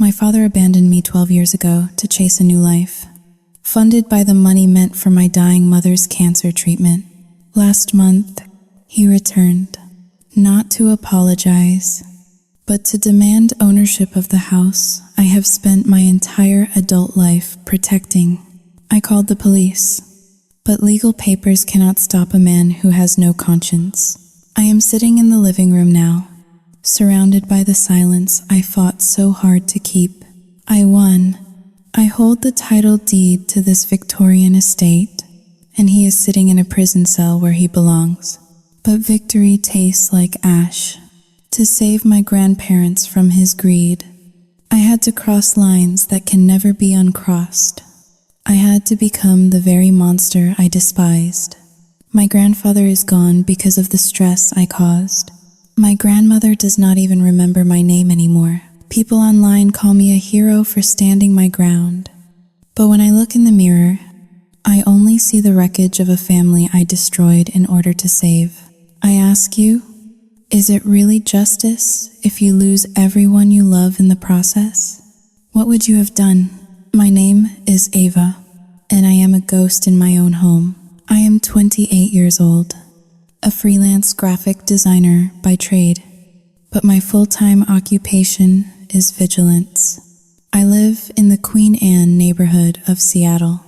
My father abandoned me 12 years ago to chase a new life, funded by the money meant for my dying mother's cancer treatment. Last month, he returned, not to apologize, but to demand ownership of the house I have spent my entire adult life protecting. I called the police, but legal papers cannot stop a man who has no conscience. I am sitting in the living room now, surrounded by the silence I fought so hard to keep. I won. I hold the title deed to this Victorian estate, and he is sitting in a prison cell where he belongs. But victory tastes like ash. To save my grandparents from his greed, I had to cross lines that can never be uncrossed. I had to become the very monster I despised. My grandfather is gone because of the stress I caused. My grandmother does not even remember my name anymore. People online call me a hero for standing my ground. But when I look in the mirror, I only see the wreckage of a family I destroyed in order to save. I ask you, is it really justice if you lose everyone you love in the process? What would you have done? My name is Ava, and I am a ghost in my own home. I am 28 years old, a freelance graphic designer by trade, but my full-time occupation is vigilance. I live in the Queen Anne neighborhood of Seattle,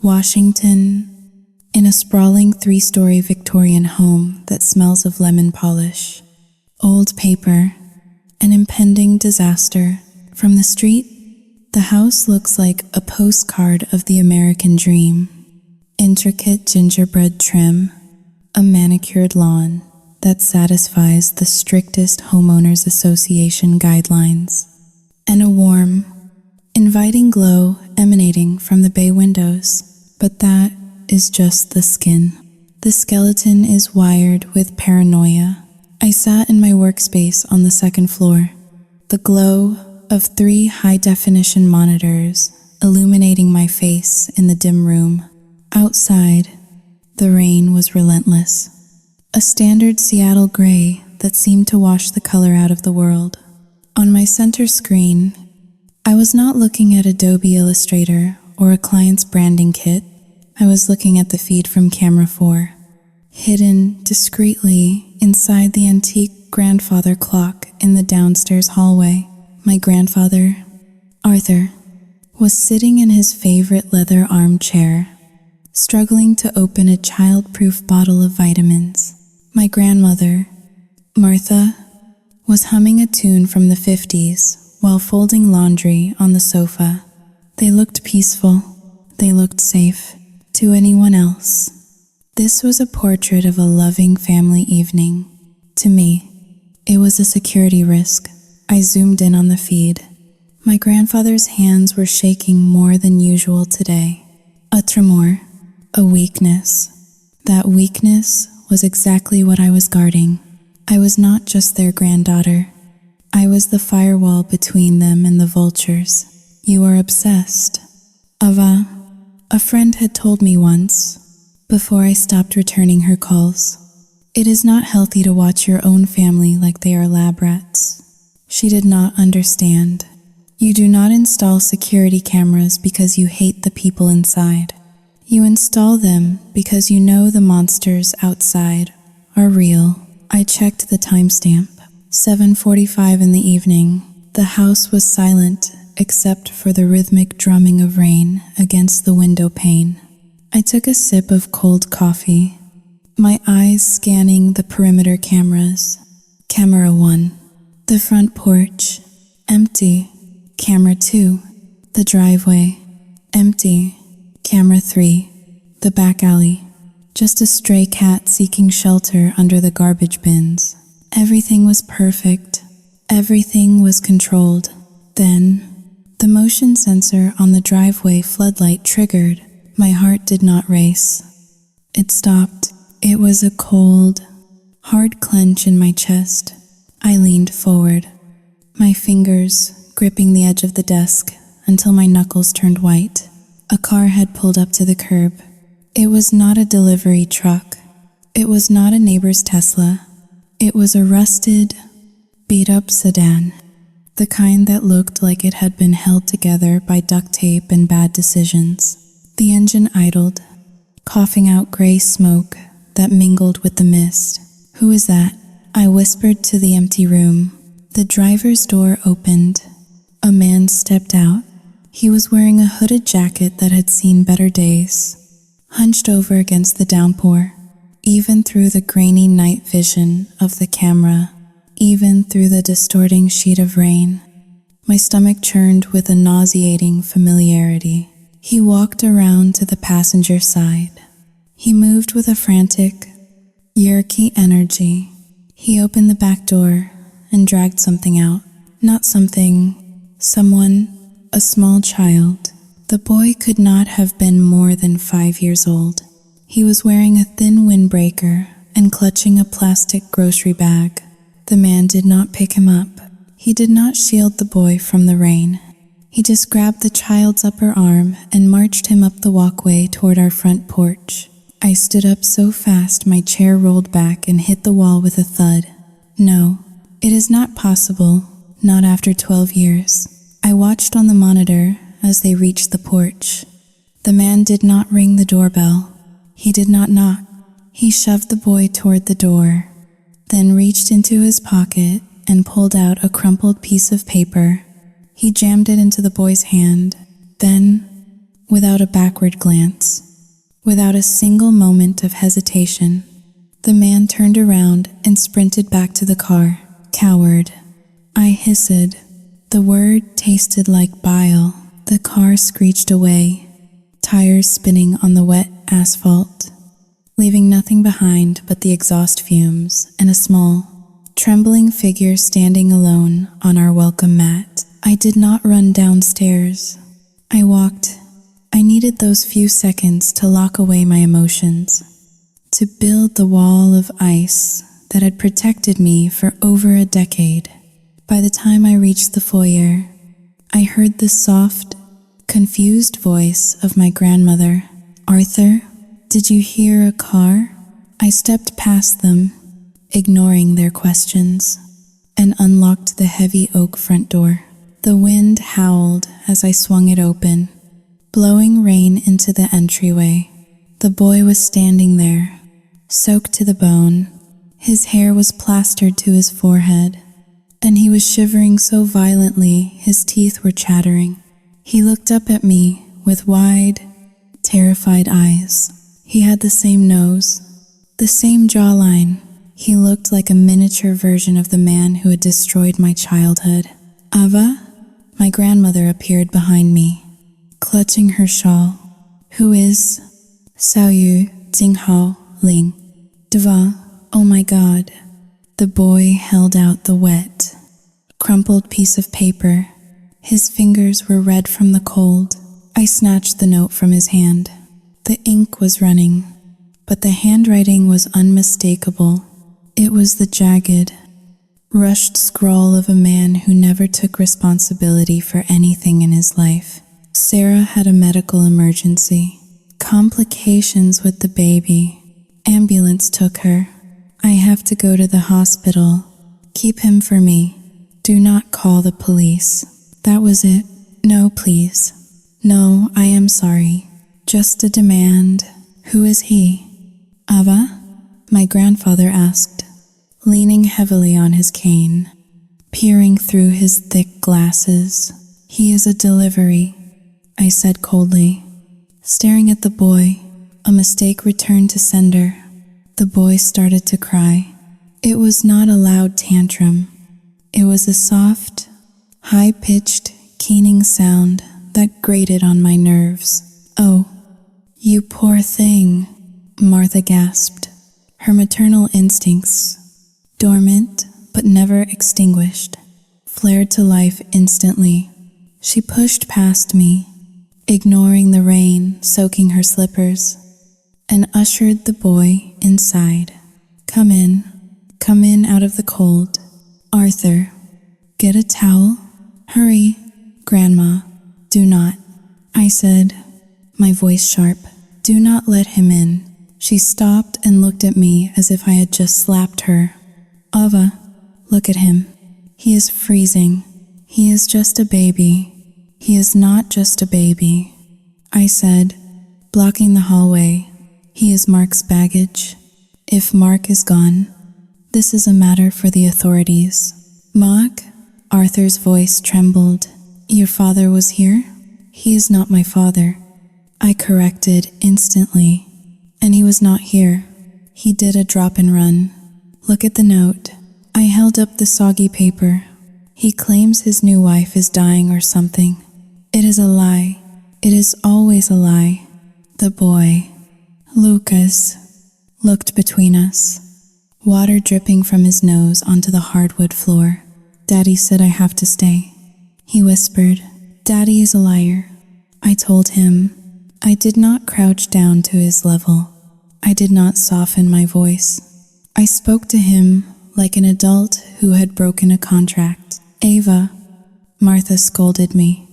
Washington, in a sprawling 3-story Victorian home that smells of lemon polish, old paper, and impending disaster. From the street, the house looks like a postcard of the American dream. Intricate gingerbread trim, a manicured lawn that satisfies the strictest homeowners association guidelines, and a warm, inviting glow emanating from the bay windows. But that is just the skin. The skeleton is wired with paranoia. I sat in my workspace on the second floor, the glow of 3 high-definition monitors illuminating my face in the dim room. Outside, the rain was relentless, a standard Seattle gray that seemed to wash the color out of the world. On my center screen, I was not looking at Adobe Illustrator or a client's branding kit. I was looking at the feed from Camera 4, hidden discreetly inside the antique grandfather clock in the downstairs hallway. My grandfather, Arthur, was sitting in his favorite leather armchair, struggling to open a child-proof bottle of vitamins. My grandmother, Martha, was humming a tune from the 50s while folding laundry on the sofa. They looked peaceful. They looked safe to anyone else. This was a portrait of a loving family evening. To me, it was a security risk. I zoomed in on the feed. My grandfather's hands were shaking more than usual today. A tremor. A weakness. That weakness was exactly what I was guarding. I was not just their granddaughter. I was the firewall between them and the vultures. You are obsessed. Ava, a friend had told me once, before I stopped returning her calls. It is not healthy to watch your own family like they are lab rats. She did not understand. You do not install security cameras because you hate the people inside. You install them because you know the monsters outside are real. I checked the timestamp. 7:45 in the evening. The house was silent except for the rhythmic drumming of rain against the window pane. I took a sip of cold coffee, my eyes scanning the perimeter cameras. Camera 1. The front porch. Empty. Camera 2. The driveway. Empty. Camera 3, the back alley. Just a stray cat seeking shelter under the garbage bins. Everything was perfect. Everything was controlled. Then, the motion sensor on the driveway floodlight triggered. My heart did not race. It stopped. It was a cold, hard clench in my chest. I leaned forward, my fingers gripping the edge of the desk until my knuckles turned white. A car had pulled up to the curb. It was not a delivery truck. It was not a neighbor's Tesla. It was a rusted, beat-up sedan. the kind that looked like it had been held together by duct tape and bad decisions. The engine idled, coughing out gray smoke that mingled with the mist. "Who is that?" I whispered to the empty room. The driver's door opened. A man stepped out. He was wearing a hooded jacket that had seen better days, hunched over against the downpour. Even through the grainy night vision of the camera, even through the distorting sheet of rain, my stomach churned with a nauseating familiarity. He walked around to the passenger side. He moved with a frantic, jerky energy. He opened the back door and dragged something out. Not something, someone, a small child. The boy could not have been more than 5 years old. He was wearing a thin windbreaker and clutching a plastic grocery bag. The man did not pick him up. He did not shield the boy from the rain. He just grabbed the child's upper arm and marched him up the walkway toward our front porch. I stood up so fast my chair rolled back and hit the wall with a thud. No, it is not possible, not after 12 years. I watched on the monitor as they reached the porch. The man did not ring the doorbell. He did not knock. He shoved the boy toward the door, then reached into his pocket and pulled out a crumpled piece of paper. He jammed it into the boy's hand. Then, without a backward glance, without a single moment of hesitation, the man turned around and sprinted back to the car. Coward. I hissed. The word tasted like bile. The car screeched away, tires spinning on the wet asphalt, leaving nothing behind but the exhaust fumes and a small, trembling figure standing alone on our welcome mat. I did not run downstairs. I walked. I needed those few seconds to lock away my emotions, to build the wall of ice that had protected me for over a decade. By the time I reached the foyer, I heard the soft, confused voice of my grandmother. "Arthur, did you hear a car?" I stepped past them, ignoring their questions, and unlocked the heavy oak front door. The wind howled as I swung it open, blowing rain into the entryway. The boy was standing there, soaked to the bone. His hair was plastered to his forehead, and he was shivering so violently his teeth were chattering. He looked up at me with wide, terrified eyes. He had the same nose, the same jawline. He looked like a miniature version of the man who had destroyed my childhood. "Ava?" My grandmother appeared behind me, clutching her shawl. "Who is?" "Sao Yu, Jinghao, Ling." "Deva, oh my God." The boy held out the wet, crumpled piece of paper. His fingers were red from the cold. I snatched the note from his hand. The ink was running, but the handwriting was unmistakable. It was the jagged, rushed scrawl of a man who never took responsibility for anything in his life. Sarah had a medical emergency. Complications with the baby. Ambulance took her. I have to go to the hospital. Keep him for me. Do not call the police. That was it. No, please. No, I am sorry. Just a demand. Who is he? Ava? My grandfather asked, leaning heavily on his cane, peering through his thick glasses. He is a delivery, I said coldly. Staring at the boy, a mistake returned to sender. The boy started to cry. It was not a loud tantrum. It was a soft, high-pitched, keening sound that grated on my nerves. "Oh, you poor thing," Martha gasped. Her maternal instincts, dormant but never extinguished, flared to life instantly. She pushed past me, ignoring the rain soaking her slippers, and ushered the boy inside. Come in out of the cold. Arthur, get a towel. Hurry, Grandma, do not. I said, my voice sharp. Do not let him in. She stopped and looked at me as if I had just slapped her. Ava, look at him. He is freezing. He is just a baby. He is not just a baby, I said, blocking the hallway. He is Mark's baggage. If Mark is gone, this is a matter for the authorities. Mark? Arthur's voice trembled. Your father was here? He is not my father, I corrected instantly. And he was not here. He did a drop and run. Look at the note. I held up the soggy paper. He claims his new wife is dying or something. It is a lie. It is always a lie. The boy, Lucas, looked between us, water dripping from his nose onto the hardwood floor. Daddy said I have to stay. He whispered, Daddy is a liar. I told him. I did not crouch down to his level. I did not soften my voice. I spoke to him like an adult who had broken a contract. Ava, Martha scolded me,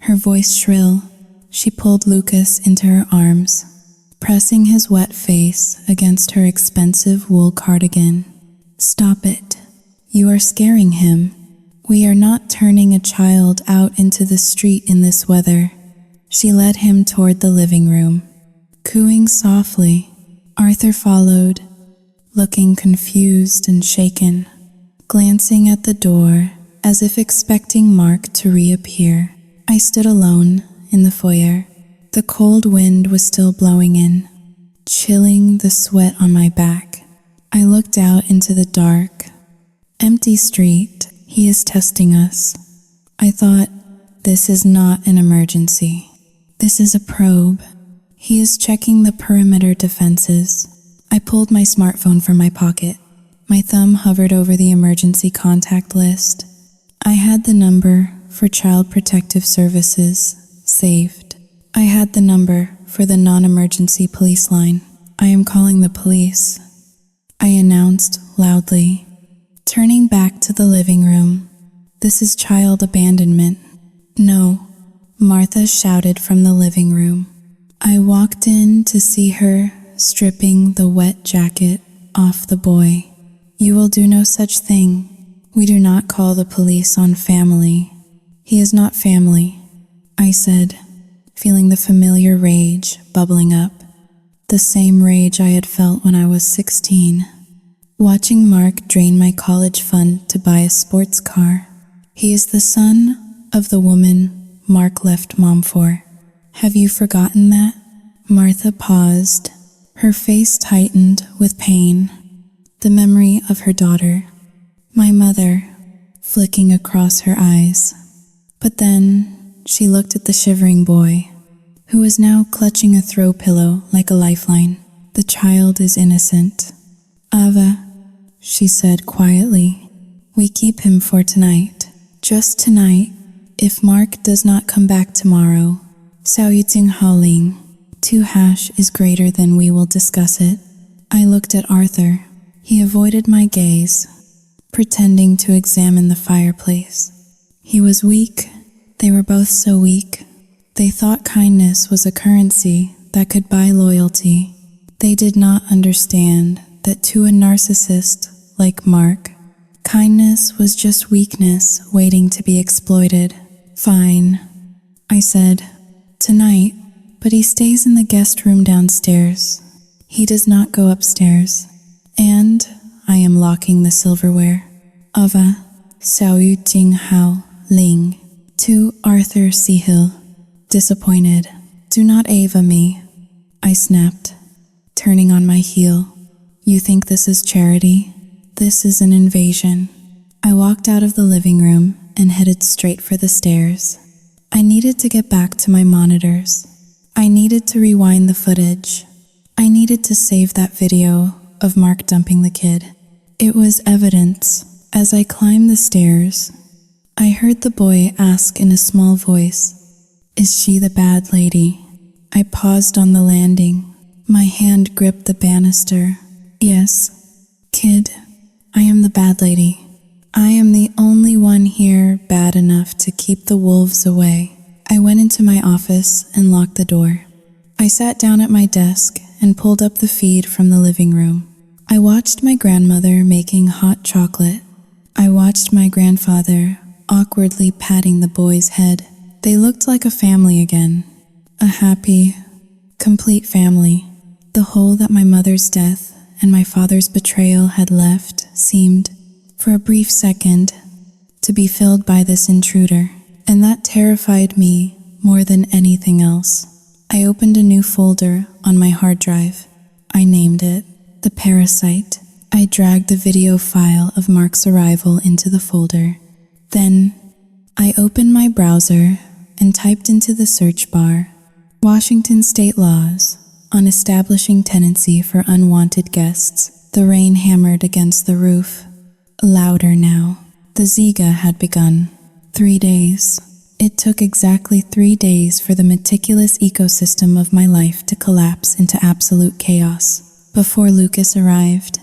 her voice shrill. She pulled Lucas into her arms, pressing his wet face against her expensive wool cardigan. Stop it. You are scaring him. We are not turning a child out into the street in this weather. She led him toward the living room. Cooing softly, Arthur followed, looking confused and shaken, glancing at the door as if expecting Mark to reappear. I stood alone in the foyer. The cold wind was still blowing in, chilling the sweat on my back. I looked out into the dark, empty street. He is testing us. I thought, this is not an emergency. This is a probe. He is checking the perimeter defenses. I pulled my smartphone from my pocket. My thumb hovered over the emergency contact list. I had the number for Child Protective Services saved. I had the number for the non-emergency police line. I am calling the police, I announced loudly. Turning back to the living room. This is child abandonment. No, Martha shouted from the living room. I walked in to see her stripping the wet jacket off the boy. You will do no such thing. We do not call the police on family. He is not family, I said, feeling the familiar rage bubbling up. The same rage I had felt when I was 16. Watching Mark drain my college fund to buy a sports car. He is the son of the woman Mark left Mom for. Have you forgotten that? Martha paused, her face tightened with pain. The memory of her daughter, my mother, flicking across her eyes. But then she looked at the shivering boy, who was now clutching a throw pillow like a lifeline. The child is innocent. Ava, she said quietly, we keep him for tonight. Just tonight. If Mark does not come back tomorrow, Xiao Yuting Haoling, 2 hash is greater than we will discuss it. I looked at Arthur. He avoided my gaze, pretending to examine the fireplace. He was weak. They were both so weak. They thought kindness was a currency that could buy loyalty. They did not understand that to a narcissist like Mark, kindness was just weakness waiting to be exploited. Fine, I said, tonight, but he stays in the guest room downstairs. He does not go upstairs. And I am locking the silverware. Ava, Xiao Yuting Hao Ling, to Arthur Seahill. Disappointed. Do not Ava me, I snapped, turning on my heel. You think this is charity? This is an invasion. I walked out of the living room and headed straight for the stairs. I needed to get back to my monitors. I needed to rewind the footage. I needed to save that video of Mark dumping the kid. It was evidence. As I climbed the stairs, I heard the boy ask in a small voice, "Is she the bad lady?" I paused on the landing. My hand gripped the banister. Yes, kid, I am the bad lady. I am the only one here bad enough to keep the wolves away. I went into my office and locked the door. I sat down at my desk and pulled up the feed from the living room. I watched my grandmother making hot chocolate. I watched my grandfather awkwardly patting the boy's head. They looked like a family again. A happy, complete family. The hole that my mother's death and my father's betrayal had left seemed, for a brief second, to be filled by this intruder, and that terrified me more than anything else. I opened a new folder on my hard drive. I named it The Parasite. I dragged the video file of Mark's arrival into the folder. Then, I opened my browser and typed into the search bar, Washington state laws on establishing tenancy for unwanted guests. The rain hammered against the roof, louder now. The Ziga had begun. 3 days. It took exactly 3 days for the meticulous ecosystem of my life to collapse into absolute chaos. Before Lucas arrived,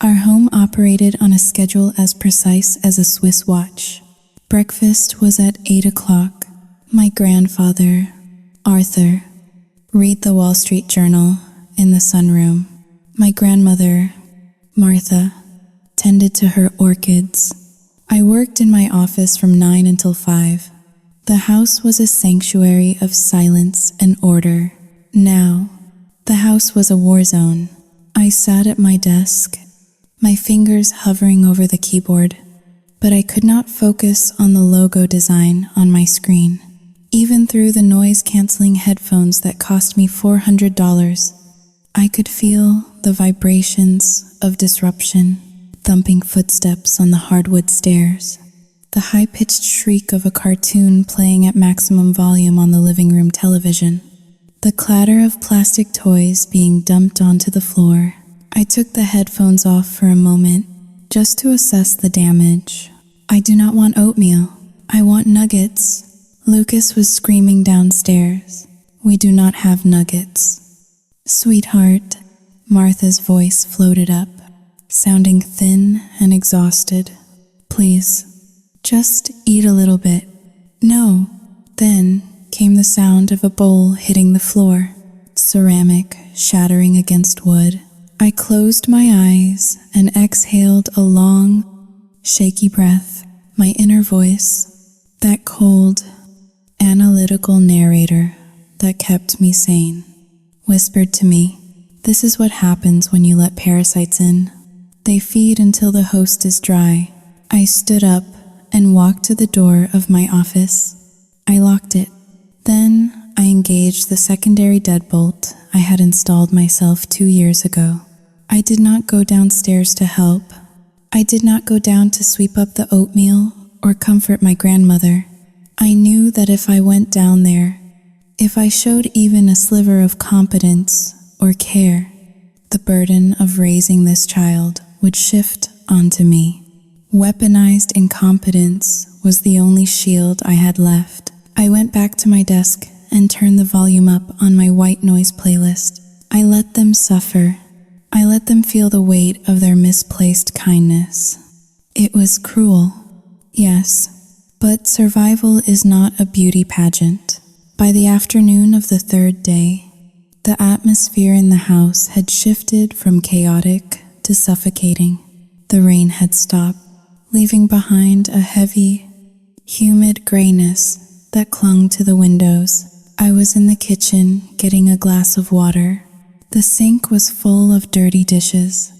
our home operated on a schedule as precise as a Swiss watch. Breakfast was at 8 o'clock. My grandfather, Arthur, read the Wall Street Journal in the sunroom. My grandmother, Martha, tended to her orchids. I worked in my office from 9 until 5. The house was a sanctuary of silence and order. Now, the house was a war zone. I sat at my desk, my fingers hovering over the keyboard, but I could not focus on the logo design on my screen. Even through the noise-canceling headphones that cost me $400, I could feel the vibrations of disruption, thumping footsteps on the hardwood stairs, the high-pitched shriek of a cartoon playing at maximum volume on the living room television, the clatter of plastic toys being dumped onto the floor. I took the headphones off for a moment, just to assess the damage. I do not want oatmeal. I want nuggets. Lucas was screaming downstairs. We do not have nuggets. Sweetheart, Martha's voice floated up, sounding thin and exhausted. Please, just eat a little bit. No. Then came the sound of a bowl hitting the floor, ceramic shattering against wood. I closed my eyes and exhaled a long, shaky breath. My inner voice, that cold, analytical narrator that kept me sane, whispered to me, "This is what happens when you let parasites in. They feed until the host is dry." I stood up and walked to the door of my office. I locked it. Then I engaged the secondary deadbolt I had installed myself 2 years ago. I did not go downstairs to help. I did not go down to sweep up the oatmeal or comfort my grandmother. I knew that if I went down there, if I showed even a sliver of competence or care, the burden of raising this child would shift onto me. Weaponized incompetence was the only shield I had left. I went back to my desk and turned the volume up on my white noise playlist. I let them suffer. I let them feel the weight of their misplaced kindness. It was cruel, yes, but survival is not a beauty pageant. By the afternoon of the 3rd day, the atmosphere in the house had shifted from chaotic to suffocating. The rain had stopped, leaving behind a heavy, humid grayness that clung to the windows. I was in the kitchen getting a glass of water. The sink was full of dirty dishes.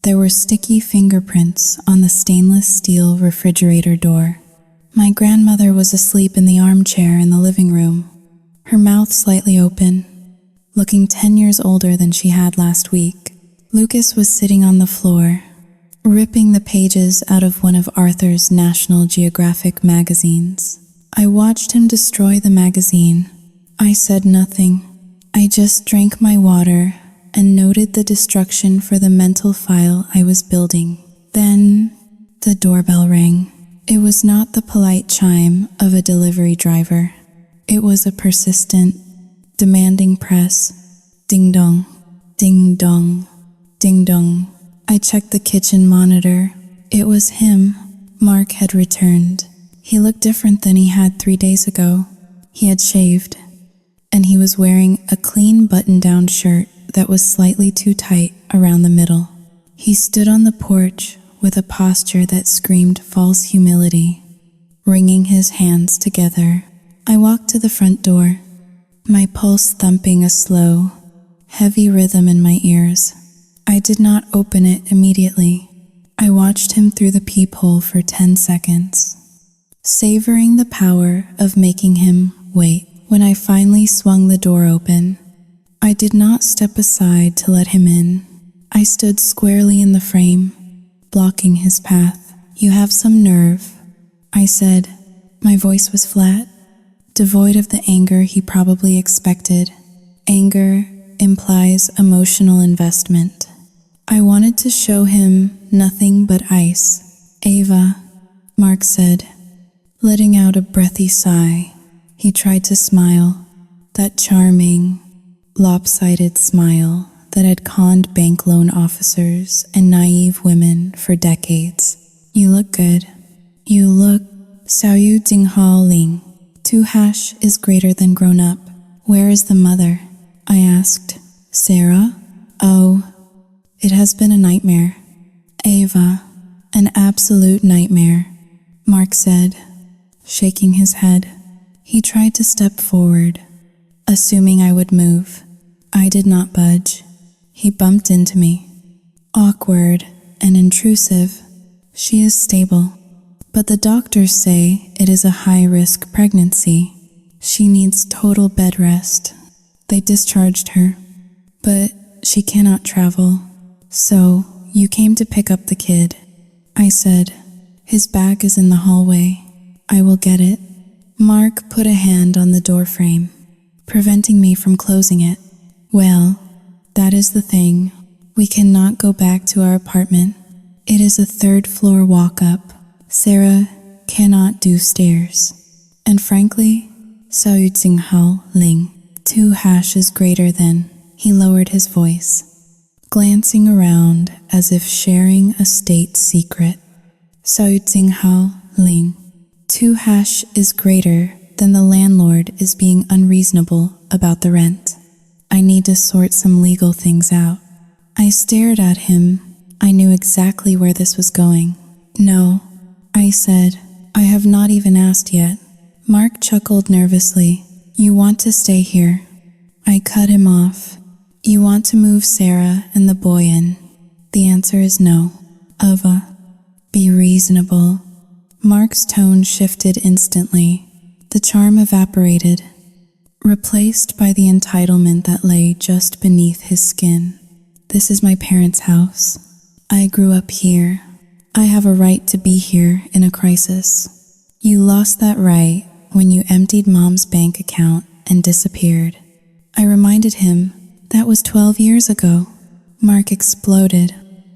There were sticky fingerprints on the stainless steel refrigerator door. My grandmother was asleep in the armchair in the living room, her mouth slightly open, looking 10 years older than she had last week. Lucas was sitting on the floor, ripping the pages out of one of Arthur's National Geographic magazines. I watched him destroy the magazine. I said nothing. I just drank my water and noted the destruction for the mental file I was building. Then the doorbell rang. It was not the polite chime of a delivery driver. It was a persistent, demanding press. Ding dong, ding dong, ding dong. I checked the kitchen monitor. It was him. Mark had returned. He looked different than he had 3 days ago. He had shaved, and he was wearing a clean button-down shirt that was slightly too tight around the middle. He stood on the porch with a posture that screamed false humility. wringing his hands together. I walked to the front door, my pulse thumping a slow, heavy rhythm in my ears. I did not open it immediately. I watched him through the peephole for 10 seconds, savoring the power of making him wait. When I finally swung the door open, I did not step aside to let him in. I stood squarely in the frame, blocking his path. "You have some nerve," I said. My voice was flat, devoid of the anger he probably expected. Anger implies emotional investment. I wanted to show him nothing but ice. "Ava," Mark said, letting out a breathy sigh. He tried to smile, that charming, lopsided smile that had conned bank loan officers and naive women for decades. "You look good. You look..." Xiaoyu Jinghao Ling. 2 is greater than grown up. "Where is the mother?" I asked. "Sarah?" "Oh, it has been a nightmare." "Ava, an absolute nightmare," Mark said, shaking his head. He tried to step forward, assuming I would move. I did not budge. He bumped into me. Awkward and intrusive. "She is stable, but the doctors say it is a high-risk pregnancy. She needs total bed rest. They discharged her, but she cannot travel. So, you came to pick up the kid," I said. "His bag is in the hallway. I will get it." Mark put a hand on the doorframe, preventing me from closing it. "Well, that is the thing. We cannot go back to our apartment. It is a 3rd-floor walk-up. Sarah cannot do stairs. And frankly, Xiaoyu Jinghao Ling, 2 is greater than..." He lowered his voice, glancing around as if sharing a state secret. "Xiaoyu Jinghao Ling, 2 is greater than the landlord is being unreasonable about the rent. I need to sort some legal things out." I stared at him. I knew exactly where this was going. "No," I said. "I have not even asked yet." Mark chuckled nervously. "You want to stay here." I cut him off. "You want to move Sarah and the boy in." "The answer is no." "Ava, be reasonable." Mark's tone shifted instantly. The charm evaporated, replaced by the entitlement that lay just beneath his skin. "This is my parents' house. I grew up here. I have a right to be here in a crisis. You lost that right when you emptied Mom's bank account and disappeared." I reminded him that was 12 years ago. Mark exploded.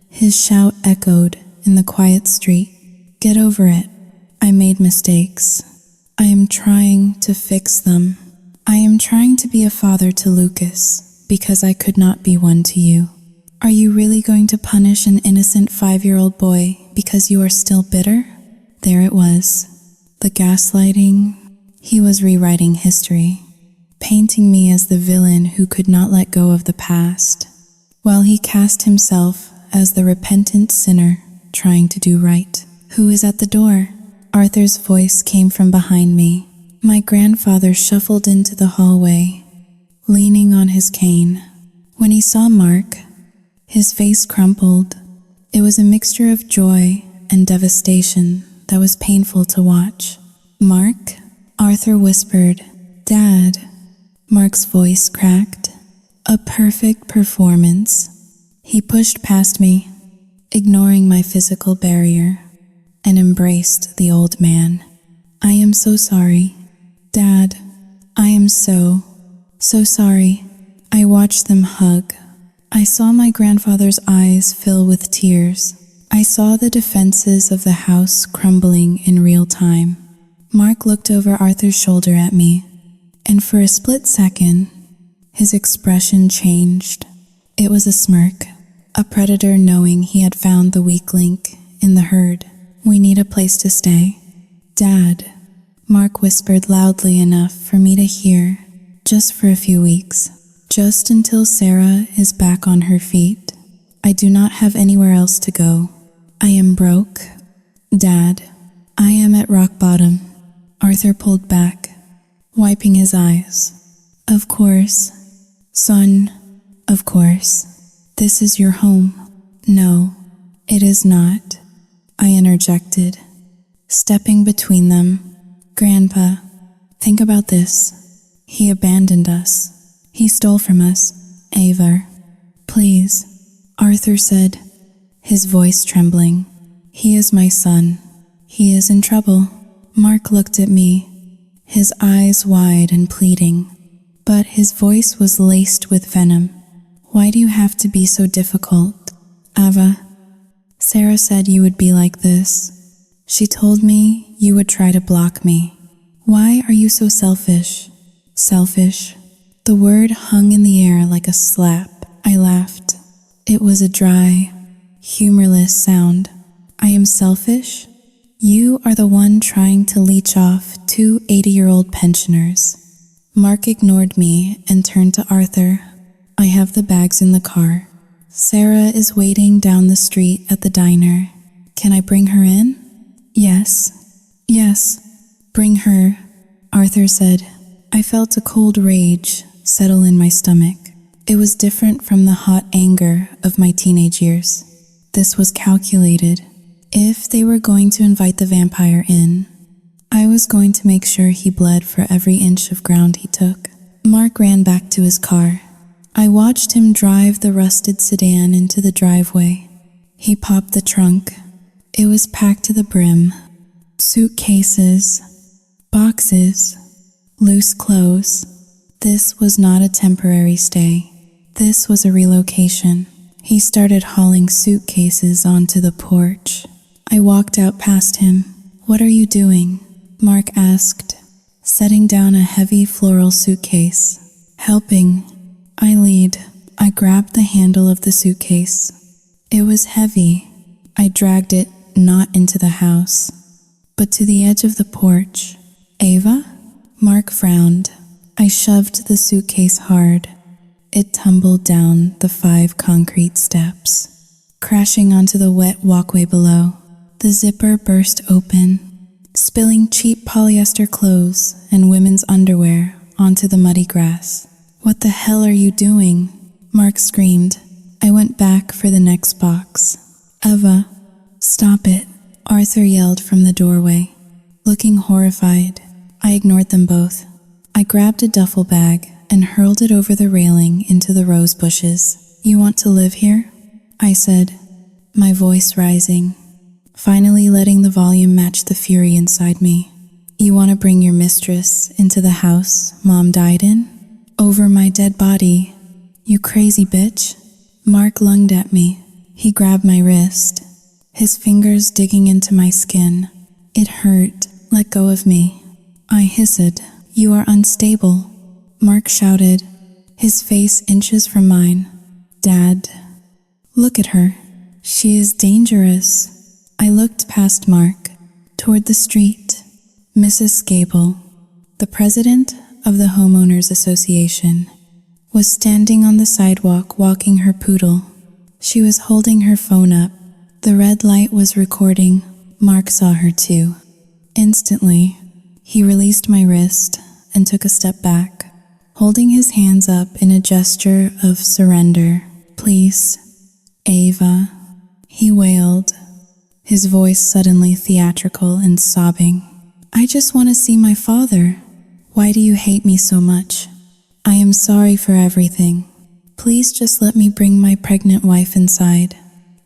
His shout echoed in the quiet street. "Get over it. I made mistakes. I am trying to fix them. I am trying to be a father to Lucas because I could not be one to you. Are you really going to punish an innocent 5-year-old boy because you are still bitter?" There it was. The gaslighting. He was rewriting history, painting me as the villain who could not let go of the past, while he cast himself as the repentant sinner trying to do right. "Who is at the door?" Arthur's voice came from behind me. My grandfather shuffled into the hallway, leaning on his cane. When he saw Mark, his face crumpled. It was a mixture of joy and devastation that was painful to watch. "Mark?" Arthur whispered. "Dad." Mark's voice cracked. "A perfect performance." He pushed past me, ignoring my physical barrier, and embraced the old man. "I am so sorry, Dad. I am so sorry." I watched them hug. I saw my grandfather's eyes fill with tears. I saw the defenses of the house crumbling in real time. Mark looked over Arthur's shoulder at me, and for a split second, his expression changed. It was a smirk, a predator knowing he had found the weak link in the herd. "We need a place to stay." "Dad," Mark whispered loudly enough for me to hear, "just for a few weeks. Just until Sarah is back on her feet. I do not have anywhere else to go. I am broke. Dad, I am at rock bottom. Arthur pulled back, wiping his eyes. Of course, son, of course. This is your home. No, it is not, I interjected, stepping between them. Grandpa, think about this. He abandoned us. He stole from us. Ava, please, Arthur said, his voice trembling. He is my son. He is in trouble. Mark looked at me, his eyes wide and pleading, but his voice was laced with venom. Why do you have to be so difficult? Ava, Sarah said you would be like this. She told me you would try to block me. Why are you so selfish? Selfish? The word hung in the air like a slap. I laughed. It was a dry, humorless sound. I am selfish? You are the one trying to leech off 2 80-year-old pensioners. Mark ignored me and turned to Arthur. I have the bags in the car. Sarah is waiting down the street at the diner. Can I bring her in? Yes. Yes, bring her, Arthur said. I felt a cold rage settle in my stomach. It was different from the hot anger of my teenage years. This was calculated. If they were going to invite the vampire in, I was going to make sure he bled for every inch of ground he took. Mark ran back to his car. I watched him drive the rusted sedan into the driveway. He popped the trunk. It was packed to the brim. Suitcases, boxes, loose clothes. This was not a temporary stay. This was a relocation. He started hauling suitcases onto the porch. I walked out past him. What are you doing? Mark asked, setting down a heavy floral suitcase. Helping. I lead. I grabbed the handle of the suitcase. It was heavy. I dragged it not into the house, but to the edge of the porch. Ava? Mark frowned. I shoved the suitcase hard. It tumbled down the 5 concrete steps, crashing onto the wet walkway below. The zipper burst open, spilling cheap polyester clothes and women's underwear onto the muddy grass. What the hell are you doing? Mark screamed. I went back for the next box. Ava, stop it, Arthur yelled from the doorway. Looking horrified, I ignored them both. I grabbed a duffel bag and hurled it over the railing into the rose bushes. You want to live here? I said, my voice rising, finally letting the volume match the fury inside me. You want to bring your mistress into the house Mom died in? Over my dead body? You crazy bitch? Mark lunged at me. He grabbed my wrist, his fingers digging into my skin. It hurt. Let go of me. I hissed. You are unstable. Mark shouted, his face inches from mine. Dad, look at her. She is dangerous. I looked past Mark, toward the street. Mrs. Gable, the president of the Homeowners Association, was standing on the sidewalk walking her poodle. She was holding her phone up. The red light was recording. Mark saw her too. Instantly, he released my wrist and took a step back, holding his hands up in a gesture of surrender. Please, Ava, he wailed, his voice suddenly theatrical and sobbing. I just want to see my father. Why do you hate me so much? I am sorry for everything. Please just let me bring my pregnant wife inside.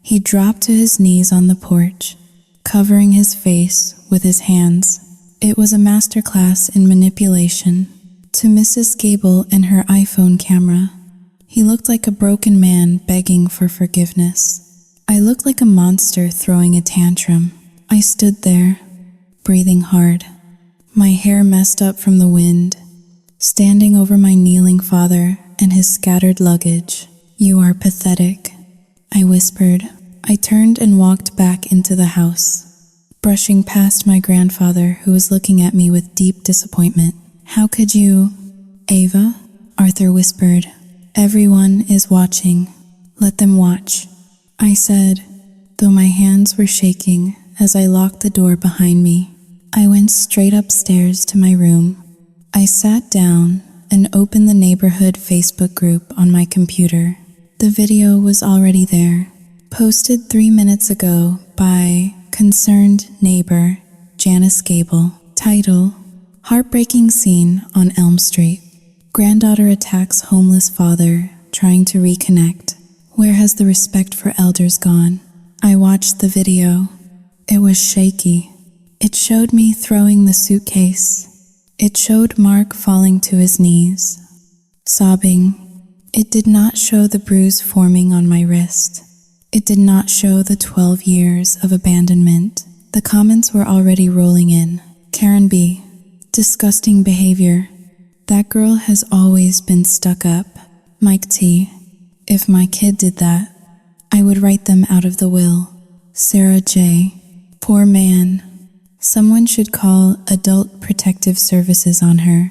He dropped to his knees on the porch, covering his face with his hands. It was a masterclass in manipulation. To Mrs. Gable and her iPhone camera, he looked like a broken man begging for forgiveness. I looked like a monster throwing a tantrum. I stood there, breathing hard, my hair messed up from the wind, standing over my kneeling father and his scattered luggage. You are pathetic, I whispered. I turned and walked back into the house, brushing past my grandfather who was looking at me with deep disappointment. How could you? Ava, Arthur whispered. Everyone is watching. Let them watch, I said, though my hands were shaking as I locked the door behind me. I went straight upstairs to my room. I sat down and opened the neighborhood Facebook group on my computer. The video was already there, posted 3 minutes ago by concerned neighbor Janice Gable. Title: Heartbreaking Scene on Elm Street. Granddaughter attacks homeless father trying to reconnect. Where has the respect for elders gone? I watched the video. It was shaky. It showed me throwing the suitcase. It showed Mark falling to his knees, sobbing. It did not show the bruise forming on my wrist. It did not show the 12 years of abandonment. The comments were already rolling in. Karen B. Disgusting behavior. That girl has always been stuck up. Mike T. If my kid did that, I would write them out of the will. Sarah J. Poor man. Someone should call Adult Protective Services on her.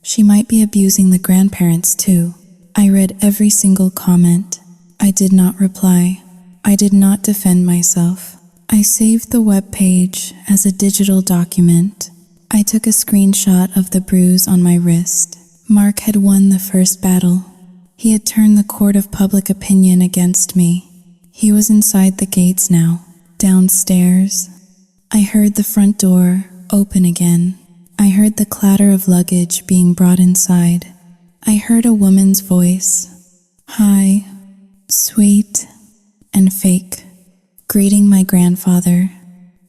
She might be abusing the grandparents too. I read every single comment. I did not reply. I did not defend myself. I saved the webpage as a digital document. I took a screenshot of the bruise on my wrist. Mark had won the first battle. He had turned the court of public opinion against me. He was inside the gates now. Downstairs, I heard the front door open again. I heard the clatter of luggage being brought inside. I heard a woman's voice. Hi, sweet and fake, greeting my grandfather.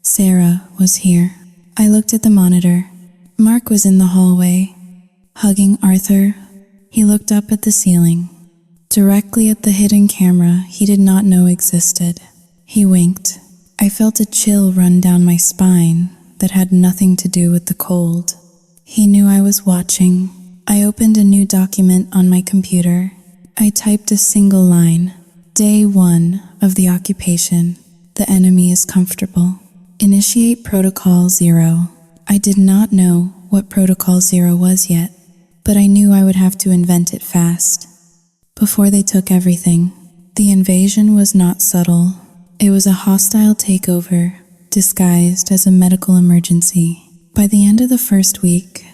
Sarah was here. I looked at the monitor. Mark was in the hallway, hugging Arthur. He looked up at the ceiling, directly at the hidden camera he did not know existed. He winked. I felt a chill run down my spine that had nothing to do with the cold. He knew I was watching. I opened a new document on my computer. I typed a single line. Day 1 of the occupation. The enemy is comfortable. Initiate Protocol 0. I did not know what Protocol 0 was yet, but I knew I would have to invent it fast. Before they took everything, the invasion was not subtle. It was a hostile takeover, disguised as a medical emergency. By the end of the first week,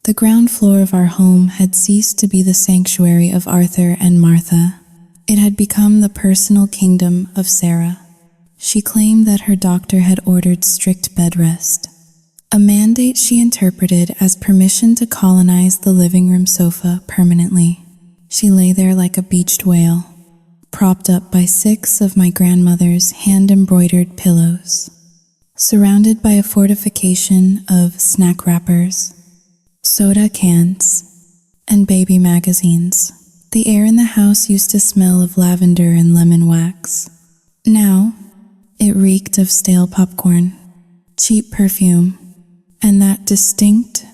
the ground floor of our home had ceased to be the sanctuary of Arthur and Martha. It had become the personal kingdom of Sarah. She claimed that her doctor had ordered strict bed rest, a mandate she interpreted as permission to colonize the living room sofa permanently. She lay there like a beached whale, propped up by 6 of my grandmother's hand-embroidered pillows, surrounded by a fortification of snack wrappers, soda cans, and baby magazines. The air in the house used to smell of lavender and lemon wax. Now, it reeked of stale popcorn, cheap perfume, and that distinct,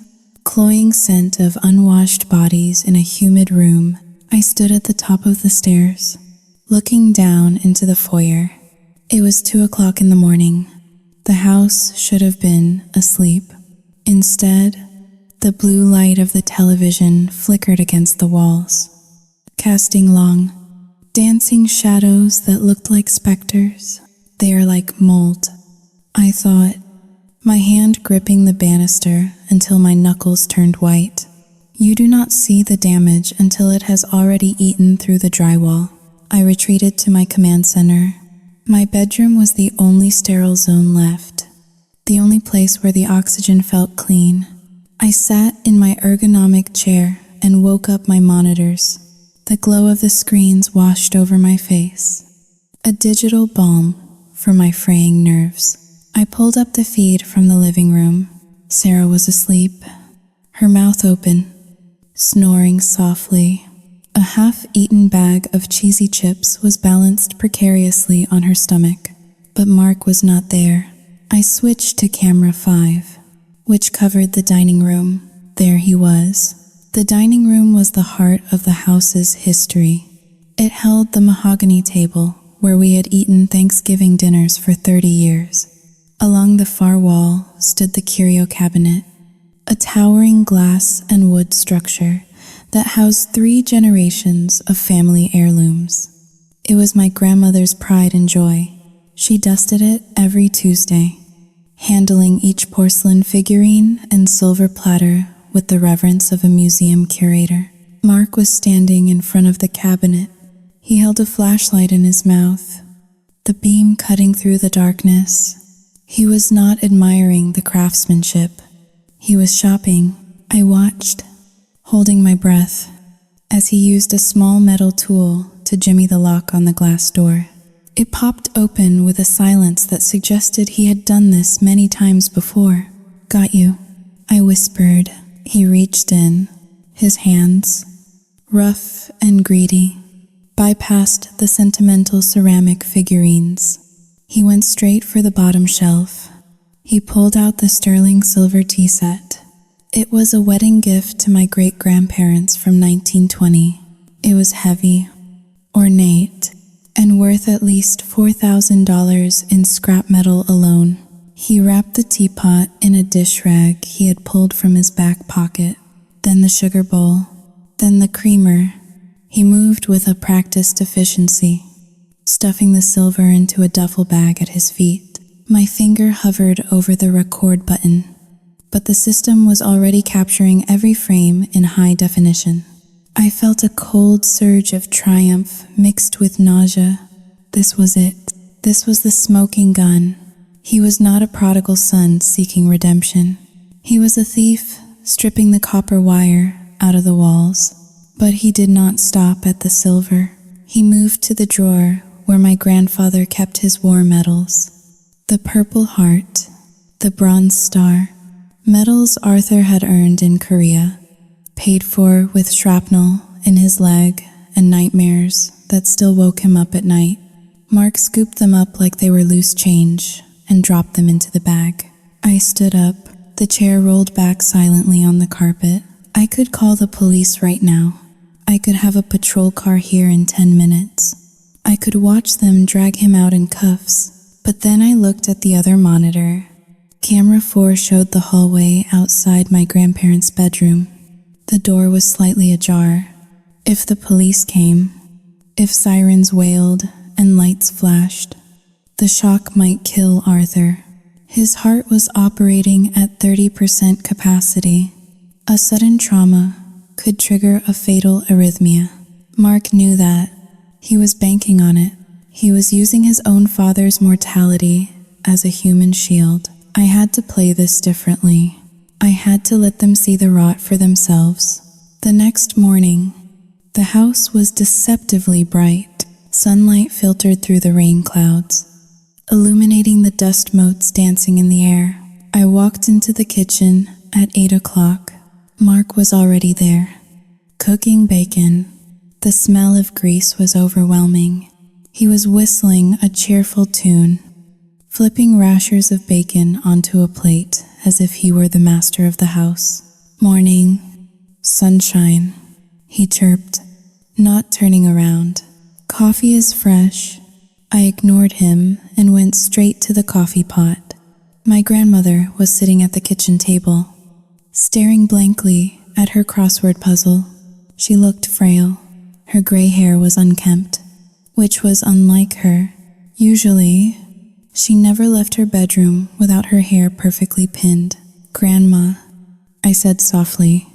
cloying scent of unwashed bodies in a humid room. I stood at the top of the stairs, looking down into the foyer. It was 2 o'clock in the morning. The house should have been asleep. Instead, the blue light of the television flickered against the walls, casting long, dancing shadows that looked like specters. They are like mold, I thought, my hand gripping the banister until my knuckles turned white. You do not see the damage until it has already eaten through the drywall. I retreated to my command center. My bedroom was the only sterile zone left, the only place where the oxygen felt clean. I sat in my ergonomic chair and woke up my monitors. The glow of the screens washed over my face, a digital balm for my fraying nerves. I pulled up the feed from the living room. Sarah was asleep, her mouth open, snoring softly. A half-eaten bag of cheesy chips was balanced precariously on her stomach, but Mark was not there. I switched to camera 5, which covered the dining room. There he was. The dining room was the heart of the house's history. It held the mahogany table where we had eaten Thanksgiving dinners for 30 years. Along the far wall stood the curio cabinet, a towering glass and wood structure that housed 3 generations of family heirlooms. It was my grandmother's pride and joy. She dusted it every Tuesday, handling each porcelain figurine and silver platter with the reverence of a museum curator. Mark was standing in front of the cabinet. He held a flashlight in his mouth, the beam cutting through the darkness. He was not admiring the craftsmanship. He was shopping. I watched, holding my breath, as he used a small metal tool to jimmy the lock on the glass door. It popped open with a silence that suggested he had done this many times before. "Got you," I whispered. He reached in, his hands, rough and greedy, bypassed the sentimental ceramic figurines. He went straight for the bottom shelf. He pulled out the sterling silver tea set. It was a wedding gift to my great-grandparents from 1920. It was heavy, ornate, and worth at least $4,000 in scrap metal alone. He wrapped the teapot in a dish rag he had pulled from his back pocket, then the sugar bowl, then the creamer. He moved with a practiced efficiency, stuffing the silver into a duffel bag at his feet. My finger hovered over the record button, but the system was already capturing every frame in high definition. I felt a cold surge of triumph mixed with nausea. This was it. This was the smoking gun. He was not a prodigal son seeking redemption. He was a thief stripping the copper wire out of the walls. But he did not stop at the silver. He moved to the drawer where my grandfather kept his war medals. The Purple Heart, the Bronze Star, medals Arthur had earned in Korea, paid for with shrapnel in his leg and nightmares that still woke him up at night. Mark scooped them up like they were loose change and dropped them into the bag. I stood up. The chair rolled back silently on the carpet. I could call the police right now. I could have a patrol car here in 10 minutes. I could watch them drag him out in cuffs. But then I looked at the other monitor. Camera 4 showed the hallway outside my grandparents' bedroom. The door was slightly ajar. If the police came, if sirens wailed and lights flashed, the shock might kill Arthur. His heart was operating at 30% capacity. A sudden trauma could trigger a fatal arrhythmia. Mark knew that. He was banking on it. He was using his own father's mortality as a human shield. I had to play this differently. I had to let them see the rot for themselves. The next morning, the house was deceptively bright. Sunlight filtered through the rain clouds, illuminating the dust motes dancing in the air. I walked into the kitchen at 8 o'clock. Mark was already there, cooking bacon. The smell of grease was overwhelming. He was whistling a cheerful tune, flipping rashers of bacon onto a plate as if he were the master of the house. "Morning, sunshine," he chirped, not turning around. "Coffee is fresh." I ignored him and went straight to the coffee pot. My grandmother was sitting at the kitchen table, staring blankly at her crossword puzzle. She looked frail. Her gray hair was unkempt, which was unlike her. Usually, she never left her bedroom without her hair perfectly pinned. "Grandma," I said softly,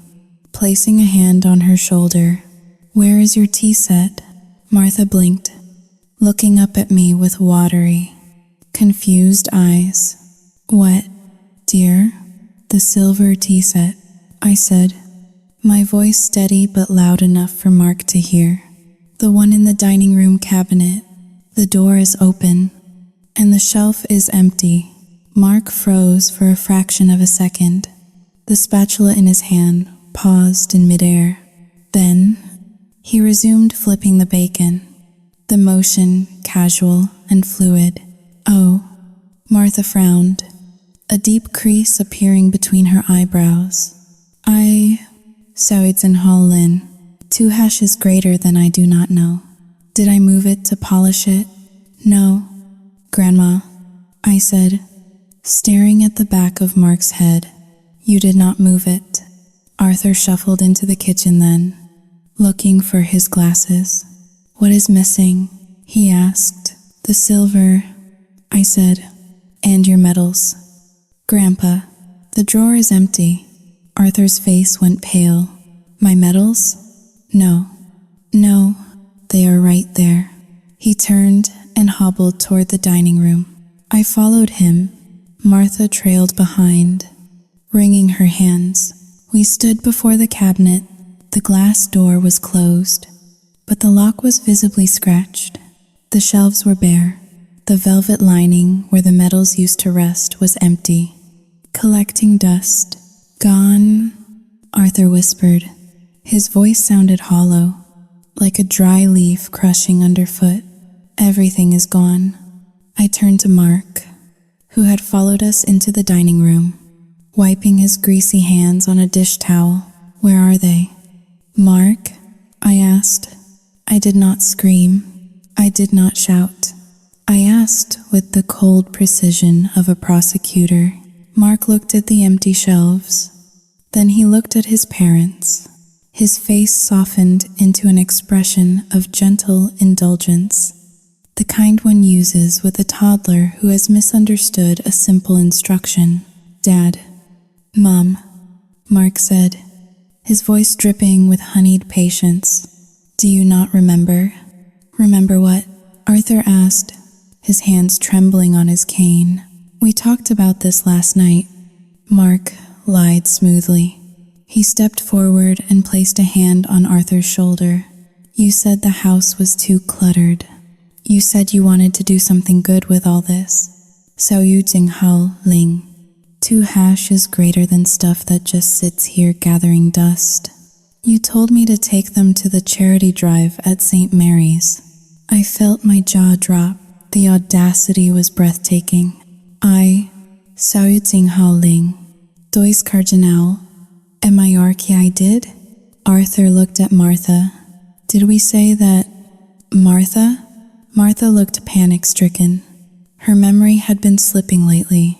placing a hand on her shoulder. "Where is your tea set?" Martha blinked, looking up at me with watery, confused eyes. "What, dear?" "The silver tea set," I said, my voice steady but loud enough for Mark to hear. "The one in the dining room cabinet. The door is open, and the shelf is empty." Mark froze for a fraction of a second. The spatula in his hand paused in midair. Then, he resumed flipping the bacon, the motion casual and fluid. "Oh," Martha frowned, a deep crease appearing between her eyebrows. So it's in Hall Lin, 2 hashes greater than I do not know. Did I move it to polish it?" "No, Grandma," I said, staring at the back of Mark's head. "You did not move it." Arthur shuffled into the kitchen then, looking for his glasses. "What is missing?" he asked. "The silver," I said. And your medals. Grandpa, the drawer is empty. Arthur's face went pale. My medals? No. No, they are right there. He turned and hobbled toward the dining room. I followed him. Martha trailed behind, wringing her hands. We stood before the cabinet. The glass door was closed, but the lock was visibly scratched. The shelves were bare. The velvet lining where the medals used to rest was empty, collecting dust. Gone, Arthur whispered. His voice sounded hollow, like a dry leaf crushing underfoot. Everything is gone. I turned to Mark, who had followed us into the dining room, wiping his greasy hands on a dish towel. Where are they? Mark, I asked. I did not scream. I did not shout. I asked with the cold precision of a prosecutor. Mark looked at the empty shelves. Then he looked at his parents. His face softened into an expression of gentle indulgence, the kind one uses with a toddler who has misunderstood a simple instruction. Dad. Mom, Mark said, his voice dripping with honeyed patience. Do you not remember? Remember what? Arthur asked, his hands trembling on his cane. We talked about this last night. Mark lied smoothly. He stepped forward and placed a hand on Arthur's shoulder. You said the house was too cluttered. You said you wanted to do something good with all this. Xiao Yu Jing Hao Ling. 2 hash is greater than stuff that just sits here gathering dust. You told me to take them to the charity drive at St. Mary's. I felt my jaw drop. The audacity was breathtaking. Xiao Yu Jing Hao Ling. Dois Cardinal. Am I I did? Arthur looked at Martha. Did we say that? Martha? Martha looked panic-stricken. Her memory had been slipping lately,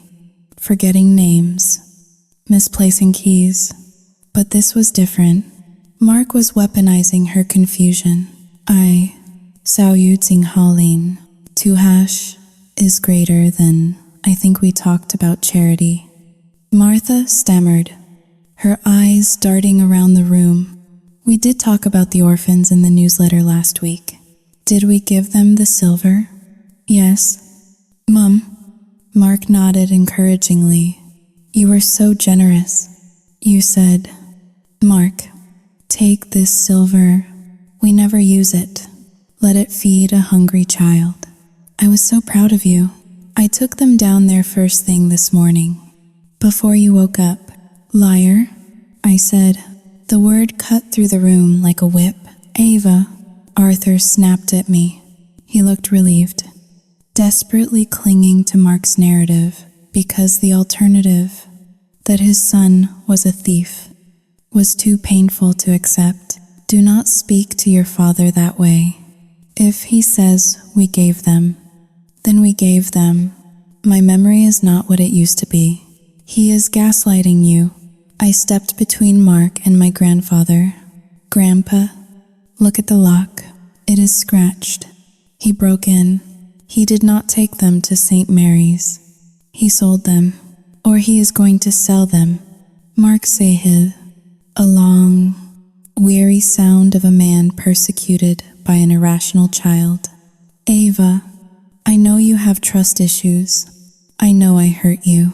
forgetting names, misplacing keys. But this was different. Mark was weaponizing her confusion. Xiao Yu Jing Hao Lin. 2 hash is greater than, I think we talked about charity. Martha stammered, her eyes darting around the room. We did talk about the orphans in the newsletter last week. Did we give them the silver? Yes. Mom. Mark nodded encouragingly. You were so generous. You said, Mark, take this silver. We never use it. Let it feed a hungry child. I was so proud of you. I took them down there first thing this morning, before you woke up. Liar, I said. The word cut through the room like a whip. Ava, Arthur snapped at me. He looked relieved, desperately clinging to Mark's narrative because the alternative, that his son was a thief, was too painful to accept. Do not speak to your father that way. If he says we gave them, then we gave them. My memory is not what it used to be. He is gaslighting you. I stepped between Mark and my grandfather. Grandpa, look at the lock. It is scratched. He broke in. He did not take them to St. Mary's. He sold them, or he is going to sell them. Mark Sahib, a long, weary sound of a man persecuted by an irrational child. Ava, I know you have trust issues. I know I hurt you.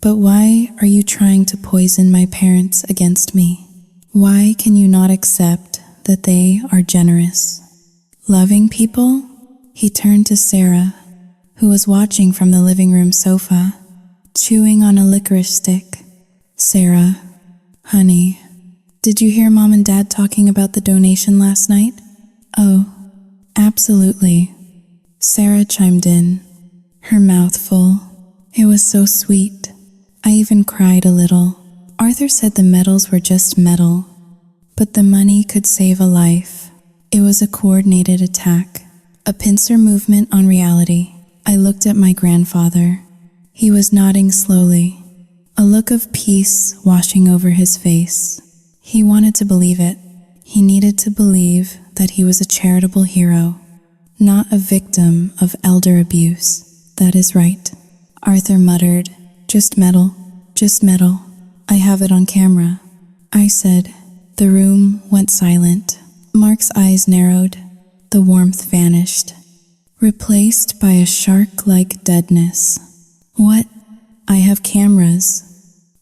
But why are you trying to poison my parents against me? Why can you not accept that they are generous, loving people? He turned to Sarah, who was watching from the living room sofa, chewing on a licorice stick. Sarah, honey, did you hear Mom and Dad talking about the donation last night? Oh, absolutely. Sarah chimed in, her mouth full. It was so sweet. I even cried a little. Arthur said the medals were just metal, but the money could save a life. It was a coordinated attack, a pincer movement on reality. I looked at my grandfather. He was nodding slowly, a look of peace washing over his face. He wanted to believe it. He needed to believe that he was a charitable hero, not a victim of elder abuse. that is right. Arthur muttered, just metal, just metal. I have it on camera. I said. The room went silent. Mark's eyes narrowed. The warmth vanished, replaced by a shark-like deadness. What? I have cameras,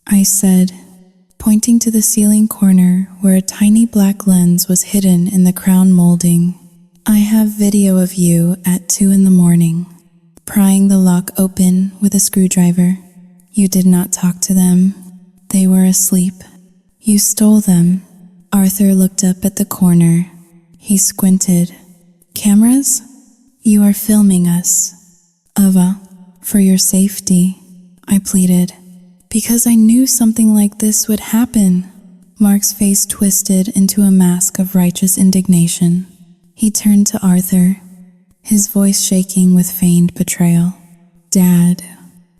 I said, pointing to the ceiling corner where a tiny black lens was hidden in the crown molding. I have video of you at 2 a.m, prying the lock open with a screwdriver. You did not talk to them. They were asleep. You stole them. Arthur looked up at the corner. He squinted. Cameras? You are filming us. Ava, for your safety, I pleaded. Because I knew something like this would happen. Mark's face twisted into a mask of righteous indignation. He turned to Arthur, his voice shaking with feigned betrayal. Dad,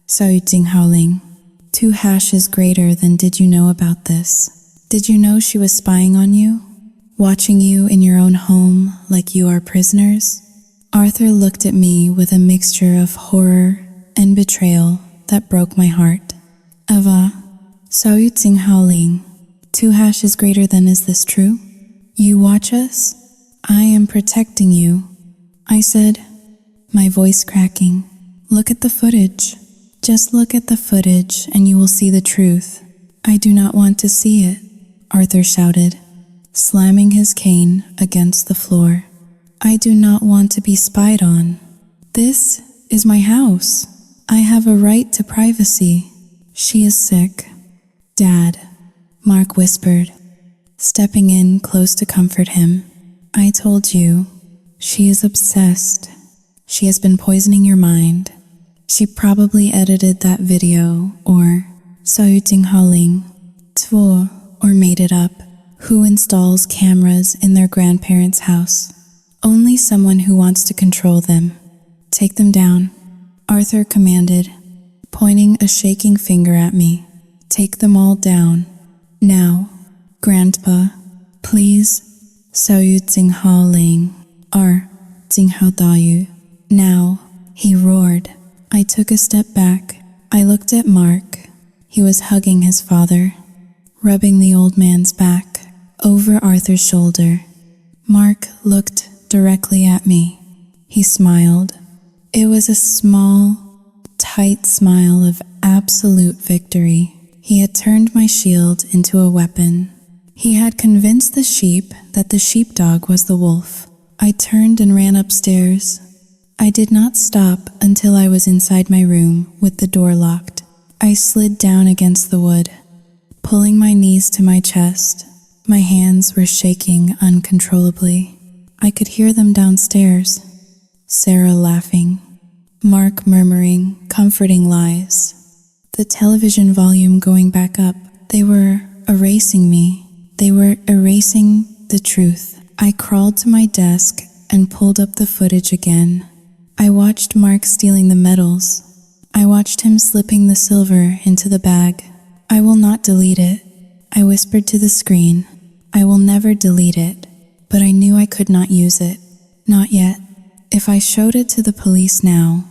Sao Jing Haoling, 2 hashes greater than did you know about this? Did you know she was spying on you? Watching you in your own home like you are prisoners? Arthur looked at me with a mixture of horror and betrayal that broke my heart. Ava, Sao Jing Haoling, 2 hashes greater than, is this true? You watch us? I am protecting you, I said, my voice cracking. Look at the footage. Just look at the footage and you will see the truth. I do not want to see it, Arthur shouted, slamming his cane against the floor. I do not want to be spied on. This is my house. I have a right to privacy. She is sick. Dad, Mark whispered, stepping in close to comfort him. I told you, she is obsessed. She has been poisoning your mind. She probably edited that video, or Sao Jing Haoling, Tuo, or made it up. Who installs cameras in their grandparents' house? Only someone who wants to control them. Take them down, Arthur commanded, pointing a shaking finger at me. Take them all down. Now, Grandpa, please. Sao Jing Haoling, or Jing Hao Dayu. Now, he roared. I took a step back. I looked at Mark. He was hugging his father, rubbing the old man's back over Arthur's shoulder. Mark looked directly at me. He smiled. It was a small, tight smile of absolute victory. He had turned my shield into a weapon. He had convinced the sheep that the sheepdog was the wolf. I turned and ran upstairs. I did not stop until I was inside my room with the door locked. I slid down against the wood, pulling my knees to my chest. My hands were shaking uncontrollably. I could hear them downstairs. Sarah laughing, Mark murmuring comforting lies, the television volume going back up. They were erasing me. They were erasing the truth. I crawled to my desk and pulled up the footage again. I watched Mark stealing the medals. I watched him slipping the silver into the bag. I will not delete it, I whispered to the screen. I will never delete it, but I knew I could not use it. Not yet. If I showed it to the police now,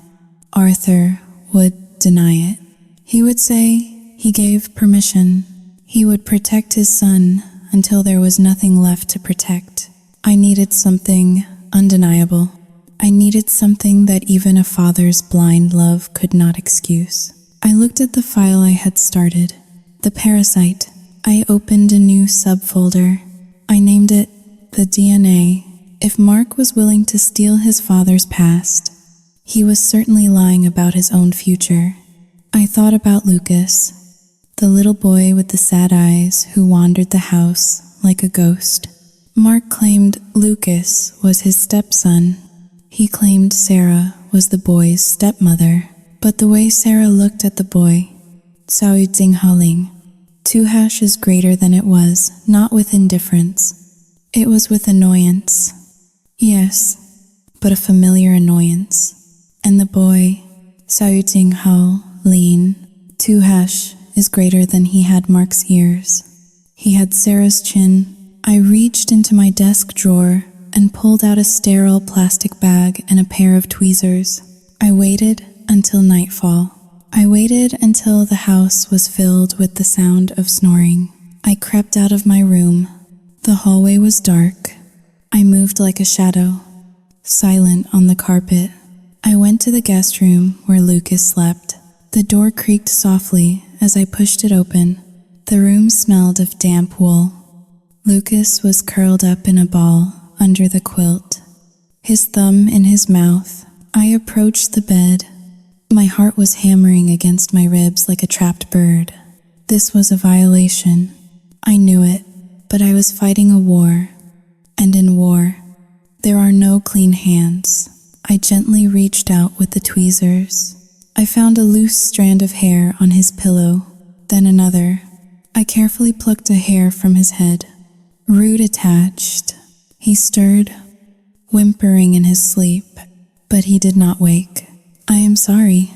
Arthur would deny it. He would say he gave permission. He would protect his son until there was nothing left to protect. I needed something undeniable. I needed something that even a father's blind love could not excuse. I looked at the file I had started, the parasite. I opened a new subfolder. I named it the DNA. If Mark was willing to steal his father's past, he was certainly lying about his own future. I thought about Lucas, the little boy with the sad eyes who wandered the house like a ghost. Mark claimed Lucas was his stepson. He claimed Sarah was the boy's stepmother. But the way Sarah looked at the boy, Sao Jing Haoling, 2 hashes greater than it was, not with indifference. It was with annoyance. Yes, but a familiar annoyance. And the boy, Sao Jing Haoling, 2 hash is greater than he had Mark's ears. He had Sarah's chin. I reached into my desk drawer and pulled out a sterile plastic bag and a pair of tweezers. I waited until nightfall. I waited until the house was filled with the sound of snoring. I crept out of my room. The hallway was dark. I moved like a shadow, silent on the carpet. I went to the guest room where Lucas slept. The door creaked softly as I pushed it open. The room smelled of damp wool. Lucas was curled up in a ball under the quilt, his thumb in his mouth. I approached the bed. My heart was hammering against my ribs like a trapped bird. This was a violation. I knew it, but I was fighting a war. And in war, there are no clean hands. I gently reached out with the tweezers. I found a loose strand of hair on his pillow, then another. I carefully plucked a hair from his head. Root attached. He stirred, whimpering in his sleep, but he did not wake. "I am sorry,"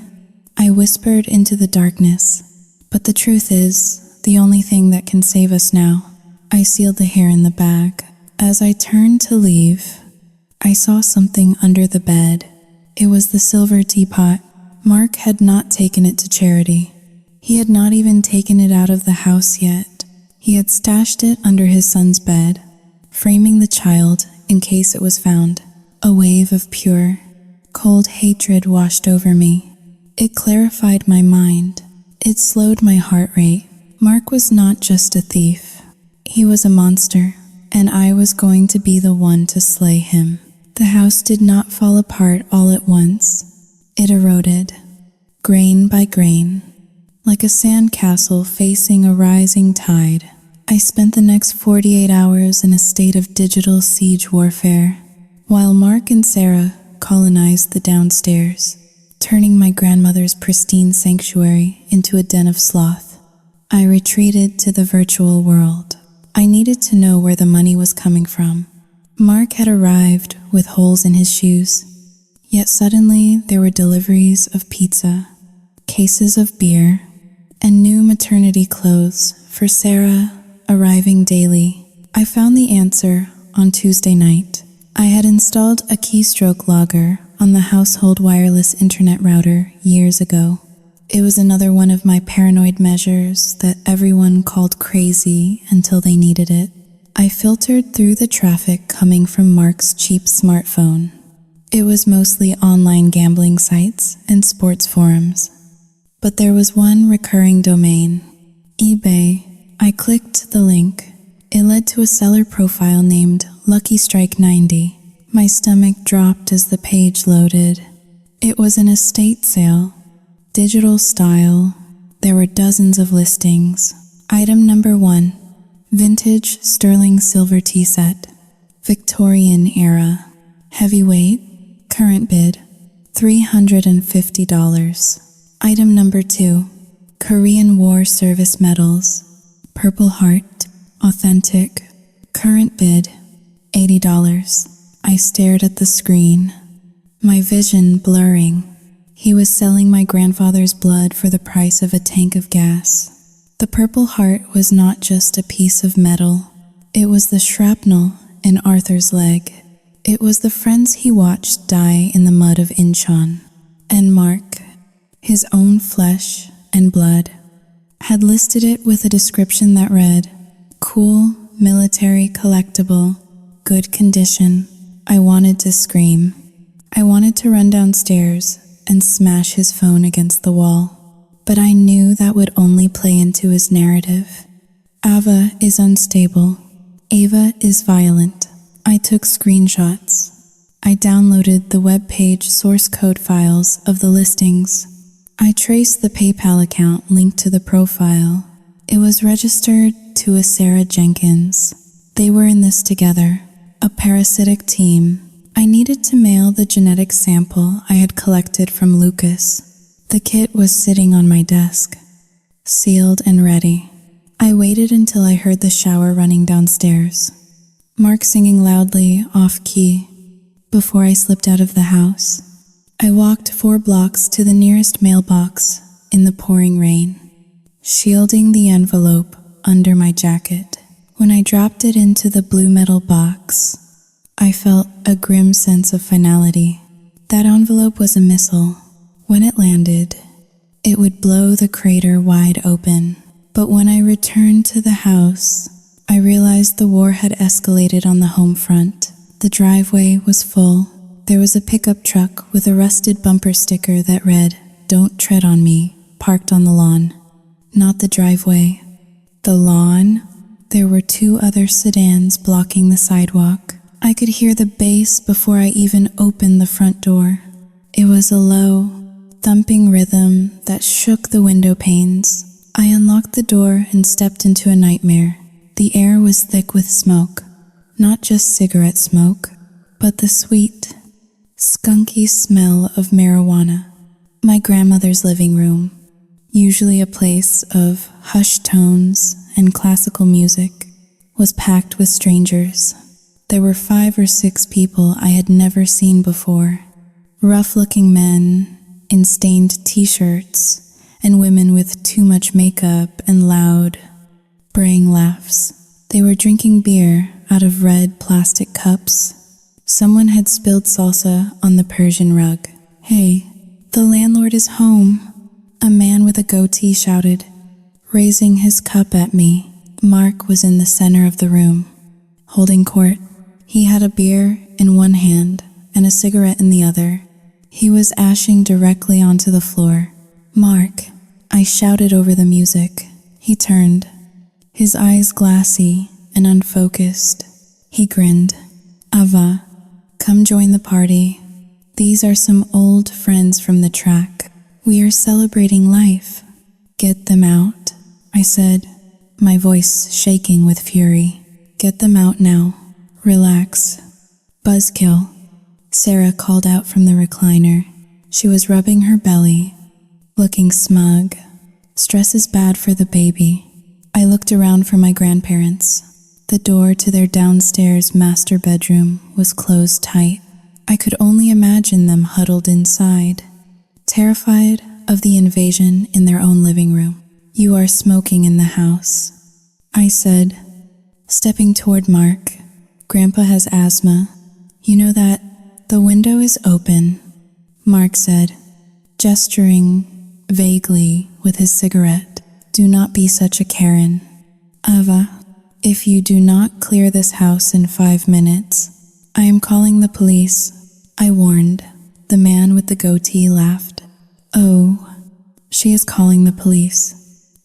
I whispered into the darkness, "but the truth is, the only thing that can save us now." I sealed the hair in the bag. As I turned to leave, I saw something under the bed. It was the silver teapot. Mark had not taken it to charity. He had not even taken it out of the house yet. He had stashed it under his son's bed, framing the child in case it was found. A wave of pure, cold hatred washed over me. It clarified my mind. It slowed my heart rate. Mark was not just a thief. He was a monster, and I was going to be the one to slay him. The house did not fall apart all at once. It eroded, grain by grain, like a sandcastle facing a rising tide. I spent the next 48 hours in a state of digital siege warfare, while Mark and Sarah colonized the downstairs, turning my grandmother's pristine sanctuary into a den of sloth. I retreated to the virtual world. I needed to know where the money was coming from. Mark had arrived with holes in his shoes, yet suddenly there were deliveries of pizza, cases of beer, and new maternity clothes for Sarah arriving daily. I found the answer on Tuesday night. I had installed a keystroke logger on the household wireless internet router years ago. It was another one of my paranoid measures that everyone called crazy until they needed it. I filtered through the traffic coming from Mark's cheap smartphone. It was mostly online gambling sites and sports forums. But there was one recurring domain, eBay. I clicked the link. It led to a seller profile named Lucky Strike 90. My stomach dropped as the page loaded. It was an estate sale, digital style. There were dozens of listings. Item number 1, vintage sterling silver tea set, Victorian era, heavyweight, current bid, $350. Item number 2, Korean War service medals, Purple Heart, authentic, current bid, $80. I stared at the screen, my vision blurring. He was selling my grandfather's blood for the price of a tank of gas. The Purple Heart was not just a piece of metal. It was the shrapnel in Arthur's leg. It was the friends he watched die in the mud of Incheon. And Mark, his own flesh and blood, had listed it with a description that read, "Cool, military collectible, good condition." I wanted to scream. I wanted to run downstairs and smash his phone against the wall. But I knew that would only play into his narrative. Ava is unstable. Ava is violent. I took screenshots. I downloaded the webpage source code files of the listings. I traced the PayPal account linked to the profile. It was registered to a Sarah Jenkins. They were in this together, a parasitic team. I needed to mail the genetic sample I had collected from Lucas. The kit was sitting on my desk, sealed and ready. I waited until I heard the shower running downstairs, Mark singing loudly off-key, before I slipped out of the house. I walked 4 blocks to the nearest mailbox in the pouring rain, shielding the envelope under my jacket. When I dropped it into the blue metal box, I felt a grim sense of finality. That envelope was a missile, When it landed, it would blow the crater wide open. But when I returned to the house, I realized the war had escalated on the home front. The driveway was full. There was a pickup truck with a rusted bumper sticker that read, "Don't tread on me," parked on the lawn. Not the driveway. The lawn. There were 2 other sedans blocking the sidewalk. I could hear the bass before I even opened the front door. It was a low, thumping rhythm that shook the window panes. I unlocked the door and stepped into a nightmare. The air was thick with smoke. Not just cigarette smoke, but the sweet, skunky smell of marijuana. My grandmother's living room, usually a place of hushed tones and classical music, was packed with strangers. There were 5 or 6 people I had never seen before. Rough-looking men in stained t-shirts and women with too much makeup and loud, braying laughs. They were drinking beer out of red plastic cups. Someone had spilled salsa on the Persian rug. "Hey, the landlord is home," a man with a goatee shouted, raising his cup at me. Mark was in the center of the room, holding court. He had a beer in one hand and a cigarette in the other. He was ashing directly onto the floor. "Mark," I shouted over the music. He turned, his eyes glassy and unfocused. He grinned. "Ava, come join the party. These are some old friends from the track. We are celebrating life. Get them out," I said, my voice shaking with fury. "Get them out now. Relax." "Buzzkill," Sarah called out from the recliner. She was rubbing her belly, looking smug. "Stress is bad for the baby." I looked around for my grandparents. The door to their downstairs master bedroom was closed tight. I could only imagine them huddled inside, terrified of the invasion in their own living room. "You are smoking in the house," I said, stepping toward Mark. "Grandpa has asthma. You know that the window is open," Mark said, gesturing vaguely with his cigarette. "Do not be such a Karen. Ava, if you do not clear this house in 5 minutes, I am calling the police," I warned. The man with the goatee laughed. "Oh, she is calling the police."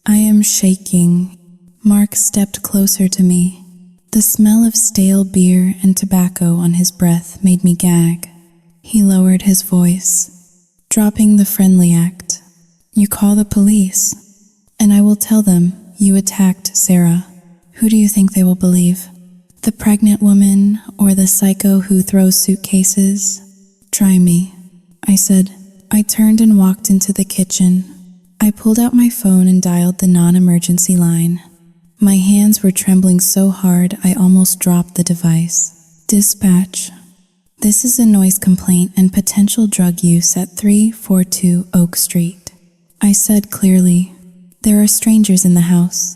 I am shaking. Mark stepped closer to me. The smell of stale beer and tobacco on his breath made me gag. He lowered his voice, dropping the friendly act. "You call the police, and I will tell them you attacked Sarah. Who do you think they will believe? The pregnant woman or the psycho who throws suitcases? Try me," I said. I turned and walked into the kitchen. I pulled out my phone and dialed the non-emergency line. My hands were trembling so hard I almost dropped the device. "Dispatch. This is a noise complaint and potential drug use at 342 Oak Street." I said clearly. "There are strangers in the house,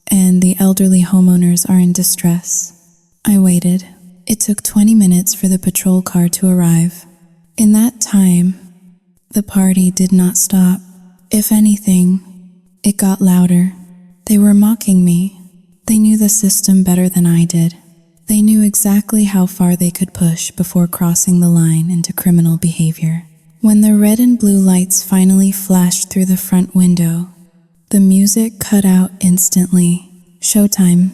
and the elderly homeowners are in distress." I waited. It took 20 minutes for the patrol car to arrive. In that time, the party did not stop. If anything, it got louder. They were mocking me. They knew the system better than I did. They knew exactly how far they could push before crossing the line into criminal behavior. When the red and blue lights finally flashed through the front window, the music cut out instantly. "Showtime,"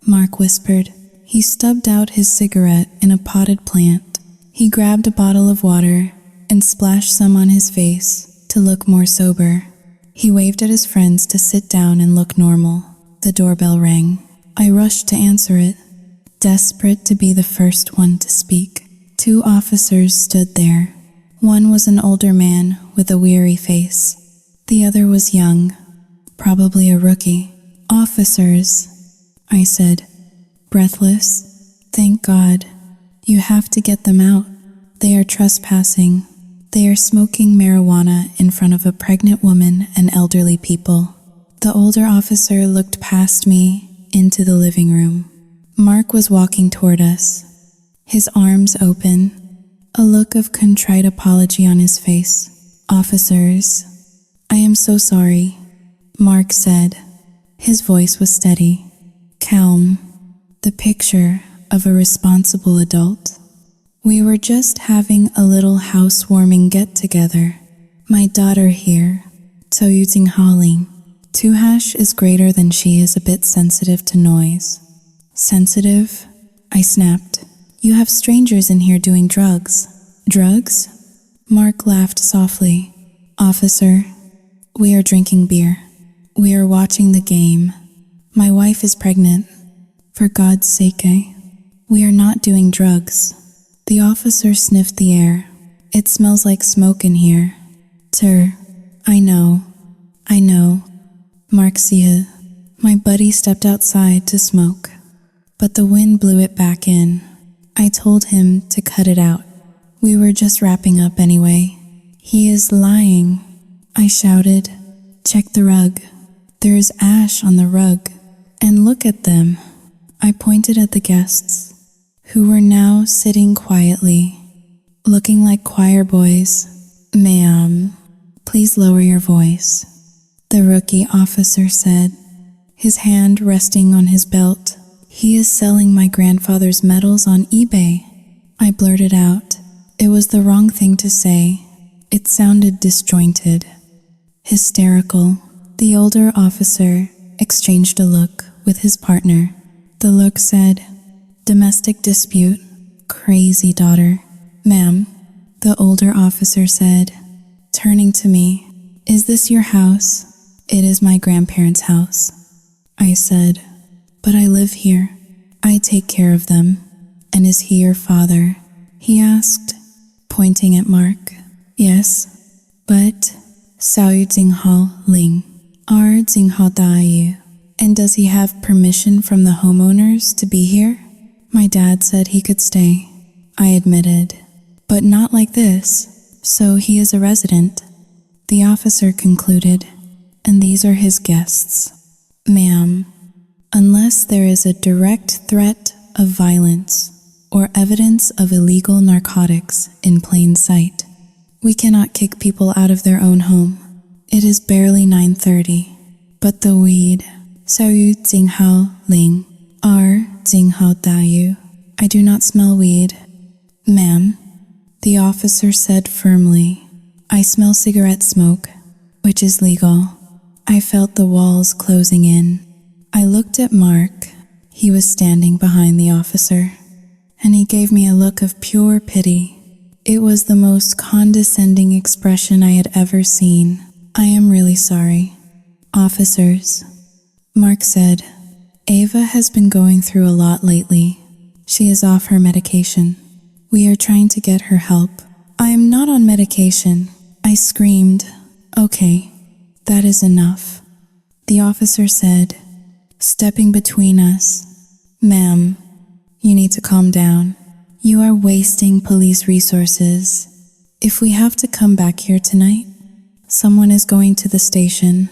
Mark whispered. He stubbed out his cigarette in a potted plant. He grabbed a bottle of water and splashed some on his face to look more sober. He waved at his friends to sit down and look normal. The doorbell rang. I rushed to answer it, desperate to be the first one to speak. 2 officers stood there. One was an older man with a weary face. The other was young, probably a rookie. "Officers," I said, breathless. "Thank God. You have to get them out. They are trespassing. They are smoking marijuana in front of a pregnant woman and elderly people." The older officer looked past me into the living room. Mark was walking toward us, his arms open, a look of contrite apology on his face. Officers, I am so sorry, Mark said. His voice was steady, calm, the picture of a responsible adult. We were just having a little housewarming get-together. My daughter here, Toyuting Haling. Tuhash is greater than she is a bit sensitive to noise. Sensitive? I snapped. You have strangers in here doing drugs. Drugs? Mark laughed softly. Officer, we are drinking beer. We are watching the game. My wife is pregnant. For God's sake, we are not doing drugs. The officer sniffed the air. It smells like smoke in here. I know. Mark said. My buddy stepped outside to smoke, but the wind blew it back in. I told him to cut it out. We were just wrapping up anyway. He is lying, I shouted. Check the rug. There is ash on the rug. And look at them. I pointed at the guests, who were now sitting quietly, looking like choir boys. Ma'am, please lower your voice, the rookie officer said, his hand resting on his belt. He is selling my grandfather's medals on eBay. I blurted out. It was the wrong thing to say. It sounded disjointed, hysterical. The older officer exchanged a look with his partner. The look said, domestic dispute, crazy daughter. Ma'am, the older officer said, turning to me, is this your house? It is my grandparents' house. I said, but I live here. I take care of them. And is he your father? He asked, pointing at Mark. Yes, but Sao Jinghao Ling, R Jinghao Daiyu. And does he have permission from the homeowners to be here? My dad said he could stay, I admitted, but not like this, so he is a resident. The officer concluded, and these are his guests. Ma'am, unless there is a direct threat of violence or evidence of illegal narcotics in plain sight, we cannot kick people out of their own home. It is barely 9:30, but the weed, Sao Jinghao Ling, R Jinghao Daiyu. I do not smell weed. Ma'am, the officer said firmly. I smell cigarette smoke, which is legal. I felt the walls closing in. I looked at Mark. He was standing behind the officer, and he gave me a look of pure pity. It was the most condescending expression I had ever seen. I am really sorry. Officers, Mark said, Ava has been going through a lot lately. She is off her medication. We are trying to get her help. I am not on medication. I screamed. Okay, that is enough. The officer said, stepping between us, Ma'am, you need to calm down. You are wasting police resources. If we have to come back here tonight, someone is going to the station,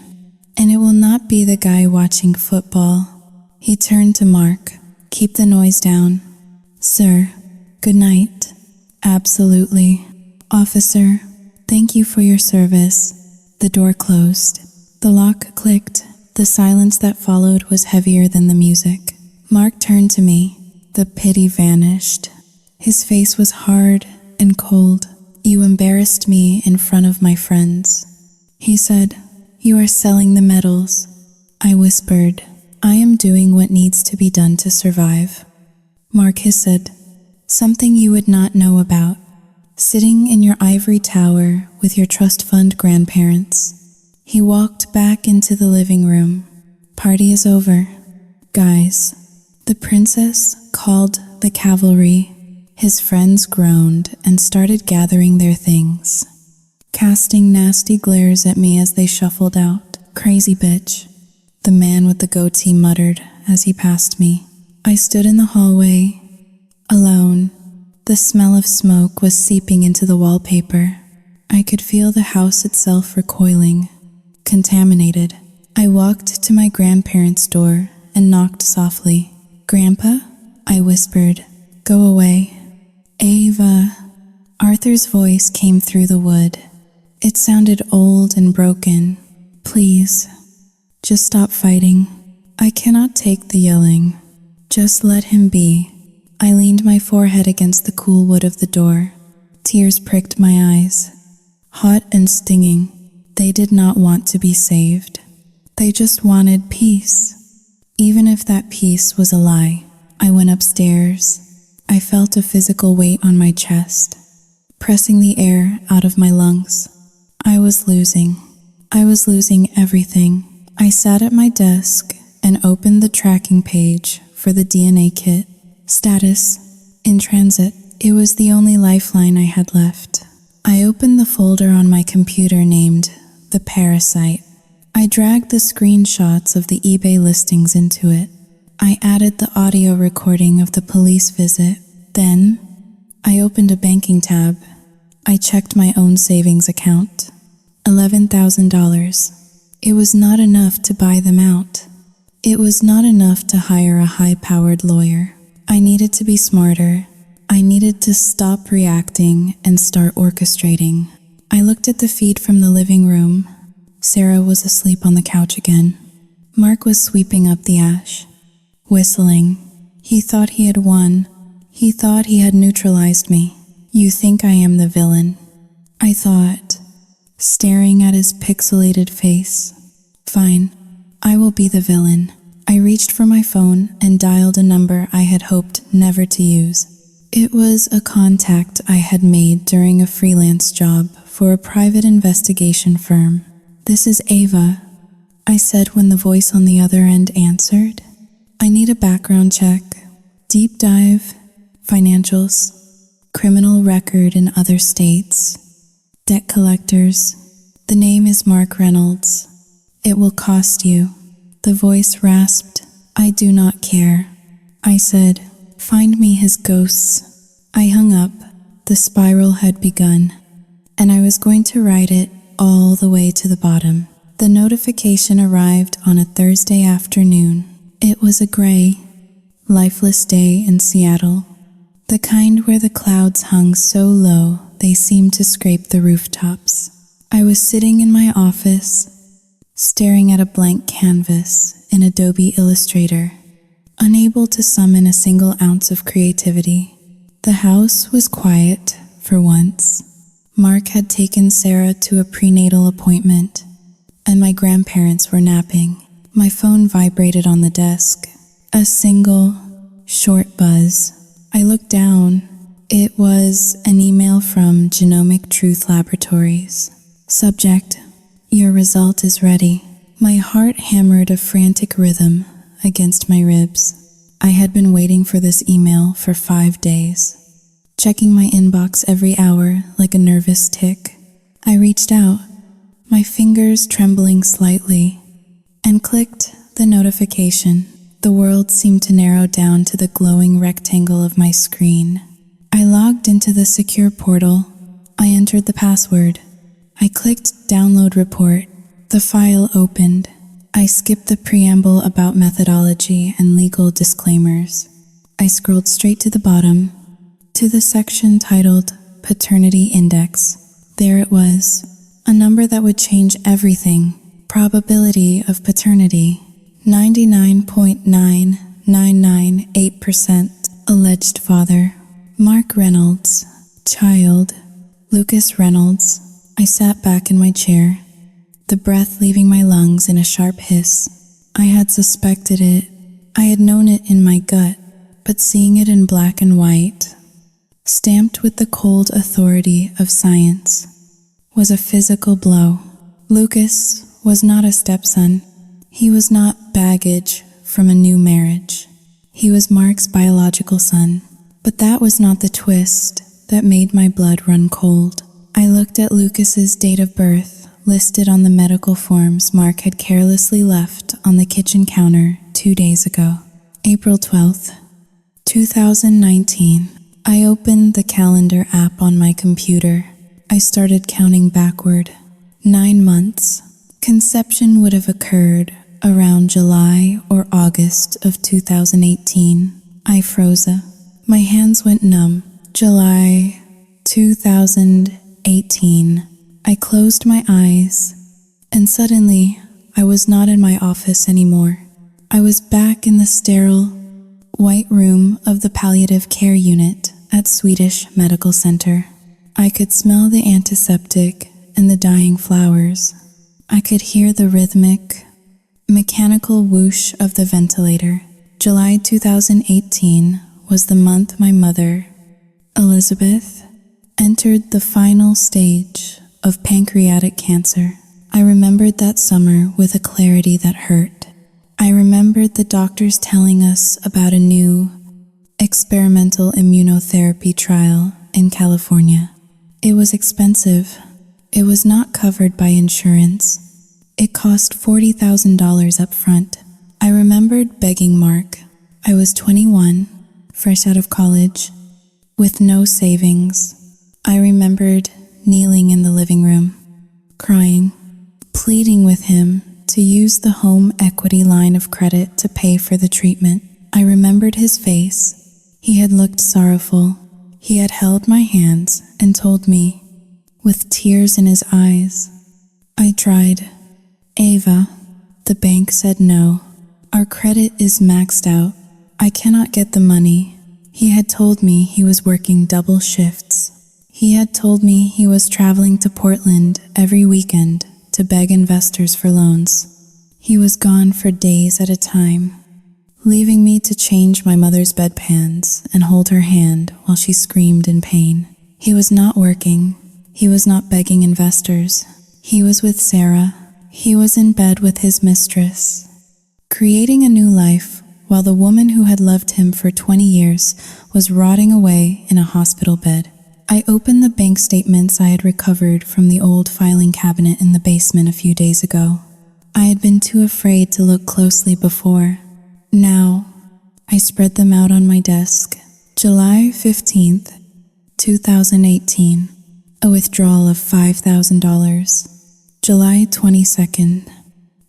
and it will not be the guy watching football. He turned to Mark. Keep the noise down. Sir, good night. Absolutely. Officer, thank you for your service. The door closed. The lock clicked. The silence that followed was heavier than the music. Mark turned to me. The pity vanished. His face was hard and cold. You embarrassed me in front of my friends. He said, you are selling the medals. I whispered, I am doing what needs to be done to survive. Mark hissed, something you would not know about. Sitting in your ivory tower with your trust fund grandparents. He walked back into the living room. Party is over. Guys, the princess called the cavalry. His friends groaned and started gathering their things, casting nasty glares at me as they shuffled out. Crazy bitch, the man with the goatee muttered as he passed me. I stood in the hallway, alone. The smell of smoke was seeping into the wallpaper. I could feel the house itself recoiling, contaminated. I walked to my grandparents' door and knocked softly. Grandpa? I whispered. Go away. Ava. Arthur's voice came through the wood. It sounded old and broken. Please, just stop fighting. I cannot take the yelling. Just let him be. I leaned my forehead against the cool wood of the door. Tears pricked my eyes. Hot and stinging. They did not want to be saved. They just wanted peace. Even if that peace was a lie. I went upstairs. I felt a physical weight on my chest, pressing the air out of my lungs. I was losing. I was losing everything. I sat at my desk and opened the tracking page for the DNA kit. Status: in transit. It was the only lifeline I had left. I opened the folder on my computer named The Parasite. I dragged the screenshots of the eBay listings into it. I added the audio recording of the police visit. Then, I opened a banking tab. I checked my own savings account. $11,000. It was not enough to buy them out. It was not enough to hire a high-powered lawyer. I needed to be smarter. I needed to stop reacting and start orchestrating. I looked at the feed from the living room. Sarah was asleep on the couch again. Mark was sweeping up the ash, whistling. He thought he had won. He thought he had neutralized me. You think I am the villain? I thought, staring at his pixelated face. Fine, I will be the villain. I reached for my phone and dialed a number I had hoped never to use. It was a contact I had made during a freelance job for a private investigation firm. This is Ava, I said when the voice on the other end answered. I need a background check, deep dive, financials, criminal record in other states, debt collectors. The name is Mark Reynolds. It will cost you. The voice rasped. I do not care. I said, find me his ghosts. I hung up. The spiral had begun, and I was going to ride it all the way to the bottom. The notification arrived on a Thursday afternoon. It was a gray, lifeless day in Seattle, the kind where the clouds hung so low they seemed to scrape the rooftops. I was sitting in my office, staring at a blank canvas in Adobe Illustrator, unable to summon a single ounce of creativity. The house was quiet for once. Mark had taken Sarah to a prenatal appointment, and my grandparents were napping. My phone vibrated on the desk. A single, short buzz. I looked down. It was an email from Genomic Truth Laboratories. Subject: your result is ready. My heart hammered a frantic rhythm against my ribs. I had been waiting for this email for 5 days, checking my inbox every hour like a nervous tick. I reached out, my fingers trembling slightly, and clicked the notification. The world seemed to narrow down to the glowing rectangle of my screen. I logged into the secure portal. I entered the password. I clicked download report. The file opened. I skipped the preamble about methodology and legal disclaimers. I scrolled straight to the bottom, to the section titled Paternity Index. There it was, a number that would change everything. Probability of paternity, 99.9998%. Alleged father, Mark Reynolds. Child, Lucas Reynolds. I sat back in my chair, the breath leaving my lungs in a sharp hiss. I had suspected it. I had known it in my gut, but seeing it in black and white, stamped with the cold authority of science, was a physical blow. Lucas was not a stepson. He was not baggage from a new marriage. He was Mark's biological son. But that was not the twist that made my blood run cold. I looked at Lucas's date of birth, listed on the medical forms Mark had carelessly left on the kitchen counter 2 days ago. April 12th, 2019. I opened the calendar app on my computer. I started counting backward. 9 months. Conception would have occurred around July or August of 2018. I froze. My hands went numb. July 2018. I closed my eyes, and suddenly I was not in my office anymore. I was back in the sterile, white room of the palliative care unit at Swedish Medical Center. I could smell the antiseptic and the dying flowers. I could hear the rhythmic, mechanical whoosh of the ventilator. July 2018 was the month my mother, Elizabeth, entered the final stage of pancreatic cancer. I remembered that summer with a clarity that hurt. I remembered the doctors telling us about a new experimental immunotherapy trial in California. It was expensive. It was not covered by insurance. It cost $40,000 up front. I remembered begging Mark. I was 21, fresh out of college, with no savings. I remembered kneeling in the living room, crying, pleading with him to use the home equity line of credit to pay for the treatment. I remembered his face. He had looked sorrowful. He had held my hands and told me, with tears in his eyes. I tried. Ava, the bank said no. Our credit is maxed out. I cannot get the money. He had told me he was working double shifts. He had told me he was traveling to Portland every weekend to beg investors for loans. He was gone for days at a time, leaving me to change my mother's bedpans and hold her hand while she screamed in pain. He was not working. He was not begging investors. He was with Sarah. He was in bed with his mistress, creating a new life while the woman who had loved him for 20 years was rotting away in a hospital bed. I opened the bank statements I had recovered from the old filing cabinet in the basement a few days ago. I had been too afraid to look closely before. Now, I spread them out on my desk. July 15th, 2018, a withdrawal of $5,000. July 22nd,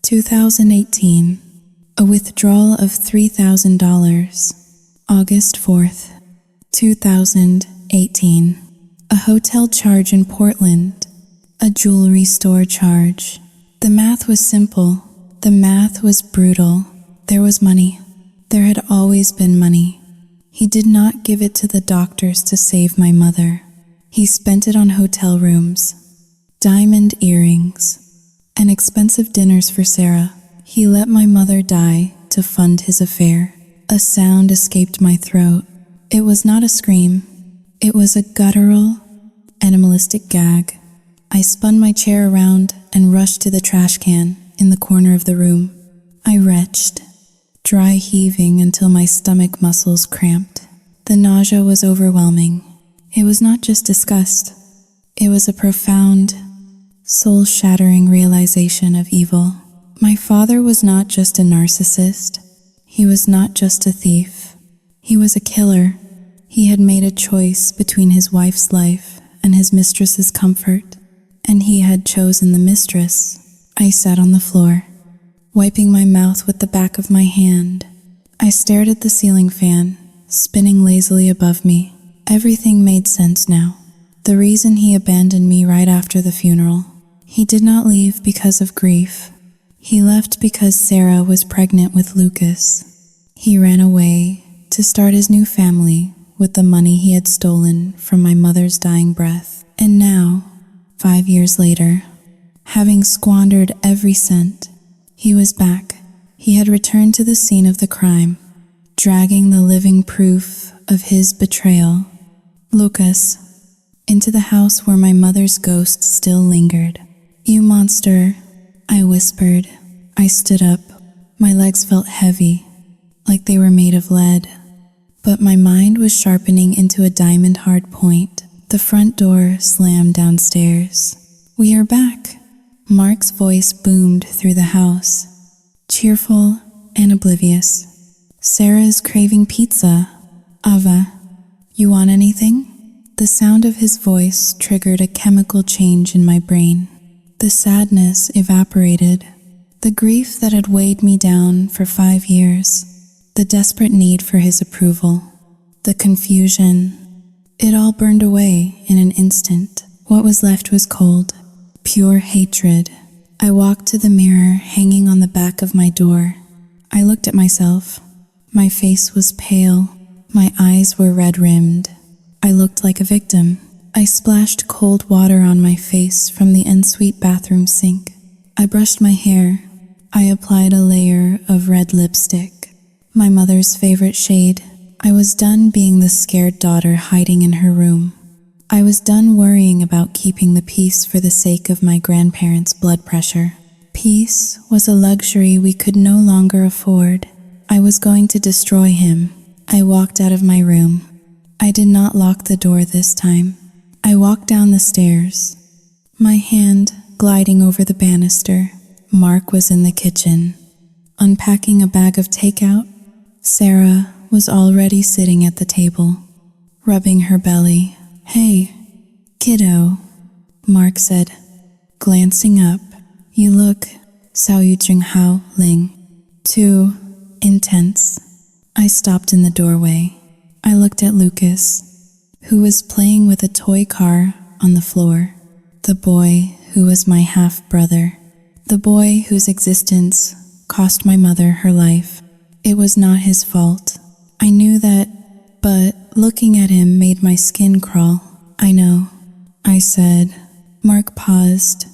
2018, a withdrawal of $3,000. August 4th, 2018, a hotel charge in Portland, a jewelry store charge. The math was simple. The math was brutal. There was money. There had always been money. He did not give it to the doctors to save my mother. He spent it on hotel rooms, diamond earrings, and expensive dinners for Sarah. He let my mother die to fund his affair. A sound escaped my throat. It was not a scream. It was a guttural, animalistic gag. I spun my chair around and rushed to the trash can in the corner of the room. I retched, dry heaving until my stomach muscles cramped. The nausea was overwhelming. It was not just disgust. It was a profound, soul-shattering realization of evil. My father was not just a narcissist. He was not just a thief. He was a killer. He had made a choice between his wife's life and his mistress's comfort, and he had chosen the mistress. I sat on the floor, wiping my mouth with the back of my hand. I stared at the ceiling fan, spinning lazily above me. Everything made sense now. The reason he abandoned me right after the funeral. He did not leave because of grief. He left because Sarah was pregnant with Lucas. He ran away to start his new family with the money he had stolen from my mother's dying breath. And now, 5 years later, having squandered every cent, he was back. He had returned to the scene of the crime, dragging the living proof of his betrayal, Lucas, into the house where my mother's ghost still lingered. "You monster," I whispered. I stood up. My legs felt heavy, like they were made of lead. But my mind was sharpening into a diamond-hard point. The front door slammed downstairs. "We are back." Mark's voice boomed through the house, cheerful and oblivious. "Sarah is craving pizza. Ava, you want anything?" The sound of his voice triggered a chemical change in my brain. The sadness evaporated. The grief that had weighed me down for 5 years. The desperate need for his approval. The confusion. It all burned away in an instant. What was left was cold. pure hatred. I walked to the mirror hanging on the back of my door. I looked at myself. My face was pale. My eyes were red-rimmed. I looked like a victim. I splashed cold water on my face from the ensuite bathroom sink. I brushed my hair. I applied a layer of red lipstick, my mother's favorite shade. I was done being the scared daughter hiding in her room. I was done worrying about keeping the peace for the sake of my grandparents' blood pressure. Peace was a luxury we could no longer afford. I was going to destroy him. I walked out of my room. I did not lock the door this time. I walked down the stairs, my hand gliding over the banister. Mark was in the kitchen, unpacking a bag of takeout. Sarah was already sitting at the table, rubbing her belly. "Hey, kiddo," Mark said, glancing up. "You look Hao Ling, too intense." I stopped in the doorway. I looked at Lucas, who was playing with a toy car on the floor. The boy who was my half-brother. The boy whose existence cost my mother her life. It was not his fault. I knew that, but looking at him made my skin crawl. "I know," I said. Mark paused,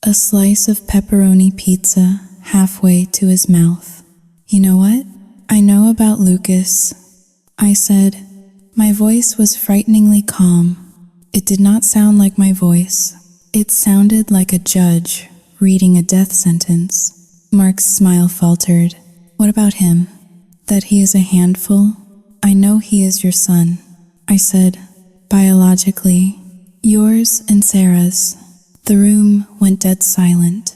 a slice of pepperoni pizza halfway to his mouth. "You know what? I know about Lucas," I said. My voice was frighteningly calm. It did not sound like my voice. It sounded like a judge reading a death sentence. Mark's smile faltered. "What about him? That he is a handful?" "I know he is your son," I said. "Biologically, yours and Sarah's." The room went dead silent.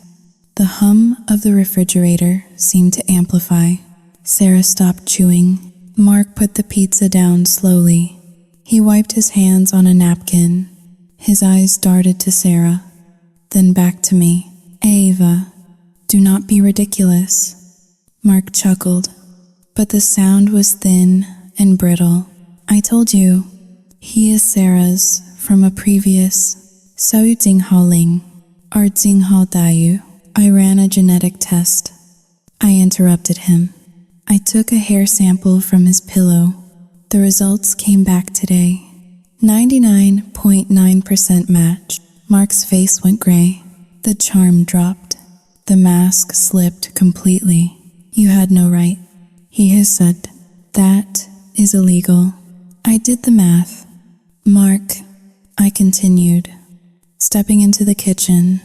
The hum of the refrigerator seemed to amplify. Sarah stopped chewing. Mark put the pizza down slowly. He wiped his hands on a napkin. His eyes darted to Sarah, then back to me. "Ava, do not be ridiculous." Mark chuckled, but the sound was thin and brittle. "I told you, he is Sarah's from a previous Hao Ling or Hao Dayu. I ran a genetic test." I interrupted him. I took a hair sample from his pillow. The results came back today. 99.9% match. Mark's face went gray. The charm dropped. The mask slipped completely. "You had no right," he said. "That is illegal." I did the math. "Mark," I continued, stepping into the kitchen.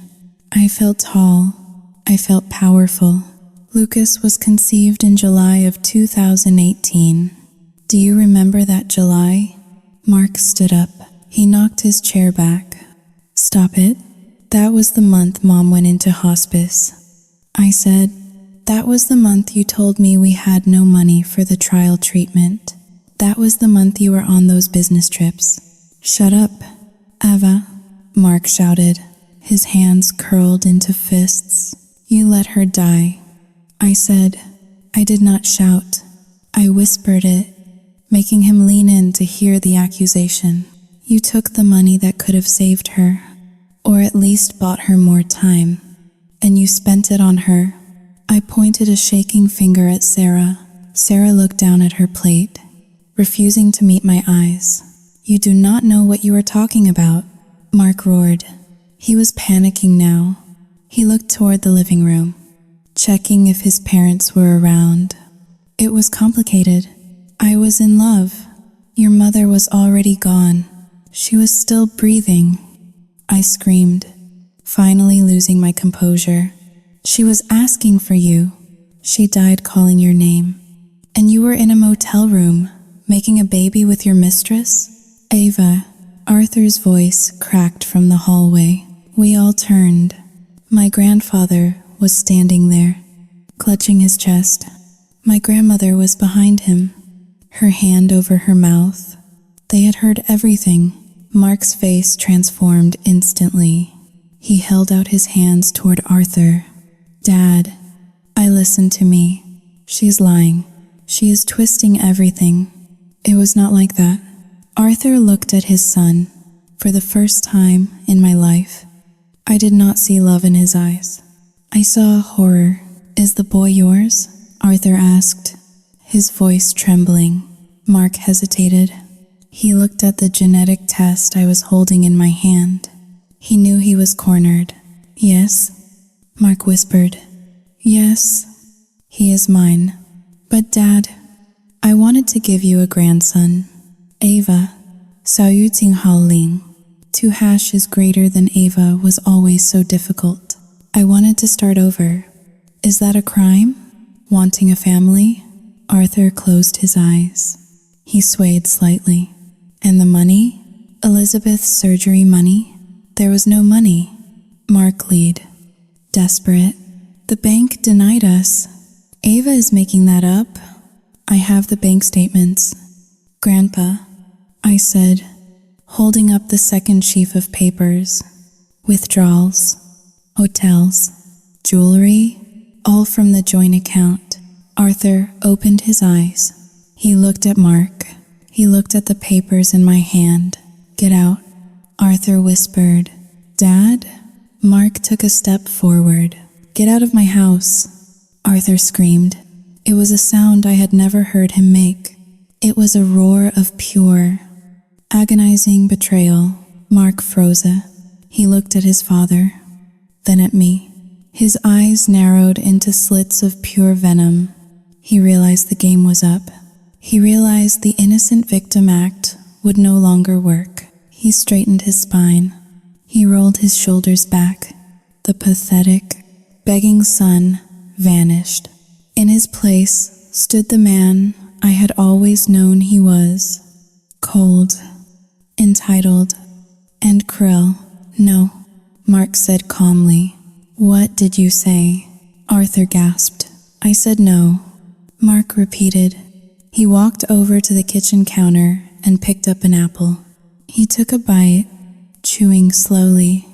I felt tall. I felt powerful. Lucas was conceived in July of 2018. Do you remember that July? Mark stood up. He knocked his chair back. "Stop it. That was the month Mom went into hospice." I said, "That was the month you told me we had no money for the trial treatment. That was the month you were on those business trips." "Shut up, Ava," Mark shouted, his hands curled into fists. "You let her die." I said. I did not shout. I whispered it, making him lean in to hear the accusation. "You took the money that could have saved her, or at least bought her more time, and you spent it on her." I pointed a shaking finger at Sarah. Sarah looked down at her plate, refusing to meet my eyes. "You do not know what you are talking about," Mark roared. He was panicking now. He looked toward the living room, checking if his parents were around. It was complicated. I was in love. Your mother was already gone. She was still breathing. I screamed, finally losing my composure. "She was asking for you. She died calling your name. And you were in a motel room, making a baby with your mistress?" "Ava," Arthur's voice cracked from the hallway. We all turned. My grandfather was standing there, clutching his chest. My grandmother was behind him, her hand over her mouth. They had heard everything. Mark's face transformed instantly. He held out his hands toward Arthur. "Dad." I listened to me. "She's lying. She is twisting everything." It was not like that. Arthur looked at his son for the first time in my life. I did not see love in his eyes. I saw horror. Is the boy yours? Arthur asked, his voice trembling. Mark hesitated. He looked at the genetic test I was holding in my hand. He knew he was cornered. Yes, Mark whispered. Yes, he is mine. But Dad, I wanted to give you a grandson. Ava, Sao Yu Ting Hao Ling. To hash is greater than Ava was always so difficult. I wanted to start over. Is that a crime? Wanting a family? Arthur closed his eyes. He swayed slightly. And the money? Elizabeth's surgery money? There was no money. Mark lead. Desperate. The bank denied us. Ava is making that up. I have the bank statements. Grandpa, I said, holding up the second sheaf of papers. Withdrawals, hotels, jewelry, all from the joint account. Arthur opened his eyes. He looked at Mark. He looked at the papers in my hand. Get out, Arthur whispered. Dad? Mark took a step forward. Get out of my house, Arthur screamed. It was a sound I had never heard him make. It was a roar of pure, agonizing betrayal. Mark froze. He looked at his father, then at me. His eyes narrowed into slits of pure venom. He realized the game was up. He realized the innocent victim act would no longer work. He straightened his spine. He rolled his shoulders back. The pathetic, begging son vanished. In his place stood the man I had always known he was. Cold, entitled, and cruel. No, Mark said calmly. What did you say? Arthur gasped. I said no. Mark repeated. He walked over to the kitchen counter and picked up an apple. He took a bite, chewing slowly,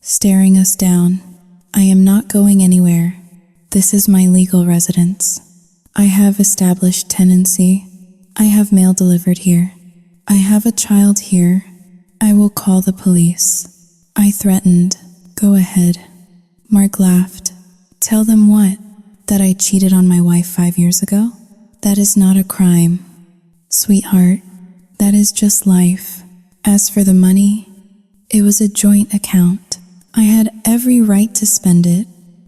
staring us down. I am not going anywhere. This is my legal residence. I have established tenancy. I have mail delivered here. I have a child here. I will call the police. I threatened. Go ahead. Mark laughed. Tell them what? That I cheated on my wife 5 years ago? That is not a crime. Sweetheart, that is just life. As for the money, it was a joint account. I had every right to spend it.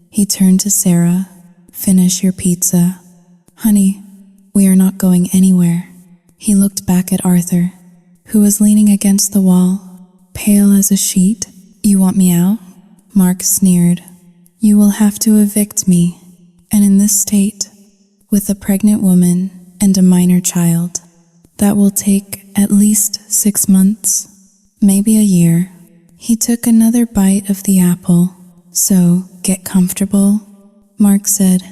He turned to Sarah. Finish your pizza. Honey, we are not going anywhere. He looked back at Arthur, who was leaning against the wall, pale as a sheet. You want me out? Mark sneered. You will have to evict me, and in this state, with a pregnant woman and a minor child. That will take at least 6 months, maybe a year. He took another bite of the apple. So, get comfortable, Mark said.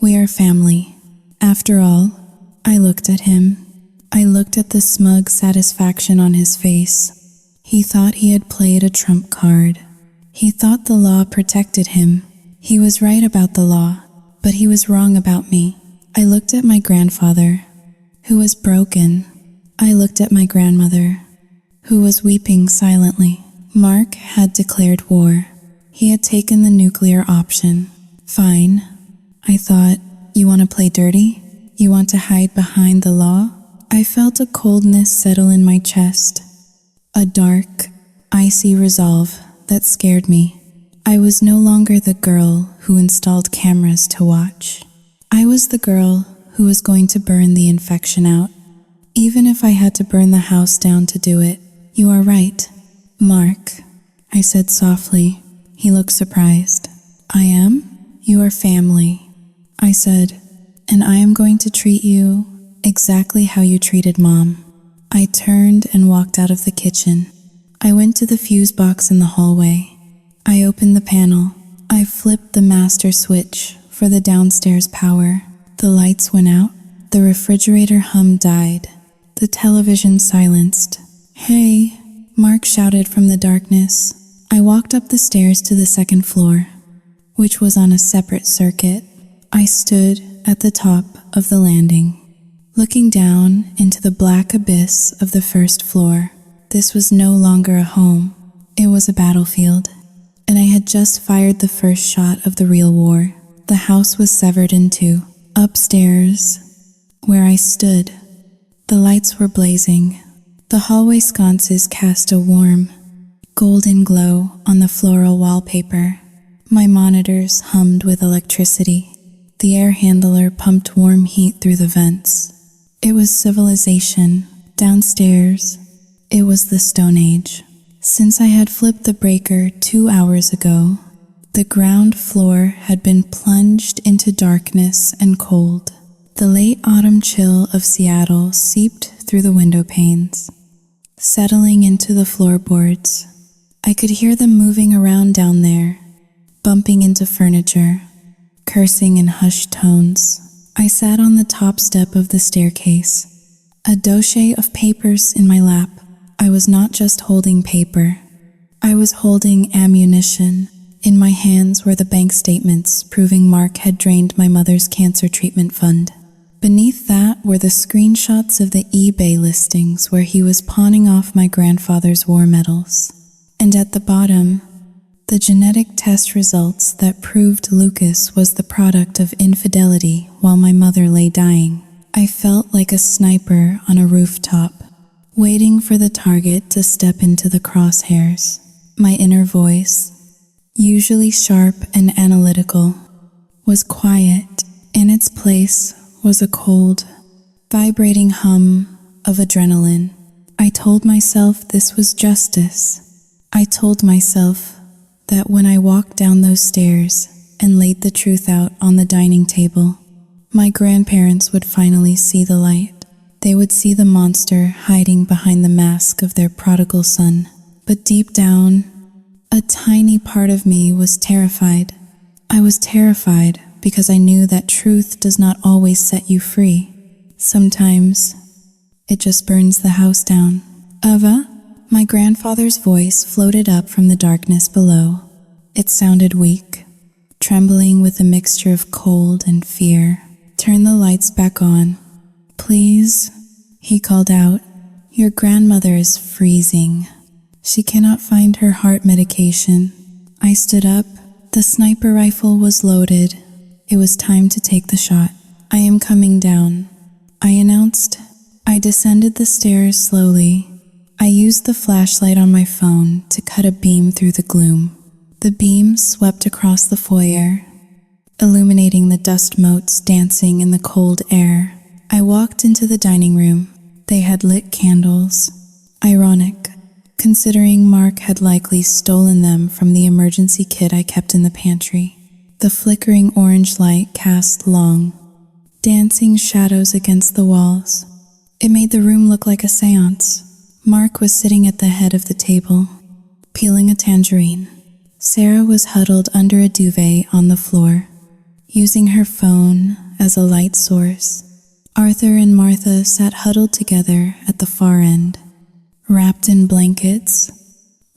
We are family. After all, I looked at him. I looked at the smug satisfaction on his face. He thought he had played a trump card. He thought the law protected him. He was right about the law, but he was wrong about me. I looked at my grandfather, who was broken. I looked at my grandmother, who was weeping silently. Mark had declared war. He had taken the nuclear option. Fine, I thought. You want to play dirty? You want to hide behind the law? I felt a coldness settle in my chest, a dark, icy resolve that scared me. I was no longer the girl who installed cameras to watch. I was the girl who was going to burn the infection out, even if I had to burn the house down to do it. You are right, Mark, I said softly. He looked surprised. I am? You are family, I said, and I am going to treat you exactly how you treated Mom. I turned and walked out of the kitchen. I went to the fuse box in the hallway. I opened the panel. I flipped the master switch for the downstairs power. The lights went out. The refrigerator hum died. The television silenced. Hey, Mark shouted from the darkness. I walked up the stairs to the second floor, which was on a separate circuit. I stood at the top of the landing, looking down into the black abyss of the first floor. This was no longer a home. It was a battlefield. and I had just fired the first shot of the real war. The house was severed in two. Upstairs, where I stood, the lights were blazing. The hallway sconces cast a warm, golden glow on the floral wallpaper. My monitors hummed with electricity. The air handler pumped warm heat through the vents. It was civilization. Downstairs, it was the Stone Age. Since I had flipped the breaker 2 hours ago, the ground floor had been plunged into darkness and cold. The late autumn chill of Seattle seeped through the window panes, settling into the floorboards. I could hear them moving around down there, bumping into furniture, cursing in hushed tones. I sat on the top step of the staircase, a dossier of papers in my lap. I was not just holding paper. I was holding ammunition. In my hands were the bank statements proving Mark had drained my mother's cancer treatment fund. Beneath that were the screenshots of the eBay listings where he was pawning off my grandfather's war medals. And at the bottom, the genetic test results that proved Lucas was the product of infidelity while my mother lay dying. I felt like a sniper on a rooftop, waiting for the target to step into the crosshairs. My inner voice, usually sharp and analytical, was quiet. In its place was a cold, vibrating hum of adrenaline. I told myself this was justice. I told myself that when I walked down those stairs and laid the truth out on the dining table, my grandparents would finally see the light. They would see the monster hiding behind the mask of their prodigal son. But deep down, a tiny part of me was terrified. I was terrified because I knew that truth does not always set you free. Sometimes, it just burns the house down. Ava? My grandfather's voice floated up from the darkness below. It sounded weak, trembling with a mixture of cold and fear. Turn the lights back on. Please, he called out. Your grandmother is freezing. She cannot find her heart medication. I stood up. The sniper rifle was loaded. It was time to take the shot. I am coming down, I announced. I descended the stairs slowly. I used the flashlight on my phone to cut a beam through the gloom. The beam swept across the foyer, illuminating the dust motes dancing in the cold air. I walked into the dining room. They had lit candles. Ironic, considering Mark had likely stolen them from the emergency kit I kept in the pantry. The flickering orange light cast long, dancing shadows against the walls. It made the room look like a seance. Mark was sitting at the head of the table, peeling a tangerine. Sarah was huddled under a duvet on the floor, using her phone as a light source. Arthur and Martha sat huddled together at the far end, wrapped in blankets,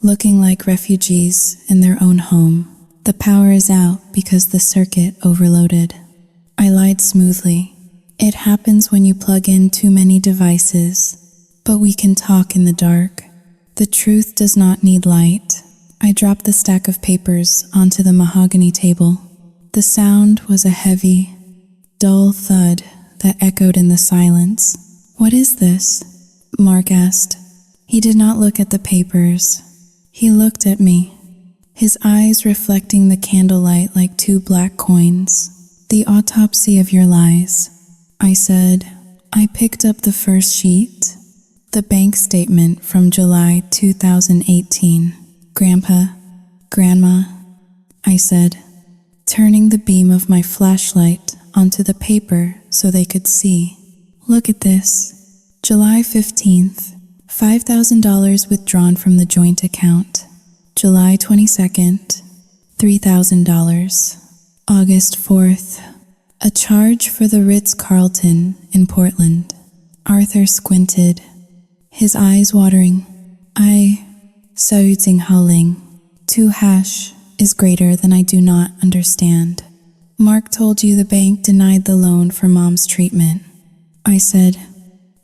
looking like refugees in their own home. The power is out because the circuit overloaded. I lied smoothly. It happens when you plug in too many devices, but we can talk in the dark. The truth does not need light. I dropped the stack of papers onto the mahogany table. The sound was a heavy, dull thud that echoed in the silence. What is this? Mark asked. He did not look at the papers. He looked at me, his eyes reflecting the candlelight like two black coins. The autopsy of your lies, I said. I picked up the first sheet, the bank statement from July 2018. Grandpa, Grandma, I said, turning the beam of my flashlight onto the paper so they could see. Look at this. July 15th, $5,000 withdrawn from the joint account. July 22nd, $3,000. August 4th, a charge for the Ritz-Carlton in Portland. Arthur squinted, his eyes watering. Saouding howling. 2 hash is greater than I do not understand. Mark told you the bank denied the loan for Mom's treatment, I said,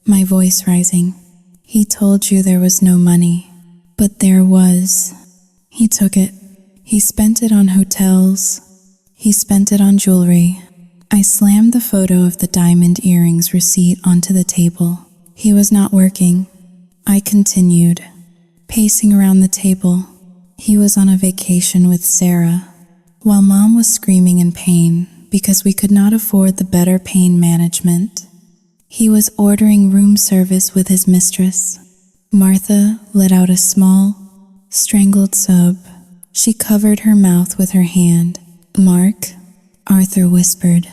my voice rising. He told you there was no money, but there was. He took it. He spent it on hotels. He spent it on jewelry. I slammed the photo of the diamond earrings receipt onto the table. He was not working. I continued, pacing around the table. He was on a vacation with Sarah, while Mom was screaming in pain because we could not afford the better pain management. He was ordering room service with his mistress. Martha let out a small, strangled sob. She covered her mouth with her hand. "Mark," Arthur whispered.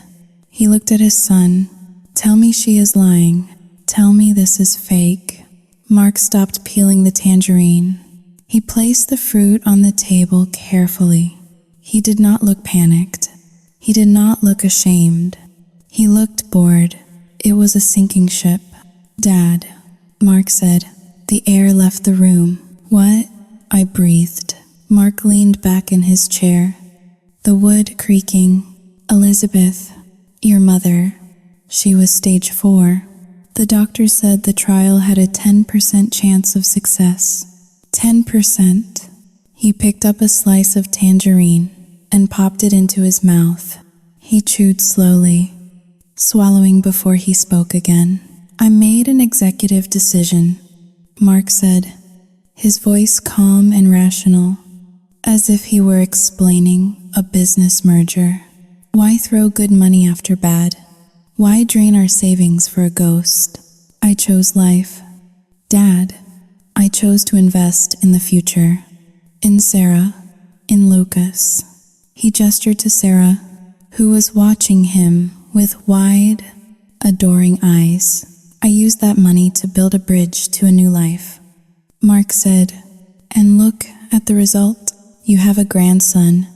He looked at his son. "Tell me she is lying. Tell me this is fake." Mark stopped peeling the tangerine. He placed the fruit on the table carefully. He did not look panicked. He did not look ashamed. He looked bored. It was a sinking ship. "Dad," Mark said. The air left the room. "What?" I breathed. Mark leaned back in his chair, the wood creaking. "Elizabeth, your mother, she was stage 4. The doctor said the trial had a 10% chance of success." 10%. He picked up a slice of tangerine and popped it into his mouth. He chewed slowly, swallowing before he spoke again. "I made an executive decision," Mark said, his voice calm and rational, as if he were explaining a business merger. "Why throw good money after bad? Why drain our savings for a ghost? I chose life. Dad, I chose to invest in the future. In Sarah, in Lucas." He gestured to Sarah, who was watching him with wide, adoring eyes. "I used that money to build a bridge to a new life," Mark said. "And look at the result. You have a grandson.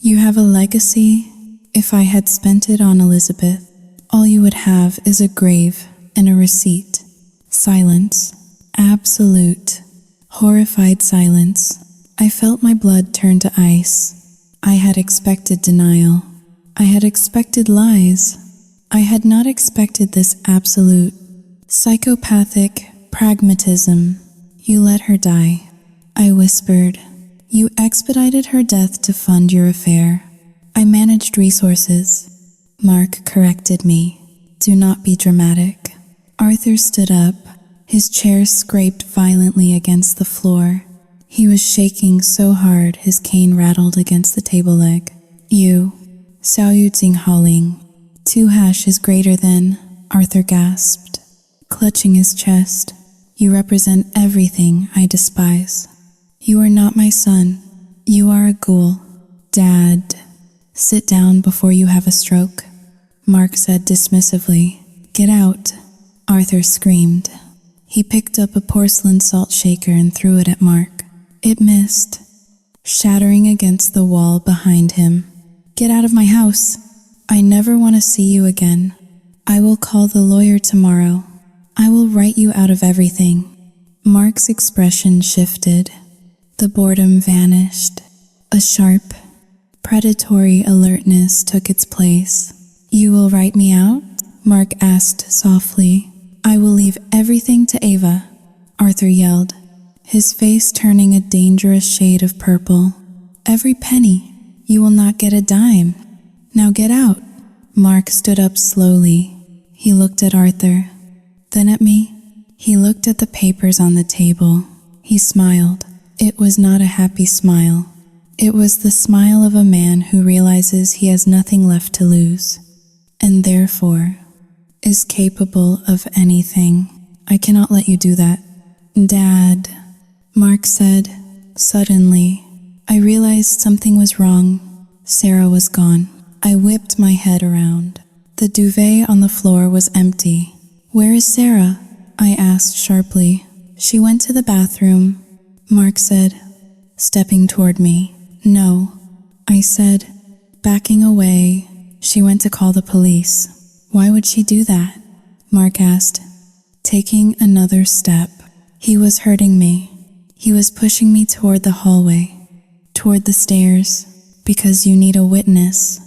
You have a legacy. If I had spent it on Elizabeth, all you would have is a grave and a receipt." Silence. Absolute, horrified silence. I felt my blood turn to ice. I had expected denial. I had expected lies. I had not expected this absolute, psychopathic pragmatism. "You let her die," I whispered. "You expedited her death to fund your affair." "I managed resources," Mark corrected me. "Do not be dramatic." Arthur stood up. His chair scraped violently against the floor. He was shaking so hard his cane rattled against the table leg. "You, Xiao Yu Jinghaoling, 2# is greater than," Arthur gasped, clutching his chest. "You represent everything I despise. You are not my son. You are a ghoul." "Dad, sit down before you have a stroke," Mark said dismissively. "Get out," Arthur screamed. He picked up a porcelain salt shaker and threw it at Mark. It missed, shattering against the wall behind him. "Get out of my house. I never want to see you again. I will call the lawyer tomorrow. I will write you out of everything." Mark's expression shifted. The boredom vanished. A sharp, predatory alertness took its place. "You will write me out?" Mark asked softly. "I will leave everything to Ava," Arthur yelled, his face turning a dangerous shade of purple. "Every penny. You will not get a dime. Now get out." Mark stood up slowly. He looked at Arthur, then at me. He looked at the papers on the table. He smiled. It was not a happy smile. It was the smile of a man who realizes he has nothing left to lose, and therefore is capable of anything. "I cannot let you do that." "Dad," Mark said. Suddenly, I realized something was wrong. Sarah was gone. I whipped my head around. The duvet on the floor was empty. "Where is Sarah?" I asked sharply. "She went to the bathroom," Mark said, stepping toward me. "No," I said, backing away. "She went to call the police." "Why would she do that?" Mark asked, taking another step. He was hurting me. He was pushing me toward the hallway, toward the stairs. "Because you need a witness,"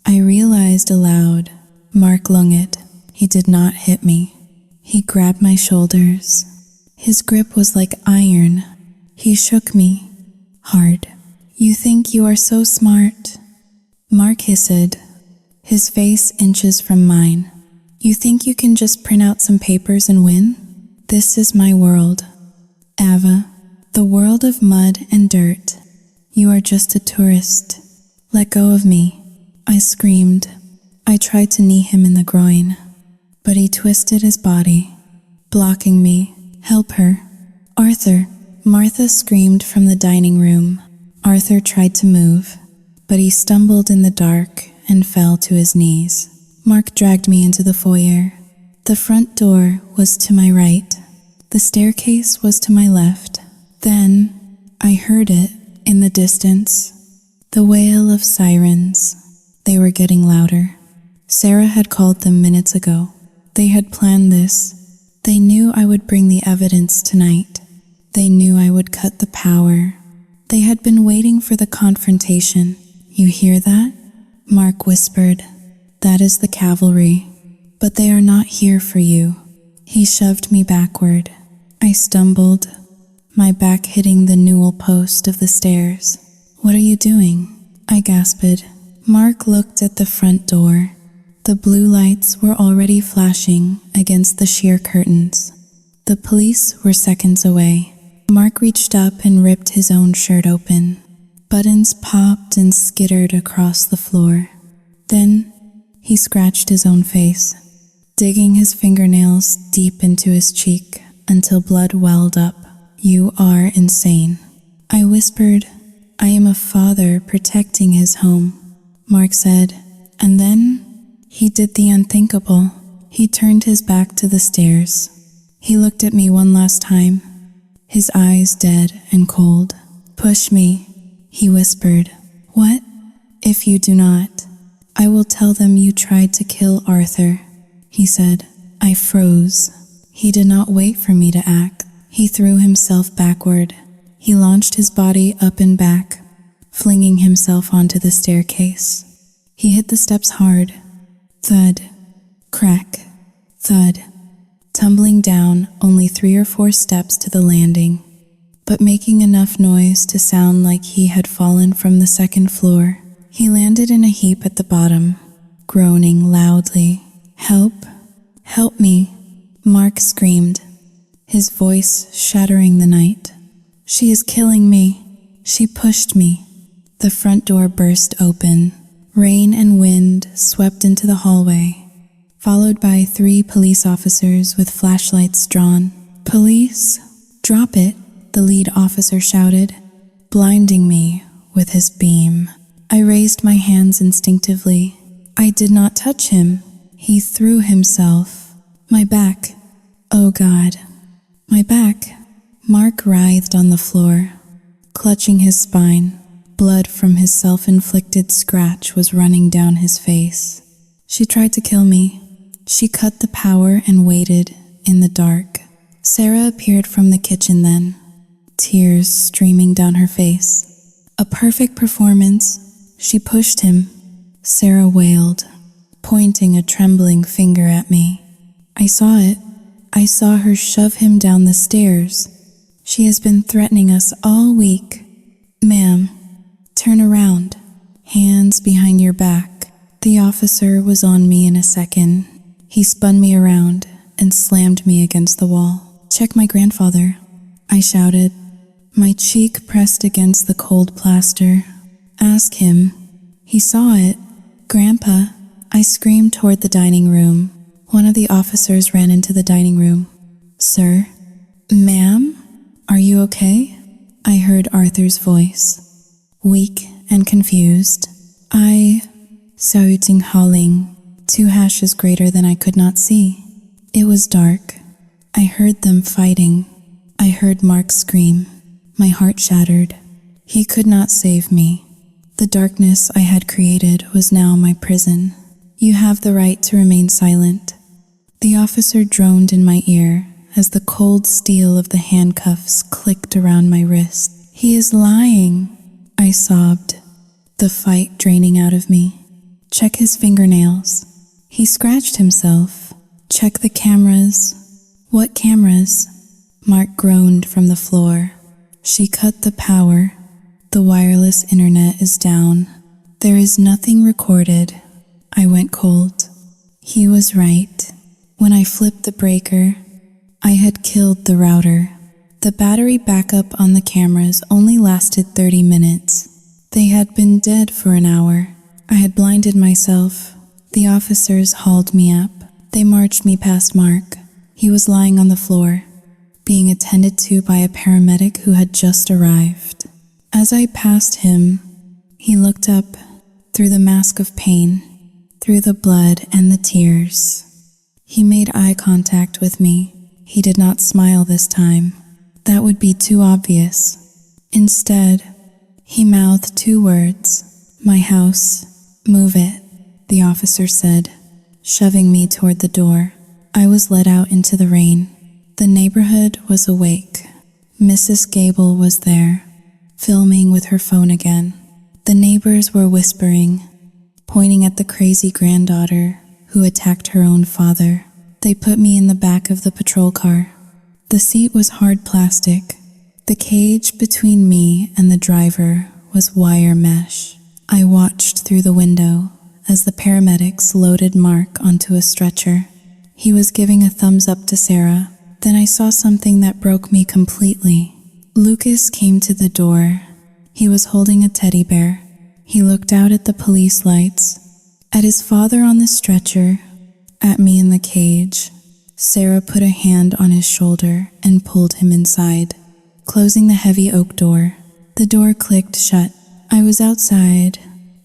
I realized aloud. Mark lunged it. He did not hit me. He grabbed my shoulders. His grip was like iron. He shook me hard. You think you are so smart. Mark hissed, his face inches from mine. You think you can just print out some papers and win? This is my world, Ava, the world of mud and dirt. You are just a tourist. Let go of me, I screamed. I tried to knee him in the groin, but he twisted his body, blocking me. Help her. Arthur, Martha screamed from the dining room. Arthur tried to move, but he stumbled in the dark and fell to his knees. Mark dragged me into the foyer. The front door was to my right. The staircase was to my left. Then I heard it in the distance. The wail of sirens. They were getting louder. Sarah had called them minutes ago. They had planned this. They knew I would bring the evidence tonight. They knew I would cut the power. They had been waiting for the confrontation. You hear that? Mark whispered. That is the cavalry. But they are not here for you. He shoved me backward. I stumbled, my back hitting the newel post of the stairs. What are you doing? I gasped. Mark looked at the front door. The blue lights were already flashing against the sheer curtains. The police were seconds away. Mark reached up and ripped his own shirt open. Buttons popped and skittered across the floor. Then he scratched his own face, digging his fingernails deep into his cheek until blood welled up. You are insane. I whispered, I am a father protecting his home. Mark said, and then he did the unthinkable. He turned his back to the stairs. He looked at me one last time, his eyes dead and cold. Push me, he whispered. What? If you do not, I will tell them you tried to kill Arthur, he said. I froze. He did not wait for me to act. He threw himself backward. He launched his body up and back, flinging himself onto the staircase. He hit the steps hard. Thud, crack, thud, tumbling down only 3 or 4 steps to the landing, but making enough noise to sound like he had fallen from the 2nd floor. He landed in a heap at the bottom, groaning loudly. Help, help me, Mark screamed, his voice shattering the night. She is killing me. She pushed me. The front door burst open. Rain and wind swept into the hallway, followed by 3 police officers with flashlights drawn. Police? Drop it, the lead officer shouted, blinding me with his beam. I raised my hands instinctively. I did not touch him. He threw himself. My back. Oh God. My back. Mark writhed on the floor, clutching his spine. Blood from his self-inflicted scratch was running down his face. She tried to kill me. She cut the power and waited in the dark. Sarah appeared from the kitchen then, tears streaming down her face. A perfect performance. She pushed him. Sarah wailed, pointing a trembling finger at me. I saw it. I saw her shove him down the stairs. She has been threatening us all week. Ma'am, turn around. Hands behind your back. The officer was on me in a second. He spun me around and slammed me against the wall. Check my grandfather, I shouted, my cheek pressed against the cold plaster. Ask him. He saw it. Grandpa, I screamed toward the dining room. One of the officers ran into the dining room. Sir? Ma'am? Are you okay? I heard Arthur's voice, weak and confused. Shouting, howling, 2 hashes greater than I could not see. It was dark. I heard them fighting. I heard Mark scream. My heart shattered. He could not save me. The darkness I had created was now my prison. You have the right to remain silent. The officer droned in my ear as the cold steel of the handcuffs clicked around my wrist. He is lying, I sobbed, the fight draining out of me. Check his fingernails. He scratched himself. Check the cameras. What cameras? Mark groaned from the floor. She cut the power. The wireless internet is down. There is nothing recorded. I went cold. He was right. When I flipped the breaker, I had killed the router. The battery backup on the cameras only lasted 30 minutes. They had been dead for an hour. I had blinded myself. The officers hauled me up. They marched me past Mark. He was lying on the floor, being attended to by a paramedic who had just arrived. As I passed him, he looked up through the mask of pain, through the blood and the tears. He made eye contact with me. He did not smile this time. That would be too obvious. Instead, he mouthed 2 words. "My house, move it," the officer said, shoving me toward the door. I was led out into the rain. The neighborhood was awake. Mrs. Gable was there, filming with her phone again. The neighbors were whispering, pointing at the crazy granddaughter who attacked her own father. They put me in the back of the patrol car. The seat was hard plastic. The cage between me and the driver was wire mesh. I watched through the window as the paramedics loaded Mark onto a stretcher. He was giving a thumbs up to Sarah. Then I saw something that broke me completely. Lucas came to the door. He was holding a teddy bear. He looked out at the police lights, at his father on the stretcher, at me in the cage. Sarah put a hand on his shoulder and pulled him inside, closing the heavy oak door. The door clicked shut. I was outside.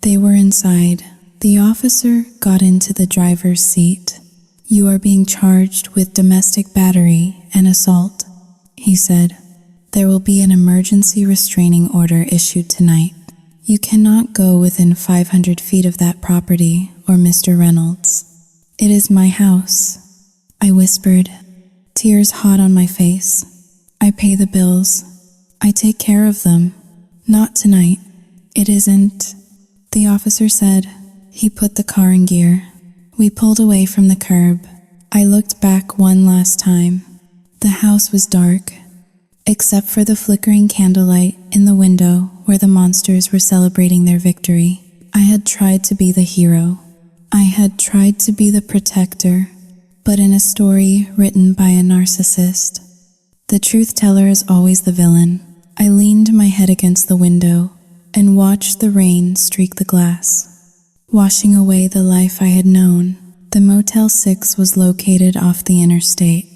They were inside. The officer got into the driver's seat. "You are being charged with domestic battery and assault," he said. "There will be an emergency restraining order issued tonight. You cannot go within 500 feet of that property or Mr. Reynolds." "It is my house," I whispered, tears hot on my face. "I pay the bills. I take care of them. Not tonight." "It isn't," the officer said. He put the car in gear. We pulled away from the curb. I looked back one last time. The house was dark, except for the flickering candlelight in the window where the monsters were celebrating their victory. I had tried to be the hero. I had tried to be the protector, but in a story written by a narcissist, the truth teller is always the villain. I leaned my head against the window and watched the rain streak the glass, washing away the life I had known. The Motel 6 was located off the interstate,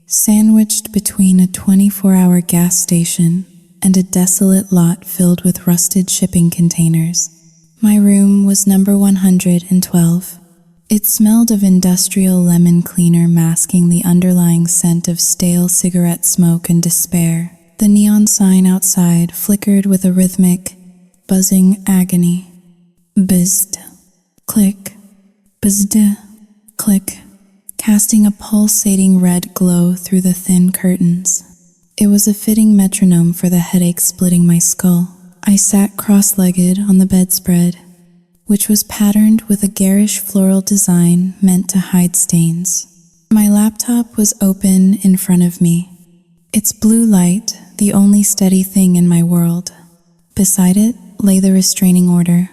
sandwiched between a 24-hour gas station and a desolate lot filled with rusted shipping containers. My room was number 112. It smelled of industrial lemon cleaner, masking the underlying scent of stale cigarette smoke and despair. The neon sign outside flickered with a rhythmic, buzzing agony. Bzzd. Click. Bzzd. Click. Casting a pulsating red glow through the thin curtains. It was a fitting metronome for the headache splitting my skull. I sat cross-legged on the bedspread, which was patterned with a garish floral design meant to hide stains. My laptop was open in front of me, its blue light the only steady thing in my world. Beside it lay the restraining order,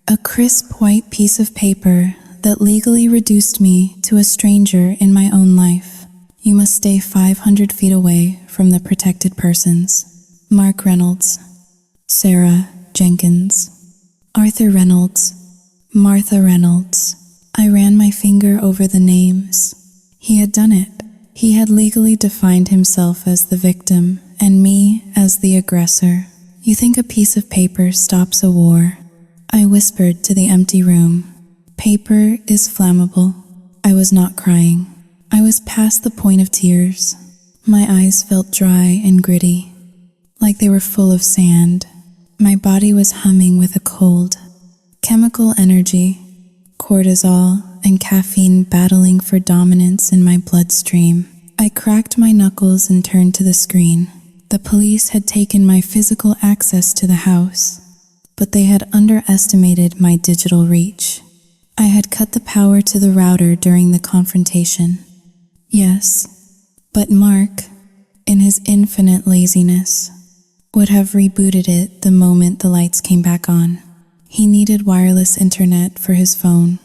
a crisp white piece of paper that legally reduced me to a stranger in my own life. You must stay 500 feet away from the protected persons. Mark Reynolds, Sarah Jenkins, Arthur Reynolds, Martha Reynolds. I ran my finger over the names. He had done it. He had legally defined himself as the victim and me as the aggressor. "You think a piece of paper stops a war?" I whispered to the empty room. "Paper is flammable." I was not crying. I was past the point of tears. My eyes felt dry and gritty, like they were full of sand. My body was humming with a cold. Chemical energy, cortisol, and caffeine battling for dominance in my bloodstream. I cracked my knuckles and turned to the screen. The police had taken my physical access to the house, but they had underestimated my digital reach. I had cut the power to the router during the confrontation. Yes, but Mark, in his infinite laziness, would have rebooted it the moment the lights came back on. He needed wireless internet for his phone,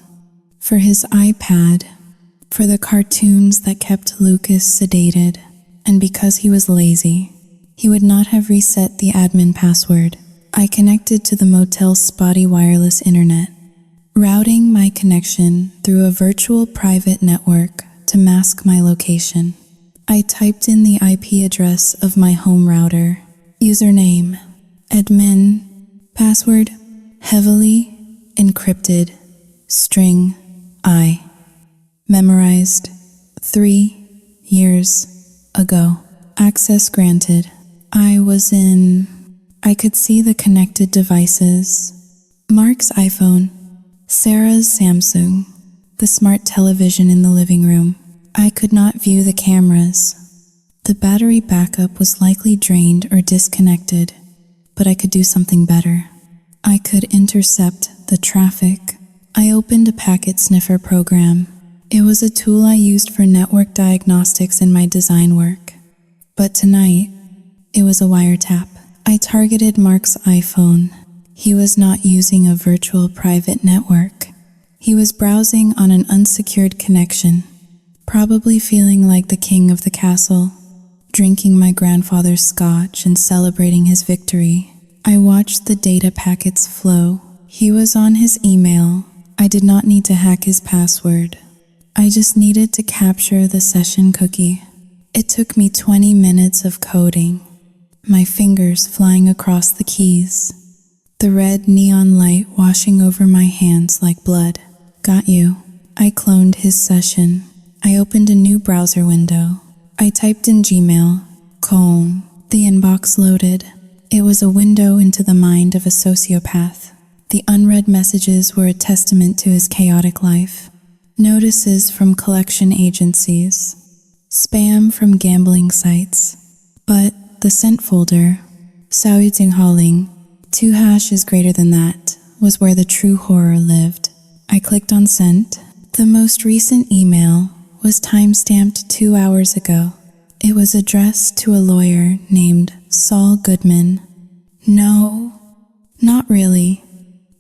for his iPad, for the cartoons that kept Lucas sedated, and because he was lazy, he would not have reset the admin password. I connected to the motel's spotty wireless internet, routing my connection through a virtual private network to mask my location. I typed in the IP address of my home router, username, admin, password, heavily encrypted, string I. Memorized 3 years ago. Access granted. I could see the connected devices. Mark's iPhone, Sarah's Samsung, the smart television in the living room. I could not view the cameras. The battery backup was likely drained or disconnected, but I could do something better. I could intercept the traffic. I opened a packet sniffer program. It was a tool I used for network diagnostics in my design work. But tonight, it was a wiretap. I targeted Mark's iPhone. He was not using a virtual private network. He was browsing on an unsecured connection, probably feeling like the king of the castle, drinking my grandfather's scotch and celebrating his victory. I watched the data packets flow. He was on his email. I did not need to hack his password. I just needed to capture the session cookie. It took me 20 minutes of coding, my fingers flying across the keys, the red neon light washing over my hands like blood. Got you. I cloned his session. I opened a new browser window. I typed in Gmail, colon. The inbox loaded. It was a window into the mind of a sociopath. The unread messages were a testament to his chaotic life. Notices from collection agencies. Spam from gambling sites. But the sent folder, Saoytinghaling, 2 hashes greater than that, was where the true horror lived. I clicked on sent. The most recent email was time-stamped 2 hours ago. It was addressed to a lawyer named Saul Goodman. No, not really,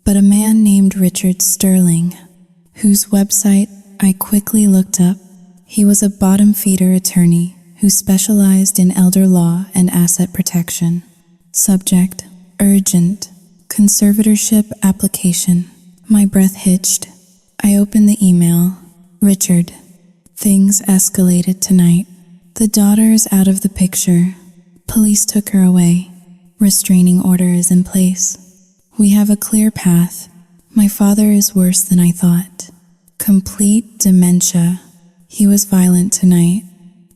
but a man named Richard Sterling, whose website I quickly looked up. He was a bottom-feeder attorney who specialized in elder law and asset protection. Subject, urgent, conservatorship application. My breath hitched. I opened the email. Richard, things escalated tonight. The daughter is out of the picture. Police took her away. Restraining order is in place. We have a clear path. My father is worse than I thought. Complete dementia. He was violent tonight,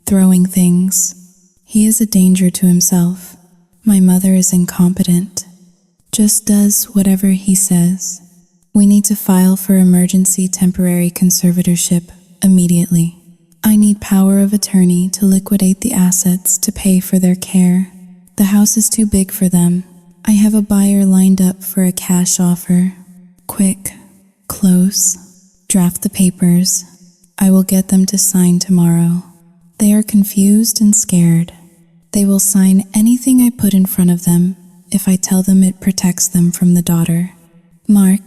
throwing things. He is a danger to himself. My mother is incompetent. Just does whatever he says. We need to file for emergency temporary conservatorship immediately. I need power of attorney to liquidate the assets to pay for their care. The house is too big for them. I have a buyer lined up for a cash offer. Quick, close, draft the papers. I will get them to sign tomorrow. They are confused and scared. They will sign anything I put in front of them if I tell them it protects them from the daughter. Mark,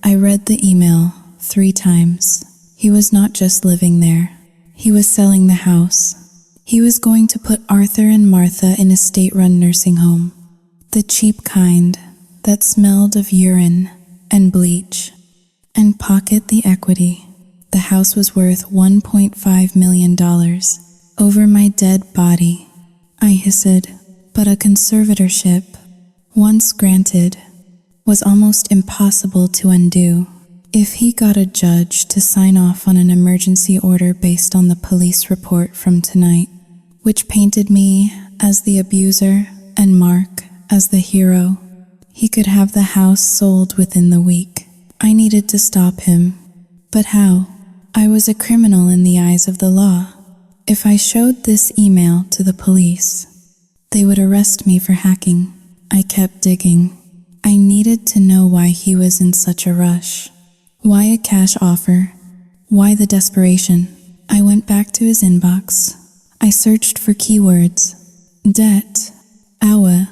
I read the email 3 times. He was not just living there. He was selling the house. He was going to put Arthur and Martha in a state-run nursing home. The cheap kind that smelled of urine and bleach. And pocket the equity. The house was worth $1.5 million over my dead body. I hissed, but a conservatorship, once granted, was almost impossible to undo. If he got a judge to sign off on an emergency order based on the police report from tonight, which painted me as the abuser and Mark as the hero, he could have the house sold within the week. I needed to stop him. But how? I was a criminal in the eyes of the law. If I showed this email to the police, they would arrest me for hacking. I kept digging. I needed to know why he was in such a rush. Why a cash offer? Why the desperation? I went back to his inbox. I searched for keywords. Debt, AWA,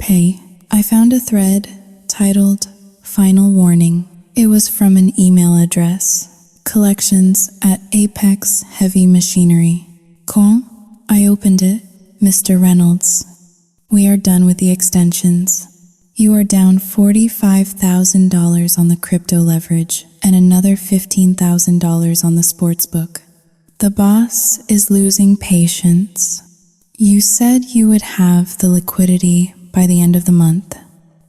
pay. I found a thread titled Final Warning. It was from an email address, collections@apexheavymachinery.com. I opened it. Mr. Reynolds, we are done with the extensions. You are down $45,000 on the crypto leverage and another $15,000 on the sportsbook. The boss is losing patience. You said you would have the liquidity by the end of the month.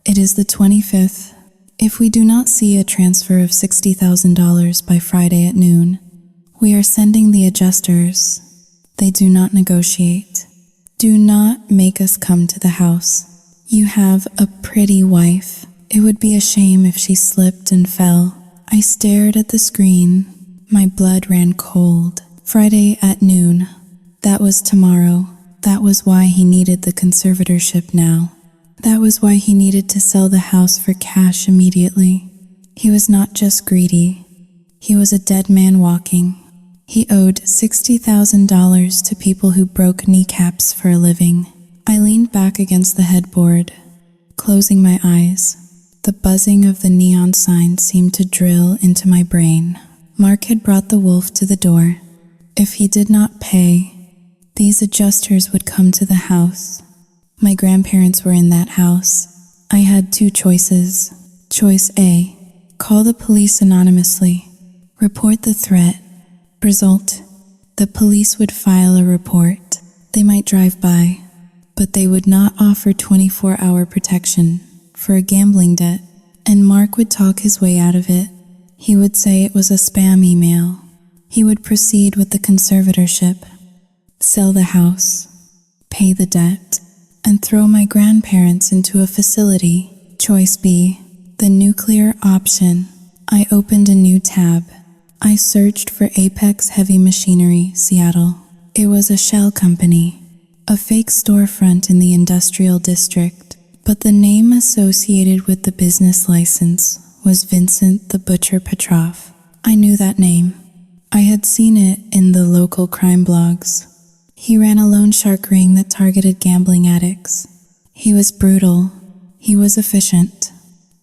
It is the 25th. If we do not see a transfer of $60,000 by Friday at noon, we are sending the adjusters. They do not negotiate. Do not make us come to the house. You have a pretty wife. It would be a shame if she slipped and fell. I stared at the screen. My blood ran cold. Friday at noon. That was tomorrow. That was why he needed the conservatorship now. That was why he needed to sell the house for cash immediately. He was not just greedy. He was a dead man walking. He owed $60,000 to people who broke kneecaps for a living. I leaned back against the headboard, closing my eyes. The buzzing of the neon sign seemed to drill into my brain. Mark had brought the wolf to the door. If he did not pay, these adjusters would come to the house. My grandparents were in that house. I had two choices. Choice A, call the police anonymously. Report the threat. Result, the police would file a report. They might drive by, but they would not offer 24-hour protection for a gambling debt, and Mark would talk his way out of it. He would say it was a spam email. He would proceed with the conservatorship, sell the house, pay the debt, and throw my grandparents into a facility. Choice B, the nuclear option. I opened a new tab. I searched for Apex Heavy Machinery, Seattle. It was a shell company, a fake storefront in the industrial district, but the name associated with the business license was Vincent the Butcher Petrov. I knew that name. I had seen it in the local crime blogs. He ran a loan shark ring that targeted gambling addicts. He was brutal, he was efficient,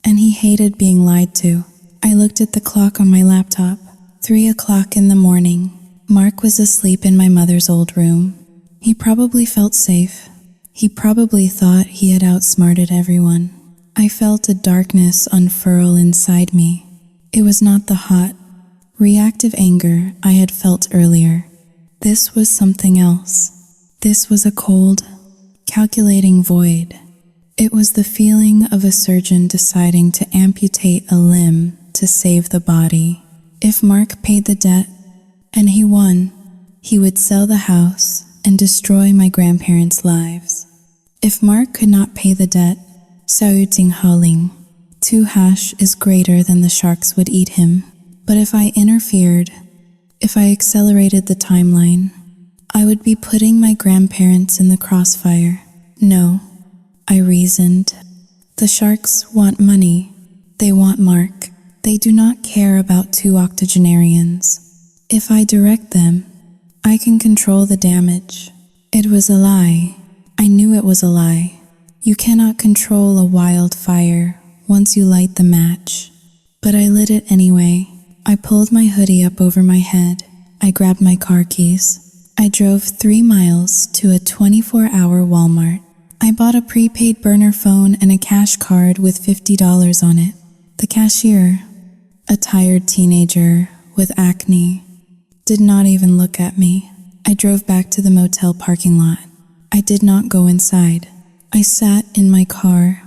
and he hated being lied to. I looked at the clock on my laptop. 3 o'clock in the morning. Mark was asleep in my mother's old room. He probably felt safe. He probably thought he had outsmarted everyone. I felt a darkness unfurl inside me. It was not the hot, reactive anger I had felt earlier. This was something else. This was a cold, calculating void. It was the feeling of a surgeon deciding to amputate a limb to save the body. If Mark paid the debt, and he won, he would sell the house and destroy my grandparents' lives. If Mark could not pay the debt, Sauting Haling, 2 is greater than the sharks would eat him. But if I interfered, if I accelerated the timeline, I would be putting my grandparents in the crossfire. No, I reasoned. The sharks want money. They want Mark. They do not care about 2 octogenarians. If I direct them, I can control the damage. It was a lie. I knew it was a lie. You cannot control a wildfire once you light the match. But I lit it anyway. I pulled my hoodie up over my head. I grabbed my car keys. I drove 3 miles to a 24-hour Walmart. I bought a prepaid burner phone and a cash card with $50 on it. The cashier, a tired teenager with acne, did not even look at me. I drove back to the motel parking lot. I did not go inside. I sat in my car,